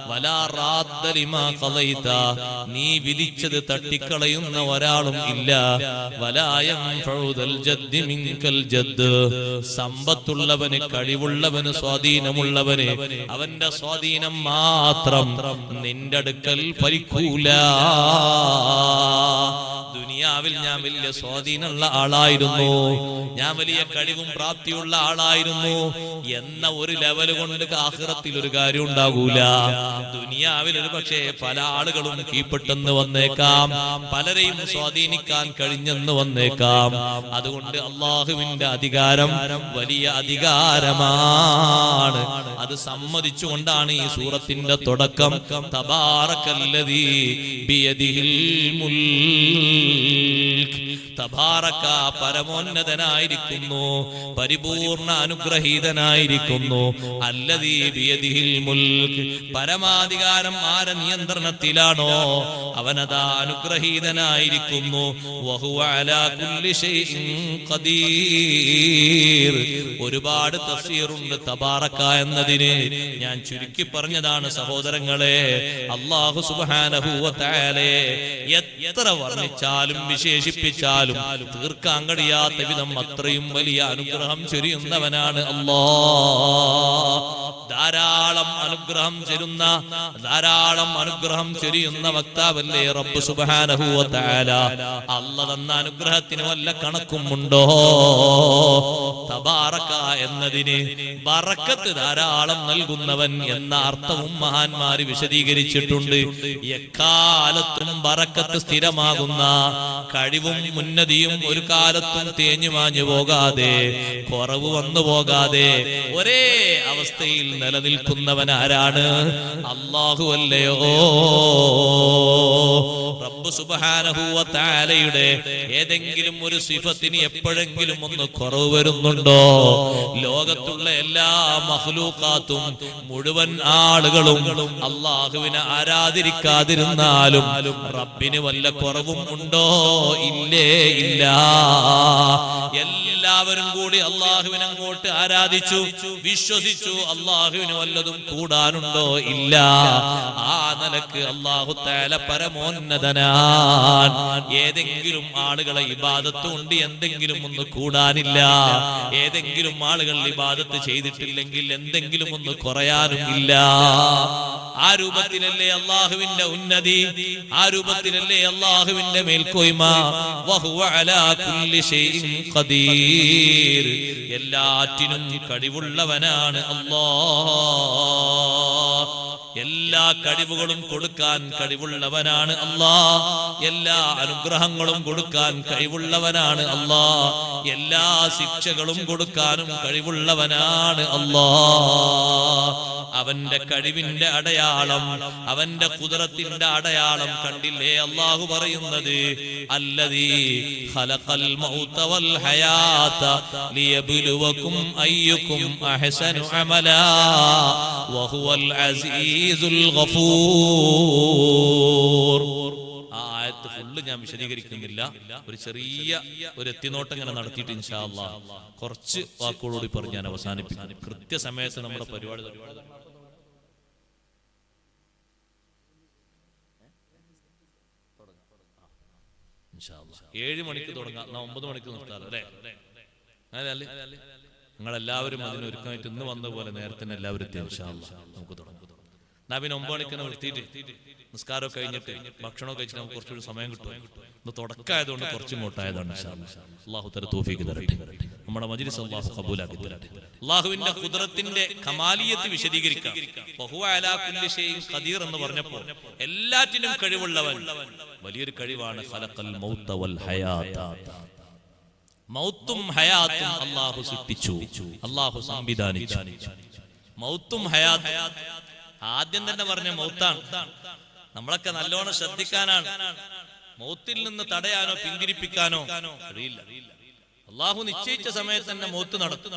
വലാ റാദ്ദ ലിമാ ഖളൈത, നീ വിധിച്ചത് തട്ടിക്കളയുന്ന ഒരാളും ഇല്ല. വലാ യൻഫഉ ദൽ ജദ്ദി മിൻകൽ ജദ്ദ്, സമ്പത്തുള്ളവന്, കഴിവുള്ളവന്, സ്വാധീനമുള്ളവന് അവന്റെ സ്വാധീനം മാത്രം നിന്റെ അടുക്കൽ ഫലിക്കൂല. ദുനിയാവിൽ ഞാൻ വലിയ സ്വാധീനമുള്ള ആളായിരുന്നു, ഞാൻ വലിയ കഴിവും പ്രാപ്തിയുള്ള ആളായിരുന്നു എന്ന ഒരു ലെവൽ കൊണ്ട് ആഖിറത്തിൽ ഒരു കാര്യം ഉണ്ടാകൂല. ദുനിയാവിൽ ഒരു പക്ഷേ പല ആളുകളും കീഴ്പ്പെട്ടെന്ന് വന്നേക്കാം, പലരെയും സ്വാധീനിക്കാൻ കഴിഞ്ഞെന്ന് വന്നേക്കാം. അതുകൊണ്ട് അള്ളാഹുവിന്റെ അധികാരം വലിയ അധികാരമാണ്. അത് സമ്മതിച്ചുകൊണ്ടാണ് ഈ സൂറത്തിന്റെ തുടക്കം. തബാറക്കല്ലദീ ബിയദിഹിൽ മുൽക്ക്. തബാറക, പരമോന്നതനായിരിക്കുന്നു, പരിപൂർണ അനുഗ്രഹീതനായിരിക്കുന്നു. അല്ലദീ ബിയദിഹിൽ മുൽക്ക്, പരമാധികാരം ആരെ നിയന്ത്രണത്തിലാണോ അവനതാ അനുഗ്രഹീതനായിരിക്കുന്നു. വഹുവ അലാ കുല്ലി ശൈഇൻ ഖദീർ. ഒരുപാട് തഫ്സീറുണ്ട് തബാറക എന്നതിന്. ഞാൻ ചുരുക്കി പറഞ്ഞതാണ് സഹോദരങ്ങളെ. അല്ലാഹു സുബ്ഹാനഹു വ തആല എത്ര വർണ്ണിച്ചാലും വിശേഷിപ്പിച്ചാലും തീർക്കാൻ കഴിയാത്ത വിധം അത്രയും വലിയ അനുഗ്രഹം ചൊരിയുന്നവനാണ് അല്ലാഹ്. ധാരാളം അനുഗ്രഹം ചൊരിയുന്ന വക്താവല്ലേ റബ്ബ് സുബ്ഹാനഹു വ തആല. അല്ലാഹ് തന്ന അനുഗ്രഹത്തിന് വല്ല കണക്കും ഉണ്ടോ? തബാറക എന്നതിന് ബറക്കത്ത്, ധാരാളം നൽകുന്നവൻ എന്ന അർത്ഥവും മഹാന്മാര് വിശദീകരിച്ചിട്ടുണ്ട്. എക്കാലത്തും ബറക്കത്ത് സ്ഥിരമാകുന്ന, കഴിവും ഉന്നതിയും ഒരു കാലത്തും തേഞ്ഞു മാഞ്ഞു പോകാതെ, കുറവ് വന്നു പോകാതെ ഒരേ അവസ്ഥയിൽ നിലനിൽക്കുന്നവൻ ആരാണ്? അല്ലാഹു അല്ലയോ? റബ്ബ് സുബ്ഹാനഹു വ തആലയുടെ ഏതെങ്കിലും ഒരു സിഫത്തിന് എപ്പോഴെങ്കിലും ഒന്ന് കുറവ് വരുന്നുണ്ടോ? ലോകത്തുള്ള എല്ലാ മഖ്ലൂഖാത്തും, മുഴുവൻ ആളുകളും അല്ലാഹുവിനെ ആരാധിക്കാതിരുന്നാലും റബ്ബിന് വല്ല കുറവും ഉണ്ടോ? ഇല്ലേ, ഇല്ല. എല്ലാവരും കൂടി അള്ളാഹുവിനെ അങ്ങോട്ട് ആരാധിച്ചു, വിശ്വസിച്ചു. അള്ളാഹുവിന് വല്ലതും കൂടാനുണ്ടോ? ഇല്ല. ആ നിലക്ക് അള്ളാഹു തആല പരമോന്നതനാൻ. ഏതെങ്കിലും ആളുകളെ ഇബാദത്ത് കൊണ്ട് എന്തെങ്കിലും ഒന്ന് കൂടാനില്ല. ഏതെങ്കിലും ആളുകൾ ഇബാദത്ത് ചെയ്തിട്ടില്ലെങ്കിൽ എന്തെങ്കിലും ഒന്ന് കുറയാനും ഇല്ല. ആ രൂപത്തിലല്ലേ അള്ളാഹുവിന്റെ ഉന്നതി, ആ രൂപത്തിലല്ലേ അള്ളാഹുവിന്റെ മേൽക്കോയ്മ. വഹുവ അലാ കുല്ലി ഷൈഇൻ ഖദീർ. എല്ലാറ്റിനും കഴിവുള്ളവനാണ് അല്ലാഹ്. എല്ലാ കഴിവുകളും കൊടുക്കാൻ കഴിവുള്ളവനാണ് അല്ലാഹ്. എല്ലാ അനുഗ്രഹങ്ങളും കൊടുക്കാൻ കഴിവുള്ളവനാണ് അല്ലാഹ്. എല്ലാ ശിക്ഷകളും കൊടുക്കാനും കഴിവുള്ളവനാണ് അല്ലാഹ്. അവന്റെ കഴിവിന്റെ അടയാളം, അവന്റെ ഖുദ്റത്തിന്റെ അടയാളം കണ്ടില്ലേ അല്ലാഹു പറയുന്നത്? അല്ലദീ ഖലഖൽ മൗത വൽ ഹയാത ലിയബ്ലുവകും അയ്യുകും അഹ്സനു അമലാ വഹുവൽ അസീസുൽ ഗഫൂർ. ആ ആയത്ത് ഫുള്ള് ഞാൻ വിശദീകരിക്കുന്നില്ല. ഒരു ചെറിയ ഒരു എത്തിനോട്ടം ഇങ്ങനെ നടത്തിയിട്ട് ഇൻഷാ അല്ലാഹ് കുറച്ച് വാക്കുകളോട് പറഞ്ഞ് ഞാൻ അവസാനിപ്പിക്കും. കൃത്യസമയത്ത് നമ്മുടെ പരിപാടി 7 മണിക്ക് തുടങ്ങാം, 9 മണിക്ക് നിർത്താറ് അല്ലേ? അതല്ലേ? നിങ്ങളെല്ലാവരും അതിനൊരുക്കമായിട്ട് ഇന്ന് വന്ന പോലെ നേരത്തെ എല്ലാവരും എത്തി. ഇൻഷാ അല്ലാഹ് നമുക്ക് തുടങ്ങാം. പിന്നെ 9 മണിക്ക് നിർത്തിയിട്ട് നിസ്കാരമൊക്കെ കഴിഞ്ഞിട്ട് ഭക്ഷണമൊക്കെ കഴിച്ചിട്ട് നമുക്ക് കുറച്ചുകൂടി സമയം കിട്ടും. ഇന്ന് തുടക്കമായതുകൊണ്ട് കുറച്ച് ഇങ്ങോട്ടായതാണ്. അല്ലാഹു തആല തൗഫീഖ് തരട്ടെ. നമ്മുടെ മജ്‌ലിസ് അല്ലാഹു ഖബൂലാക്കി തരട്ടെ. അല്ലാഹുവിന്റെ ഖുദ്റത്തിന്റെ കമാലിയത്ത് വിശദീകരിക്കാം. വഹുവ അലാ കുല്ലി ഷൈഇൻ ഖദീർ എന്ന് പറഞ്ഞപ്പോൾ എല്ലാറ്റിനും കഴിവുള്ളവൻ. വലിയൊരു കഴിവാണ് ഖലഖൽ മൗത വൽ ഹയാത. മൗത്തും ഹയാത്തും അല്ലാഹു സൃഷ്ടിച്ചു, അല്ലാഹു സംവിധാനിച്ചു. മൗത്തും ഹയാത്തും ആദ്യം തന്നെ പറഞ്ഞ മൗത്താണ്. നമ്മളൊക്കെ നല്ലോണം ശ്രദ്ധിക്കാനാണ്. മൗത്തിൽ നിന്ന് തടയാനോ പിന്തിരിപ്പിക്കാനോ അറിയില്ല. അല്ലാഹു നിശ്ചയിച്ച സമയത്ത് തന്നെ മൗത്ത് നടത്തും.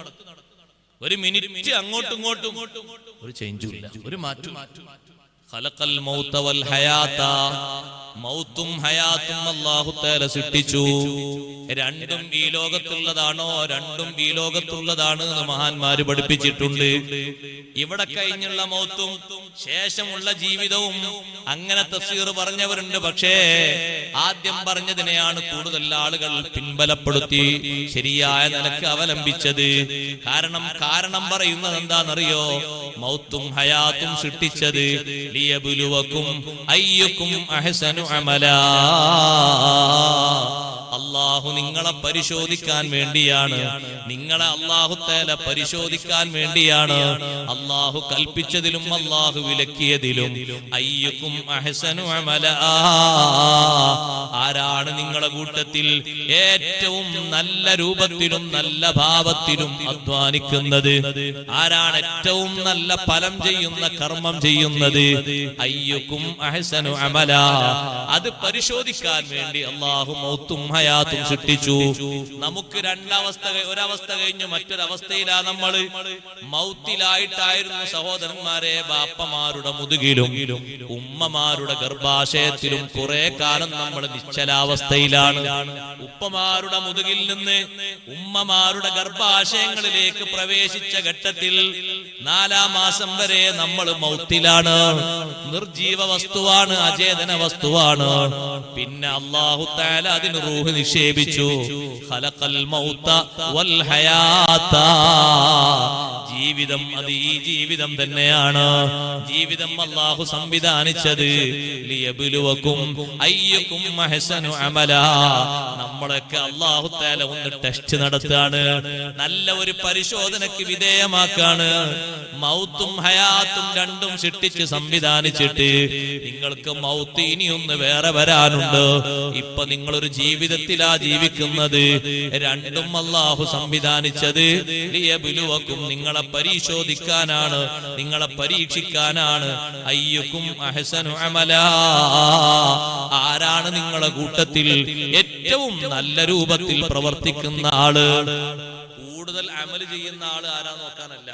ഒരു മിനിറ്റ് അങ്ങോട്ടും ഇങ്ങോട്ടും ഒരു ചേഞ്ചും ഇല്ല, ഒരു മാറ്റം. ഖലഖൽ മൗത വൽ ഹയാത. മൗത്തും ഹയാത്തും അല്ലാഹു തആല സൃഷ്ടിച്ചു. രണ്ടും ഈ ലോകത്തുള്ളതാണോ? രണ്ടും ഈ ലോകത്തുള്ളതാണ് എന്ന് മഹാന്മാര് പഠിപ്പിച്ചിട്ടുണ്ട്. ഇവിടെ കഴിഞ്ഞുള്ള മൗത്തും ശേഷമുള്ള ജീവിതവും അങ്ങനെ തഫ്സീർ പറഞ്ഞവരുണ്ട്. പക്ഷേ ആദ്യം പറഞ്ഞതിനെയാണ് കൂടുതൽ ആളുകൾ പിൻബലപ്പെടുത്തി ശരിയായ നിലക്ക് അവലംബിച്ചത്. കാരണം പറയുന്നത് എന്താണെന്നറിയോ? മൗത്തും ഹയാത്തും സൃഷ്ടിച്ചത് ലിയബ്ലുവകും അയ്യുകും അഹ്സനു അമലാ. അല്ലാഹു നിങ്ങളെ പരിശോധിക്കാൻ വേണ്ടിയാണ്. നിങ്ങളെ അല്ലാഹു തആല പരിശോധിക്കാൻ വേണ്ടിയാണ്. അല്ലാഹു കൽപ്പിച്ചതിലും അല്ലാഹു വിലക്കിയതിലും അയ്യുകും അഹ്സനു അമലാ. ആരാണ് നിങ്ങളുടെ കൂട്ടത്തിൽ ഏറ്റവും നല്ല രൂപത്തിലും നല്ല ഭാവത്തിലും അധ്വാനിക്കുന്നത്? ആരാണ് ഏറ്റവും നല്ല ഫലം ചെയ്യുന്ന കർമ്മം ചെയ്യുന്നത്? അയ്യുകും അഹ്സനു അമലാ. അത് പരിശോധിക്കാൻ വേണ്ടി അല്ലാഹു മൗത്തും ഹയാത്തും സൃഷ്ടിച്ചു. നമുക്ക് ഒരവസ്ഥ കഴിഞ്ഞു മറ്റൊരവസ്ഥയിലാ നമ്മൾ. മൗത്തിലായിട്ടായിരുന്നു സഹോദരന്മാരെ ബാപ്പമാരുടെ മുതുകിലും ഉമ്മമാരുടെ ഗർഭാശയത്തിലും കുറെ കാലം നമ്മൾ നിശ്ചലാവസ്ഥയിലാണ്. ഉപ്പമാരുടെ മുതുകിൽ നിന്ന് ഉമ്മമാരുടെ ഗർഭാശയങ്ങളിലേക്ക് പ്രവേശിച്ച ഘട്ടത്തിൽ 4-ാം മാസം വരെ നമ്മൾ മൗത്തിലാണ്. നിർജീവ വസ്തുവാണ്, അചേതന വസ്തുവാണ്. പിന്നെ അല്ലാഹു തആല അതിന് റൂഹ് നിക്ഷേപിച്ചു. ഖലഖൽ മൗത വൽ ഹയാത. ജീവിതം, അത് ഈ ജീവിതം തന്നെയാണ്. ജീവിതം അല്ലാഹു സംവിധാനിച്ചത് ലിയബ്ലുവകും അയ്യുകും അഹ്സനു അമലാ. നമ്മളൊക്കെ അല്ലാഹു തആല ഒന്ന് ടെസ്റ്റ് നടത്താണ്, നല്ല ഒരു പരിശോധനയ്ക്ക് വിധേയമാക്കാണ്. മൗത്തും ഹയാത്തും രണ്ടും സൃഷ്ടിച്ച് സംവിധാനിച്ചിട്ട് നിങ്ങൾക്ക് മൗത്ത് ഇനിയൊന്ന് വേറെ വരാനുണ്ട്. ഇപ്പൊ നിങ്ങളൊരു ജീവിതത്തിലാ ജീവിക്കുന്നത്. രണ്ടും അല്ലാഹു സംവിധാനിച്ചത് ലിയബ്ലുവകും, നിങ്ങളെ പരിശോധിക്കാനാണ്, നിങ്ങളെ പരീക്ഷിക്കാനാണ്. അയ്യുകും അഹ്സനു അമലാ. ആരാണ് നിങ്ങളെ കൂട്ടത്തിൽ ഏറ്റവും നല്ല രൂപത്തിൽ പ്രവർത്തിക്കുന്ന ആള്? കൂടുതൽ അമൽ ചെയ്യുന്ന ആള് ആരാ നോക്കാനല്ല,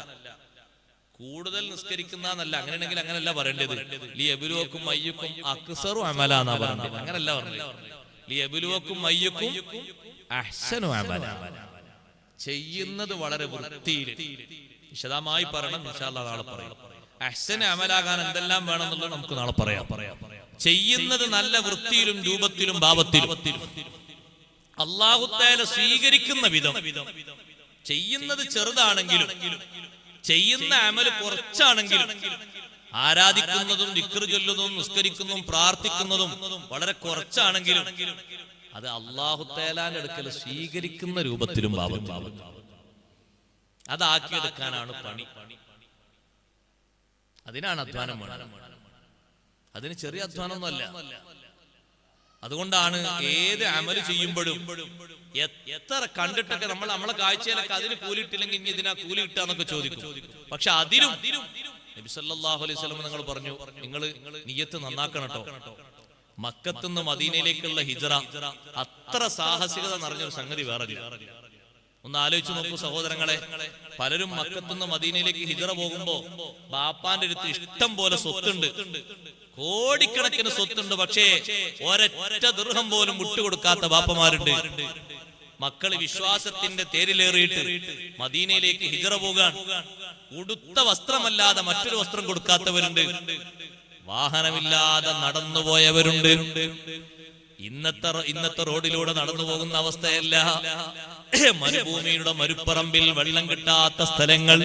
കൂടുതൽ നിസ്കരിക്കുന്നല്ല, അങ്ങനെയാണെങ്കിൽ അങ്ങനെയല്ല പറയേണ്ടത്. ലിയബ്ലുവക്കും അയ്യുക്കും അക്സറു അമലാ എന്നാ പറഞ്ഞത്, അങ്ങനെയല്ല പറഞ്ഞത്. ലിയബ്ലുവക്കും അയ്യുക്കും അഹ്സനു അമലാ, ചെയ്യുന്നത് വളരെ വൃത്തിയിൽ. വിശദമായി പറയണം, ഇൻഷാ അല്ലാഹ് നാളെ പറയാം. അഹ്സന അമലാകാൻ എന്തെല്ലാം വേണമെന്നുള്ളത് നമുക്ക് നാളെ പറയാം. ചെയ്യുന്നത് നല്ല വൃത്തിയിലും രൂപത്തിലും ഭാവത്തിലും അല്ലാഹു തആല സ്വീകരിക്കുന്ന വിധം. ചെയ്യുന്നത് ചെറുതാണെങ്കിലും ചെയ്യുന്ന അമല് കുറച്ചാണെങ്കിലും, ആരാധിക്കുന്നതും ദിക്ർ ചൊല്ലുന്നതും നിസ്കരിക്കുന്നതും പ്രാർത്ഥിക്കുന്നതും വളരെ കുറച്ചാണെങ്കിലും അത് അല്ലാഹു തആലാന്റെ അടുക്കൽ സ്വീകരിക്കുന്ന രൂപത്തിലും ഭാവത്തിലും അതാക്കിയെടുക്കാനാണ് പണി. അതിനാണ് അധ്വാനം വേണം. അതിന് ചെറിയ അധ്വാനമൊന്നുമല്ല. അതുകൊണ്ടാണ് ഏത് അമല് ചെയ്യുമ്പോഴും എത്ര കണ്ടിട്ടൊക്കെ നമ്മളെ കാഴ്ചയിലൊക്കെ അതിന് കൂലിയിട്ടില്ലെങ്കിൽ ഇനി ഇതിനാ കൂലി കിട്ടാന്നൊക്കെ ചോദിക്കും. പക്ഷെ അതിലും നബി സല്ലല്ലാഹു അലൈഹി വസല്ലം നിങ്ങൾ പറഞ്ഞു, നിങ്ങൾ നിയ്യത്ത് നന്നാക്കണം കേട്ടോ. മക്കത്തുനിന്ന് മദീനയിലേക്കുള്ള ഹിജ്റ അത്ര സാഹസികത നിറഞ്ഞൊരു സംഗതി വേറെയില്ല. ഒന്ന് ആലോചിച്ച് നോക്കൂ സഹോദരങ്ങളെ. പലരും മക്കത്തുനിന്ന് മദീനയിലേക്ക് ഹിജ്റ പോകുമ്പോ ബാപ്പാന്റെ അടുത്ത് ഇഷ്ടം പോലെ സ്വത്തുണ്ട്, കോടിക്കണക്കിന് സ്വത്തുണ്ട്. പക്ഷേ ഒരൊറ്റ ദിർഹം പോലും വിട്ടുകൊടുക്കാത്ത ബാപ്പമാരുണ്ട്. മക്കള് വിശ്വാസത്തിന്റെ തേരിലേറിയിട്ട് മദീനയിലേക്ക് ഹിജ്റ പോകാൻ ഉടുത്ത വസ്ത്രമല്ലാതെ മറ്റൊരു വസ്ത്രം കൊടുക്കാത്തവരുണ്ട്. വാഹനമില്ലാതെ നടന്നുപോയവരുണ്ട്. ഇന്നത്തെ റോഡിലൂടെ നടന്നു പോകുന്ന അവസ്ഥയല്ല. മരുഭൂമിയുടെ മരുപ്പറമ്പിൽ വെള്ളം കിട്ടാത്ത സ്ഥലങ്ങൾ,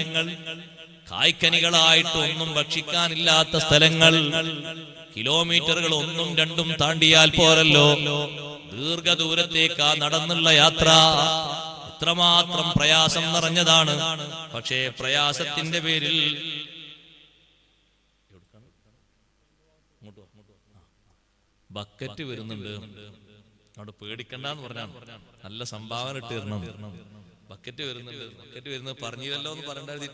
കായ്ക്കനികളായിട്ട് ഒന്നും ഭക്ഷിക്കാനില്ലാത്ത സ്ഥലങ്ങൾ, കിലോമീറ്ററുകൾ ഒന്നും രണ്ടും താണ്ടിയാൽ പോരല്ലോ, ദീർഘദൂരത്തേക്കാ നടന്നുള്ള യാത്ര. എത്രമാത്രം പ്രയാസം നിറഞ്ഞതാണ്. പക്ഷേ പ്രയാസത്തിന്റെ പേരിൽ ബക്കറ്റ് വരുന്നുണ്ട്. അവിടെ പേടിക്കണ്ടെന്ന് പറഞ്ഞാണ്, നല്ല സംഭാവന ഇട്ട് തരണം. ബക്കറ്റ് വരുന്നുണ്ട്, ബക്കറ്റ് വരുന്നത് പറഞ്ഞില്ലല്ലോ എന്ന് പറയേണ്ടത്.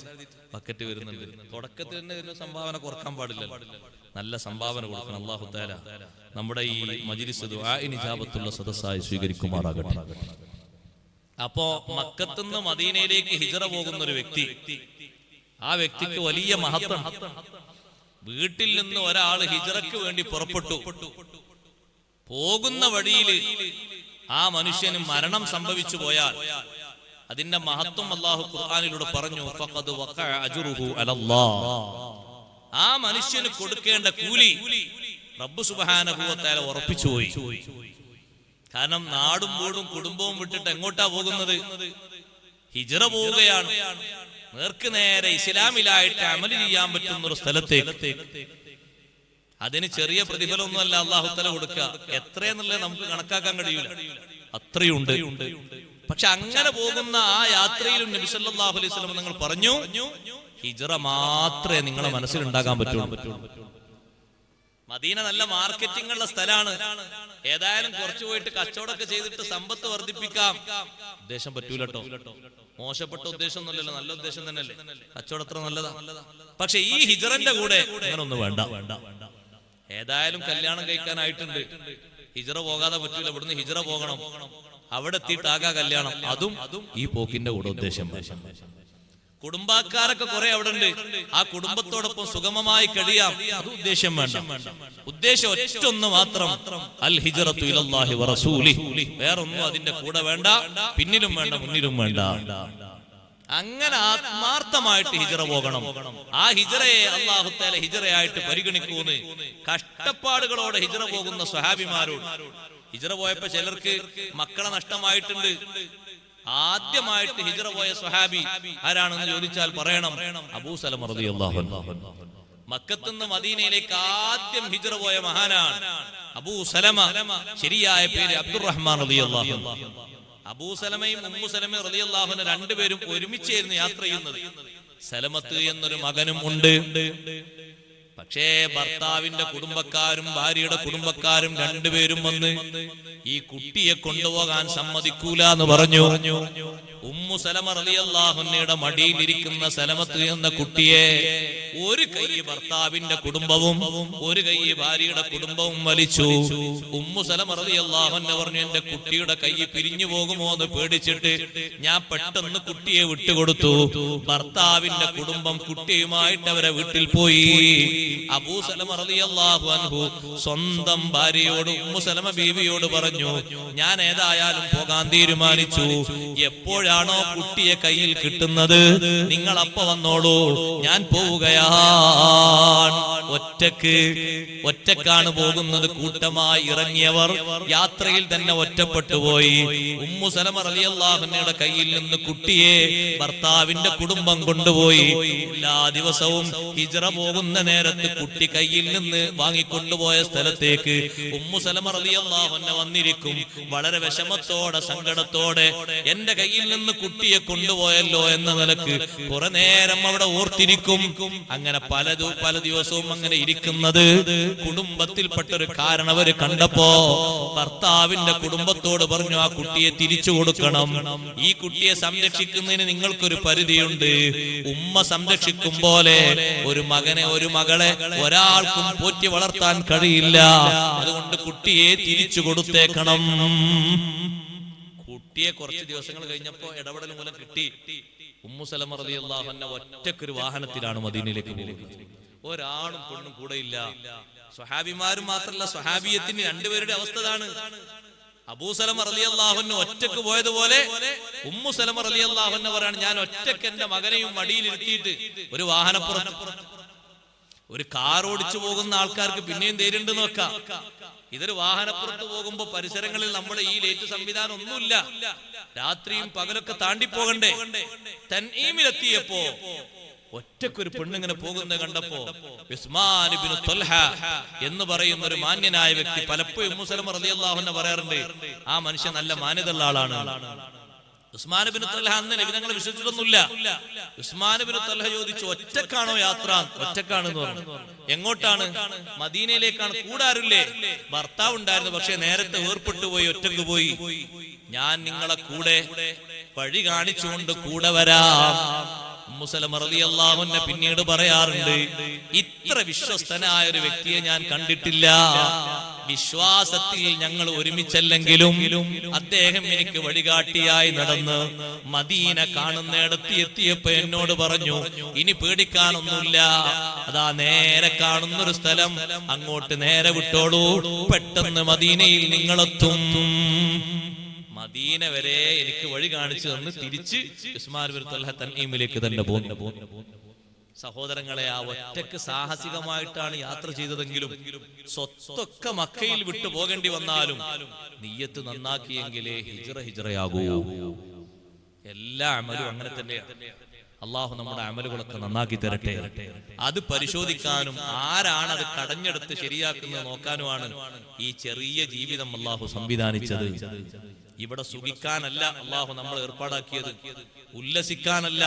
ബക്കറ്റ് വരുന്നുണ്ട്. തുടക്കത്തിൽ തന്നെ വരുന്ന സംഭാവന കുറക്കാൻ പാടില്ല, നല്ല സംഭാവന കൊടുക്കണം. അല്ലാഹു തആല നമ്മുടെ ഈ മജ്ലിസ് ദുആഇന് ഇജാബത്തുള്ള സദസ്സായി സ്വീകരിക്കുമാറാകട്ടെ. അപ്പോ മക്കത്തുനിന്ന് മദീനയിലേക്ക് ഹിജ്റ പോകുന്ന ഒരു വ്യക്തി, ആ വ്യക്തിക്ക് വലിയ മഹത്വം. വീട്ടിൽ നിന്ന് ഒരാൾ ഹിജ്റയ്ക്ക് വേണ്ടി പുറപ്പെട്ടു. പോകുന്ന വഴിയിൽ ആ മനുഷ്യന് മരണം സംഭവിച്ചു പോയാൽ അതിന്റെ മഹത്വം അല്ലാഹു ഖുർആനിലൂടെ പറഞ്ഞു, ഫഖദ് വഖഅ അജ്റുഹു അലല്ലാഹ്. ആ മനുഷ്യന് കൊടുക്കേണ്ട കൂലി റബ്ബ് സുബ്ഹാനഹു വ തആല ഉറപ്പിച്ചു പോയി. കാരണം നാടും വീടും കുടുംബവും വിട്ടിട്ട് എങ്ങോട്ടാ പോകുന്നത്? ഹിജ്റ പോവുകയാണ്. നേർക്ക് നേരെ ഇസ്ലാമിലായിട്ട് അമൽ ചെയ്യാൻ പറ്റുന്ന ഒരു സ്ഥലത്തേക്ക്. അതിന് ചെറിയ പ്രതിഫലമൊന്നുമല്ല അല്ലാഹു തആല കൊടുക്കുക. എത്രയെന്നുള്ളത് നമുക്ക് കണക്കാക്കാൻ കഴിയൂല, അത്രയുണ്ട്. പക്ഷെ അങ്ങനെ പോകുന്ന ആ യാത്രയിലും നബി സല്ലല്ലാഹു അലൈഹി വസല്ലം നിങ്ങൾ പറഞ്ഞു, ഹിജ്റ മാത്രമേ നിങ്ങളെ മനസ്സിൽ ഉണ്ടാകാൻ പറ്റുള്ളൂ. മദീന നല്ല മാർക്കറ്റിംഗ് ഉള്ള സ്ഥലമാണ്. ഏതായാലും കുറച്ചു പോയിട്ട് കച്ചവടമൊക്കെ ചെയ്തിട്ട് സമ്പത്ത് വർദ്ധിപ്പിക്കാം. ഉദ്ദേശം പറ്റൂല കേട്ടോ. മോശപ്പെട്ട ഉദ്ദേശം ഒന്നുമല്ലല്ലോ, നല്ല ഉദ്ദേശം തന്നെയല്ലേ. കച്ചവടം അത്ര നല്ലതാ. പക്ഷെ ഈ ഹിജ്റന്റെ കൂടെ അങ്ങനെ ഒന്നും വേണ്ട. ഏതായാലും കല്യാണം കഴിക്കാനായിട്ടുണ്ട്, ഹിജ്റ പോകാതെ പറ്റൂല. ഇവിടുന്ന് ഹിജ്റ പോകണം, അവിടെ എത്തിയിട്ടാകാ കല്യാണം. അതും ഈ പോക്കിന്റെ കൂടെ ഉദ്ദേശം. കുടുംബക്കാരൊക്കെ കുറെ അവിടെ ഉണ്ട്, ആ കുടുംബത്തോടൊപ്പം സുഗമമായി കഴിയാം. അത് ഉദ്ദേശം വേണ്ട. ഉദ്ദേശം ഒറ്റൊന്ന് മാത്രം, അൽ ഹിജ്റത്തു ഇലല്ലാഹി വ റസൂലിഹി. വേറൊന്നും അതിന്റെ കൂടെ വേണ്ട, പിന്നിലും വേണ്ട, മുന്നിലും വേണ്ട. അങ്ങനെ ആത്മാർത്ഥമായിട്ട് ഹിജ്റ പോകണം. ആ ഹിജ്റയെ അല്ലാഹു തആല ഹിജ്റയായിട്ട് പരിഗണിക്കൂന്ന് കഷ്ടപ്പാടുകളോടെ ഹിജ്റ പോകുന്ന സ്വഹാബിമാരോട്. ഹിജ്റ പോയപ്പോ ചിലർക്ക് മക്കളെ നഷ്ടമായിട്ടുണ്ട്. ആദ്യമായിട്ട് ഹിജ്റ പോയ സ്വഹാബി ആരാണെന്ന് ചോദിച്ചാൽ പറയണം, അബൂ സലമ റളിയല്ലാഹു അൻഹു. മക്കത്തുനിന്ന് മദീനയിലേക്ക് ആദ്യം ഹിജ്റ പോയ മഹാനാണ് അബൂ സലമ. ശരിയായ പേര് അബ്ദുറഹ്മാൻ റളിയല്ലാഹു അൻഹു. അബൂ സലമയും ഉമ്മു സലമയും റളിയല്ലാഹു അൻഹു രണ്ടുപേരും ഒരുമിച്ചായിരുന്നു യാത്ര ചെയ്യുന്നത്. സലമത്ത് എന്നൊരു മകനും ഉണ്ട്. പക്ഷേ ഭർത്താവിന്റെ കുടുംബക്കാരും ഭാര്യയുടെ കുടുംബക്കാരും രണ്ടുപേരും വന്ന് ഈ കുട്ടിയെ കൊണ്ടുപോകാൻ സമ്മതിക്കൂല എന്ന് പറഞ്ഞു. ഉമ്മു ഉമ്മു സലമ റളിയല്ലാഹു അൻഹയുടെ മടിയിലിരിക്കുന്ന സലമത്ത് എന്ന കുട്ടിയെ ഒരു കൈ ഭർത്താവിന്റെ കുടുംബവും ഒരു കൈ ഭാര്യയുടെ കുടുംബവും വലിച്ചു. ഉമ്മു സലമ റളിയല്ലാഹു അൻഹ പറഞ്ഞു, എന്റെ കുട്ടിയുടെ കൈ പിരിഞ്ഞു പോകുമോ എന്ന് പേടിച്ചിട്ട് ഞാൻ പെട്ടെന്ന് കുട്ടിയെ വിട്ടുകൊടുത്തു. ഭർത്താവിന്റെ കുടുംബം കുട്ടിയുമായിട്ട് അവരെ വീട്ടിൽ പോയി. അബൂ സലമ റളിയല്ലാഹു അൻഹു സ്വന്തം ഭാര്യയോട് ഉമ്മു സലമ ബീവിയോട് പറഞ്ഞു, ഞാൻ ഏതായാലും പോകാൻ തീരുമാനിച്ചു. എപ്പോഴാണോ കുട്ടിയെ കയ്യിൽ കിട്ടുന്നത് നിങ്ങൾ അപ്പ വന്നോളൂ, ഞാൻ പോവുകയാണ്. ഒറ്റക്കാണ് പോകുന്നത്. കൂട്ടമായി ഇറങ്ങിയവർ യാത്രയിൽ തന്നെ ഒറ്റപ്പെട്ടു പോയി. ഉമ്മു സലമ റളിയല്ലാഹു അൻഹയുടെ കയ്യിൽ നിന്ന് കുട്ടിയെ ഭർത്താവിന്റെ കുടുംബം കൊണ്ടുപോയി. എല്ലാ ദിവസവും ഹിജ്റ പോകുന്ന നേരത്ത് കുട്ടി കയ്യിൽ നിന്ന് വാങ്ങിക്കൊണ്ടുപോയ സ്ഥലത്തേക്ക് ഉമ്മു സലമ റളിയല്ലാഹു അൻഹ വന്നിരിക്കും. വളരെ വിഷമത്തോടെ സങ്കടത്തോടെ എന്റെ കയ്യിൽ നിന്ന് കുട്ടിയെ കൊണ്ടുപോയല്ലോ എന്ന നിലക്ക് കുറെ നേരം അവിടെ ഓർത്തിരിക്കും. അങ്ങനെ പല ദിവസവും അങ്ങനെ ഇരിക്കുന്നത് കുടുംബത്തിൽപ്പെട്ടൊരു കാരണവര് കണ്ടപ്പോ ഭർത്താവിന്റെ കുടുംബത്തോട് പറഞ്ഞു, ആ കുട്ടിയെ തിരിച്ചു കൊടുക്കണം. ഈ കുട്ടിയെ സംരക്ഷിക്കുന്നതിന് നിങ്ങൾക്കൊരു പരിധിയുണ്ട്. ഉമ്മ സംരക്ഷിക്കും പോലെ ഒരു മകനെ ഒരു മകളെ ഒരാൾക്കും പോറ്റി വളർത്താൻ കഴിയില്ല. അതുകൊണ്ട് കുട്ടിയെ തിരിച്ചു കൊടുത്തേക്കണം. കുട്ടിയെ കുറച്ച് ദിവസങ്ങൾ കഴിഞ്ഞപ്പോ ഇടപെടൽ മൂലം കിട്ടി. ഉമ്മു സലമ റളിയല്ലാഹു അൻഹ ഒറ്റക്കൊരു വാഹനത്തിലാണ് മദീനയിലേക്ക് പോകുന്നത്. ഒരാണും പെണ്ണും കൂടെയില്ല. സ്വഹാബിമാരും മാത്രമല്ല, സ്വഹാബിയത്തിന് രണ്ടുപേരുടെ അവസ്ഥ ഇതാണ്. അബൂ സലമ റളിയല്ലാഹു അൻഹു ഒറ്റക്ക് പോയതുപോലെ ഉമ്മു സലമ റളിയല്ലാഹു അൻഹ പറയാണ്, ഞാൻ ഒറ്റക്ക് എന്റെ മകനെയും മടിയിലിരുത്തിയിട്ട് ഒരു വാഹനപ്പുറത്ത്. ഒരു കാർ ഓടിച്ചു പോകുന്ന ആൾക്കാർക്ക് പിന്നെയും ധൈര്യമുണ്ട് നോക്കാം. ഇതൊരു വാഹനപ്പുറത്ത് പോകുമ്പോ പരിസരങ്ങളിൽ നമ്മുടെ ഈ ലൈറ്റ് സംവിധാനം ഒന്നുമില്ല. രാത്രിയും പകലൊക്കെ താണ്ടിപ്പോകണ്ടേ. തൻഈമിലെത്തിയപ്പോ ഒറ്റക്കൊരു പെണ്ണിങ്ങനെ പോകുന്നത് കണ്ടപ്പോ ഉസ്മാൻ ഇബ്നു ത്വൽഹ എന്ന് പറയുന്ന ഒരു മാന്യനായ വ്യക്തി, പലപ്പോഴും ഉമ്മു സലമ റളിയല്ലാഹു അൻഹ പറയാറുണ്ട്, ആ മനുഷ്യൻ നല്ല മാന്യതയുള്ള ആളാണ്. ഉസ്മാൻ ഇബ്നു ത്വൽഹ അന്ന് നബി തങ്ങളെ വിശ്വസിച്ചിട്ടൊന്നുമില്ല. ഉസ്മാൻ ഇബ്നു ത്വൽഹ ചോദിച്ചു, ഒറ്റക്കാണോ യാത്ര? ഒറ്റക്കാണെന്ന് പറഞ്ഞു. എങ്ങോട്ടാണ്? മദീനയിലേക്കാണ്. കൂടാറില്ലേ? ഭർത്താവ് ഉണ്ടായിരുന്നു, പക്ഷെ നേരത്തെ വേർപെട്ടു പോയി, ഒറ്റക്ക് പോയി. ഞാൻ നിങ്ങളെ കൂടെ വഴി കാണിച്ചുകൊണ്ട് കൂടെ വരാം. ഉമ്മു സലമ റളിയല്ലാഹു അൻഹ പിന്നീട് പറയാറുണ്ട്, ഇത്ര വിശ്വസ്തനായ ഒരു വ്യക്തിയെ ഞാൻ കണ്ടിട്ടില്ല. വിശ്വാസത്തിൽ ഞങ്ങൾ ഒരുമിച്ചല്ലെങ്കിലും അദ്ദേഹം എനിക്ക് വഴികാട്ടിയായി നടന്ന് മദീന കാണുന്നിടത്ത് എത്തിയപ്പോ എന്നോട് പറഞ്ഞു, ഇനി പേടിക്കാനൊന്നുമില്ല, അതാ നേരെ കാണുന്നൊരു സ്ഥലം, അങ്ങോട്ട് നേരെ വിട്ടോളൂ, പെട്ടെന്ന് മദീനയിൽ നിങ്ങളെത്തും. മദീന വരെ എനിക്ക് വഴി കാണിച്ചു തന്ന് തിരിച്ച് ഉസ്മാൻ ഇബ്നു ത്വൽഹ തൻഈമിലേക്ക് തന്നെ പോകുന്നു. സഹോദരങ്ങളെ, ആ ഒറ്റക്ക് സാഹസികമായിട്ടാണ് യാത്ര ചെയ്തതെങ്കിലും സ്വത്തൊക്കെ മക്കയിൽ വിട്ടു പോകേണ്ടി വന്നാലും നിയ്യത്ത് നന്നാക്കിയെങ്കിലേ ഹിജ്റയാകൂ. എല്ലാ അമലും അങ്ങനെ തന്നെയാണ്. അള്ളാഹു നമ്മുടെ അമലുകളൊക്കെ നന്നാക്കി തരട്ടെ. അത് പരിശോധിക്കാനും ആരാണ് അത് കടഞ്ഞെടുത്ത് ശരിയാക്കുന്നത് നോക്കാനുമാണ് ഈ ചെറിയ ജീവിതം അള്ളാഹു സംവിധാനിച്ചത്. ഇവിടെ സുഖിക്കാനല്ല അള്ളാഹു നമ്മൾ ഏർപ്പാടാക്കിയത്, ഉല്ലസിക്കാനല്ല,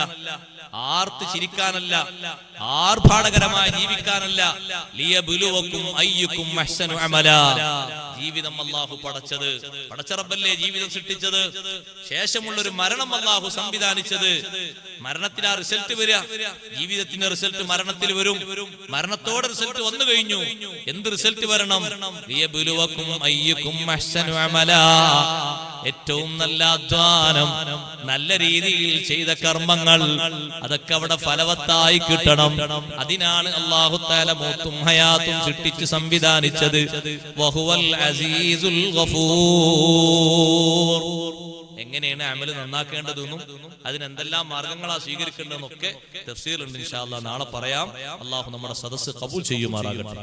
ആർത്ത് ചിരിക്കാനല്ല, ആർഭാടകരമായി ജീവിക്കാനല്ല. ലിയബ്ലുവക്കും അയ്യുക്കും അഹ്സനു അമലാ. ജീവിതം അള്ളാഹു പടച്ചത്, പടച്ച റബ്ബല്ലേ ജീവിതം സൃഷ്ടിച്ചത്. ശേഷമുള്ളൊരു മരണം അള്ളാഹു സംവിധാനിച്ചത്. മരണത്തിന് ആ റിസൾട്ട് വരിക, ജീവിതത്തിന്റെ റിസൾട്ട് മരണത്തിൽ വരും. മരണത്തോടെ റിസൾട്ട് വന്നു കഴിഞ്ഞു. എന്ത് റിസൾട്ട് വരണം? ലിയബ്ലുവക്കും അയ്യുക്കും അഹ്സനു അമലാ. ഏറ്റവും നല്ല അധ്വാനം, നല്ല രീതിയിൽ ചെയ്ത കർമ്മങ്ങൾ, അതൊക്കെ അവിടെ ഫലവത്തായി കിട്ടണം. അതിനാണ് അല്ലാഹു തആല മൗത്തും ഹയാത്തും സൃഷ്ടിച്ച് സംവിധാനിച്ചത്. വഹുവൽ അസീസുൽ ഗഫൂർ. എങ്ങനെയാണ് അമല് നന്നാക്കേണ്ടതെന്നും അതിനെന്തെല്ലാം മാർഗങ്ങളാ സ്വീകരിക്കേണ്ടതെന്നൊക്കെ തഫ്സീറുണ്ട്. ഇൻഷാ അല്ലാഹ് നാളെ പറയാം. അല്ലാഹു നമ്മുടെ സദസ്സ് ഖബൂൽ ചെയ്യുമാറാകട്ടെ.